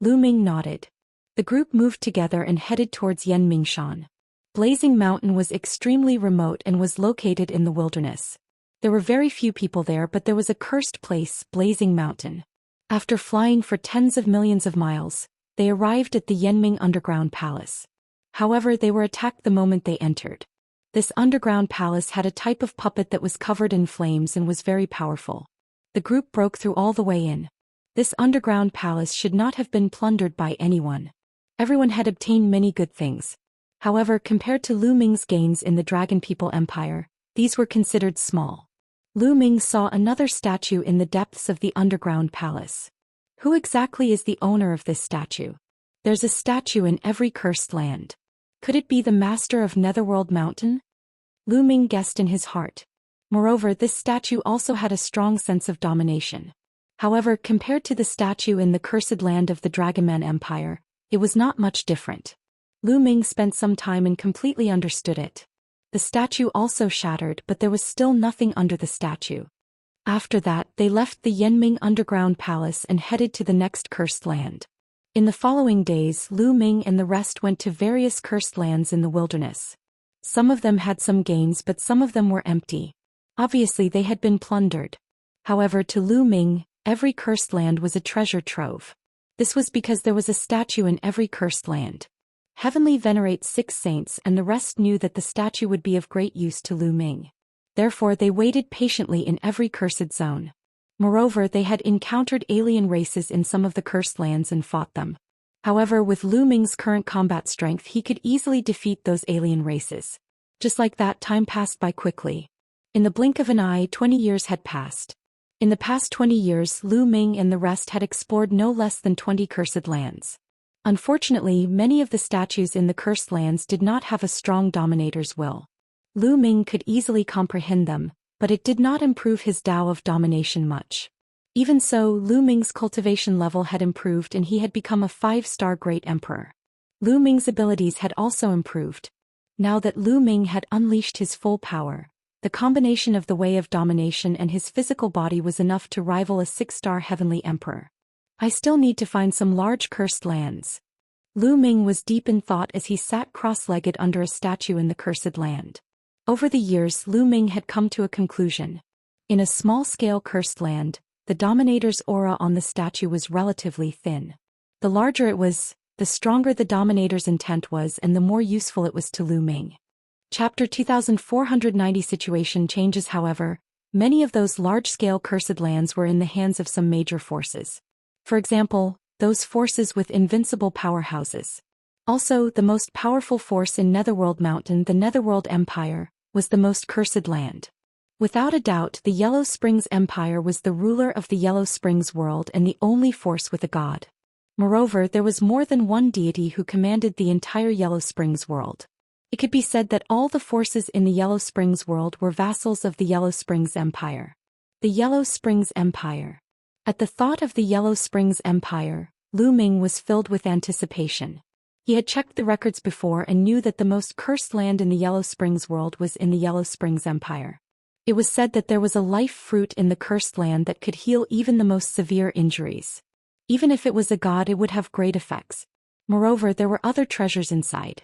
Lu Ming nodded. The group moved together and headed towards Yanmingshan. Blazing Mountain was extremely remote and was located in the wilderness. There were very few people there, but there was a cursed place, Blazing Mountain. After flying for tens of millions of miles, they arrived at the Yanming Underground Palace. However, they were attacked the moment they entered. This underground palace had a type of puppet that was covered in flames and was very powerful. The group broke through all the way in. This underground palace should not have been plundered by anyone. Everyone had obtained many good things. However, compared to Lu Ming's gains in the Dragon People Empire, these were considered small. Lu Ming saw another statue in the depths of the underground palace. Who exactly is the owner of this statue? There's a statue in every cursed land. Could it be the master of Netherworld Mountain? Lu Ming guessed in his heart. Moreover, this statue also had a strong sense of domination. However, compared to the statue in the cursed land of the Dragonman Empire, it was not much different. Lu Ming spent some time and completely understood it. The statue also shattered, but there was still nothing under the statue. After that, they left the Yanming Underground Palace and headed to the next cursed land. In the following days, Lu Ming and the rest went to various cursed lands in the wilderness. Some of them had some gains, but some of them were empty. Obviously, they had been plundered. However, to Lu Ming, every cursed land was a treasure trove. This was because there was a statue in every cursed land. Heavenly Venerate 6 saints and the rest knew that the statue would be of great use to Lu Ming. Therefore, they waited patiently in every cursed zone. Moreover, they had encountered alien races in some of the cursed lands and fought them. However, with Lu Ming's current combat strength, he could easily defeat those alien races. Just like that, time passed by quickly. In the blink of an eye, 20 years had passed. In the past 20 years, Lu Ming and the rest had explored no less than 20 cursed lands. Unfortunately, many of the statues in the cursed lands did not have a strong dominator's will. Lu Ming could easily comprehend them, but it did not improve his Tao of domination much. Even so, Lu Ming's cultivation level had improved and he had become a 5-star great emperor. Lu Ming's abilities had also improved. Now that Lu Ming had unleashed his full power, the combination of the way of domination and his physical body was enough to rival a 6-star heavenly emperor. I still need to find some large cursed lands. Lu Ming was deep in thought as he sat cross-legged under a statue in the cursed land. Over the years, Lu Ming had come to a conclusion. In a small-scale cursed land, the dominator's aura on the statue was relatively thin. The larger it was, the stronger the dominator's intent was and the more useful it was to Lu Ming. Chapter 2490 Situation changes. However, many of those large-scale cursed lands were in the hands of some major forces. For example, those forces with invincible powerhouses. Also, the most powerful force in Netherworld Mountain, the Netherworld Empire, was the most cursed land. Without a doubt, the Yellow Springs Empire was the ruler of the Yellow Springs world and the only force with a god. Moreover, there was more than one deity who commanded the entire Yellow Springs world. It could be said that all the forces in the Yellow Springs world were vassals of the Yellow Springs Empire. The Yellow Springs Empire. At the thought of the Yellow Springs Empire, Lu Ming was filled with anticipation. He had checked the records before and knew that the most cursed land in the Yellow Springs world was in the Yellow Springs Empire. It was said that there was a life fruit in the cursed land that could heal even the most severe injuries. Even if it was a god, it would have great effects. Moreover, there were other treasures inside.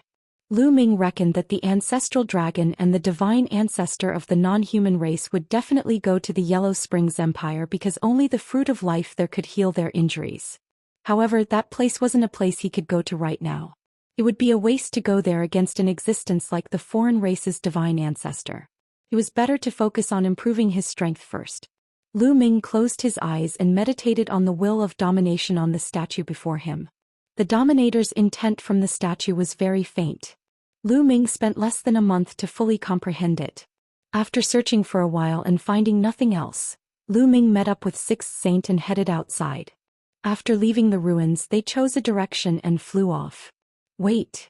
Lu Ming reckoned that the ancestral dragon and the divine ancestor of the non-human race would definitely go to the Yellow Springs Empire because only the fruit of life there could heal their injuries. However, that place wasn't a place he could go to right now. It would be a waste to go there against an existence like the foreign race's divine ancestor. It was better to focus on improving his strength first. Lu Ming closed his eyes and meditated on the will of domination on the statue before him. The dominator's intent from the statue was very faint. Lu Ming spent less than a month to fully comprehend it. After searching for a while and finding nothing else, Lu Ming met up with Sixth Saint and headed outside. After leaving the ruins, they chose a direction and flew off. Wait.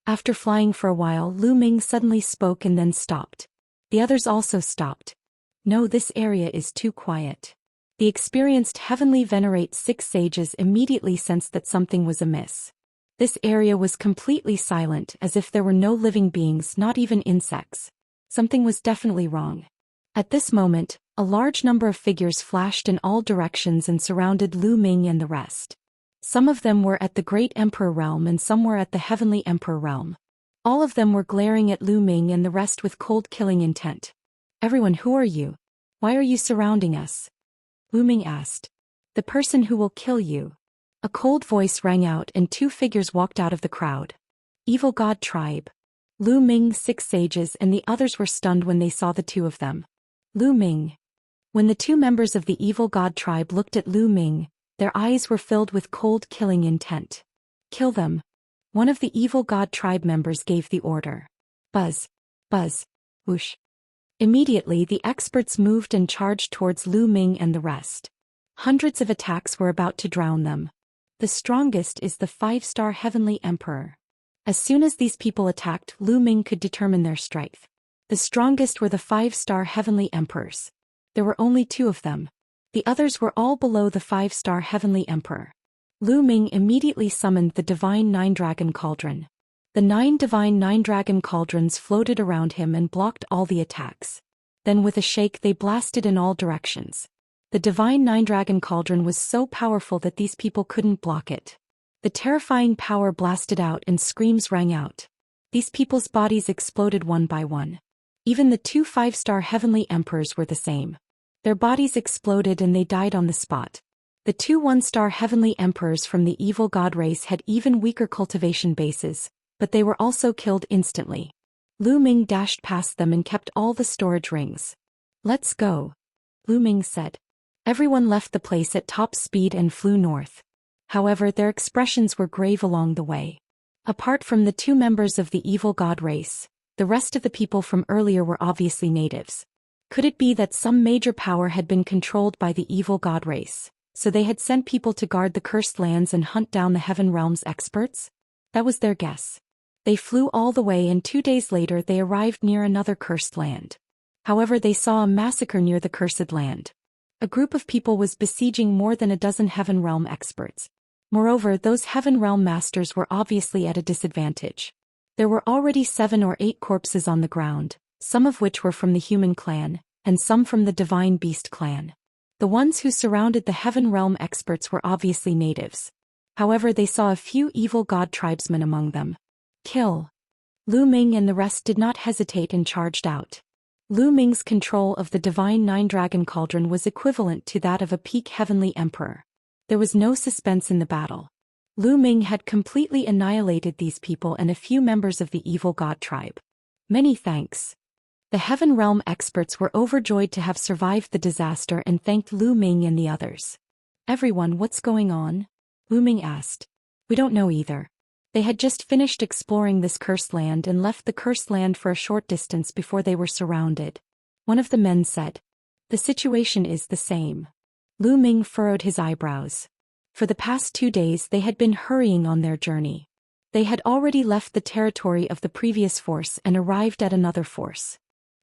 After flying for a while, Lu Ming suddenly spoke and then stopped. The others also stopped. No, this area is too quiet. The experienced heavenly venerate six sages immediately sensed that something was amiss. This area was completely silent, as if there were no living beings, not even insects. Something was definitely wrong. At this moment, a large number of figures flashed in all directions and surrounded Lu Ming and the rest. Some of them were at the Great Emperor Realm and some were at the Heavenly Emperor Realm. All of them were glaring at Lu Ming and the rest with cold killing intent. Everyone, who are you? Why are you surrounding us? Lu Ming asked. The person who will kill you. A cold voice rang out and two figures walked out of the crowd. Evil God Tribe. Lu Ming, six sages and the others were stunned when they saw the two of them. Lu Ming. When the two members of the Evil God Tribe looked at Lu Ming, their eyes were filled with cold killing intent. Kill them. One of the Evil God Tribe members gave the order. Buzz. Buzz. Whoosh. Immediately the experts moved and charged towards Lu Ming and the rest. Hundreds of attacks were about to drown them. The strongest is the 5-star Heavenly Emperor. As soon as these people attacked, Lu Ming could determine their strength. The strongest were the 5-star Heavenly Emperors. There were only 2 of them. The others were all below the 5-star Heavenly Emperor. Lu Ming immediately summoned the Divine 9-Dragon Cauldron. The 9 Divine 9-Dragon Cauldrons floated around him and blocked all the attacks. Then with a shake they blasted in all directions. The Divine 9-Dragon Cauldron was so powerful that these people couldn't block it. The terrifying power blasted out and screams rang out. These people's bodies exploded one by one. Even the 2 5-star Heavenly Emperors were the same. Their bodies exploded and they died on the spot. The 2 1-star Heavenly Emperors from the evil god race had even weaker cultivation bases, but they were also killed instantly. Lu Ming dashed past them and kept all the storage rings. Let's go, Lu Ming said. Everyone left the place at top speed and flew north. However, their expressions were grave along the way. Apart from the 2 members of the evil god race, the rest of the people from earlier were obviously natives. Could it be that some major power had been controlled by the evil god race, so they had sent people to guard the cursed lands and hunt down the Heaven Realm's experts? That was their guess. They flew all the way and 2 days later they arrived near another cursed land. However, they saw a massacre near the cursed land. A group of people was besieging more than a dozen Heaven Realm experts. Moreover, those Heaven Realm masters were obviously at a disadvantage. There were already 7 or 8 corpses on the ground, some of which were from the human clan, and some from the divine beast clan. The ones who surrounded the Heaven Realm experts were obviously natives. However, they saw a few evil god tribesmen among them. Kill. Lu Ming and the rest did not hesitate and charged out. Lu Ming's control of the Divine 9-Dragon Cauldron was equivalent to that of a peak Heavenly Emperor. There was no suspense in the battle. Lu Ming had completely annihilated these people and a few members of the evil god tribe. Many thanks. The Heaven Realm experts were overjoyed to have survived the disaster and thanked Lu Ming and the others. Everyone, what's going on? Lu Ming asked. We don't know either. They had just finished exploring this cursed land and left the cursed land for a short distance before they were surrounded. One of the men said. The situation is the same. Lu Ming furrowed his eyebrows. For the past 2 days they had been hurrying on their journey. They had already left the territory of the previous force and arrived at another force.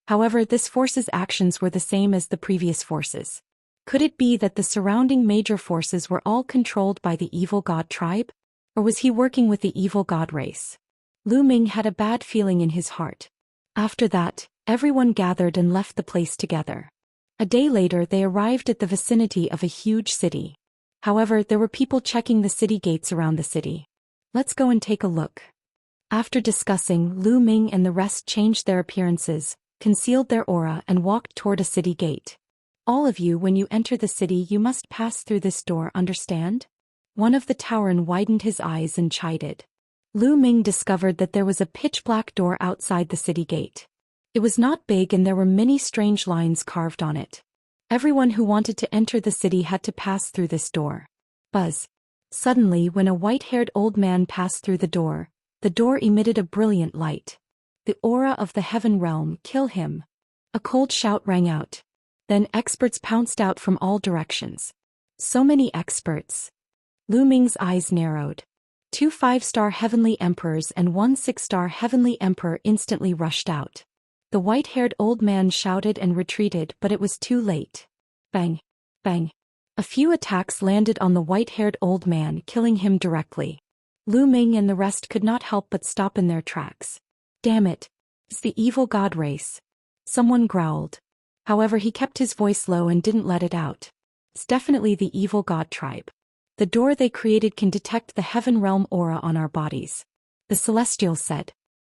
However, this force's actions were the same as the previous forces. Could it be that the surrounding major forces were all controlled by the evil god tribe? Or was he working with the evil god race? Lu Ming had a bad feeling in his heart. After that, everyone gathered and left the place together. A day later they arrived at the vicinity of a huge city. However, there were people checking the city gates around the city. Let's go and take a look. After discussing, Lu Ming and the rest changed their appearances, concealed their aura and walked toward a city gate. All of you, when you enter the city you must pass through this door, understand? One of the Tauren widened his eyes and chided. Lu Ming discovered that there was a pitch-black door outside the city gate. It was not big and there were many strange lines carved on it. Everyone who wanted to enter the city had to pass through this door. Buzz. Suddenly, when a white-haired old man passed through the door emitted a brilliant light. The aura of the heaven realm, kill him. A cold shout rang out. Then experts pounced out from all directions. So many experts. Lu Ming's eyes narrowed. 2 5-star heavenly emperors and 1 6-star heavenly emperor instantly rushed out. The white-haired old man shouted and retreated, but it was too late. Bang! Bang! A few attacks landed on the white-haired old man, killing him directly. Lu Ming and the rest could not help but stop in their tracks. Damn it! It's the evil god race. Someone growled. However, he kept his voice low and didn't let it out. It's definitely the evil god tribe. The door they created can detect the heaven realm aura on our bodies. The Celestial said.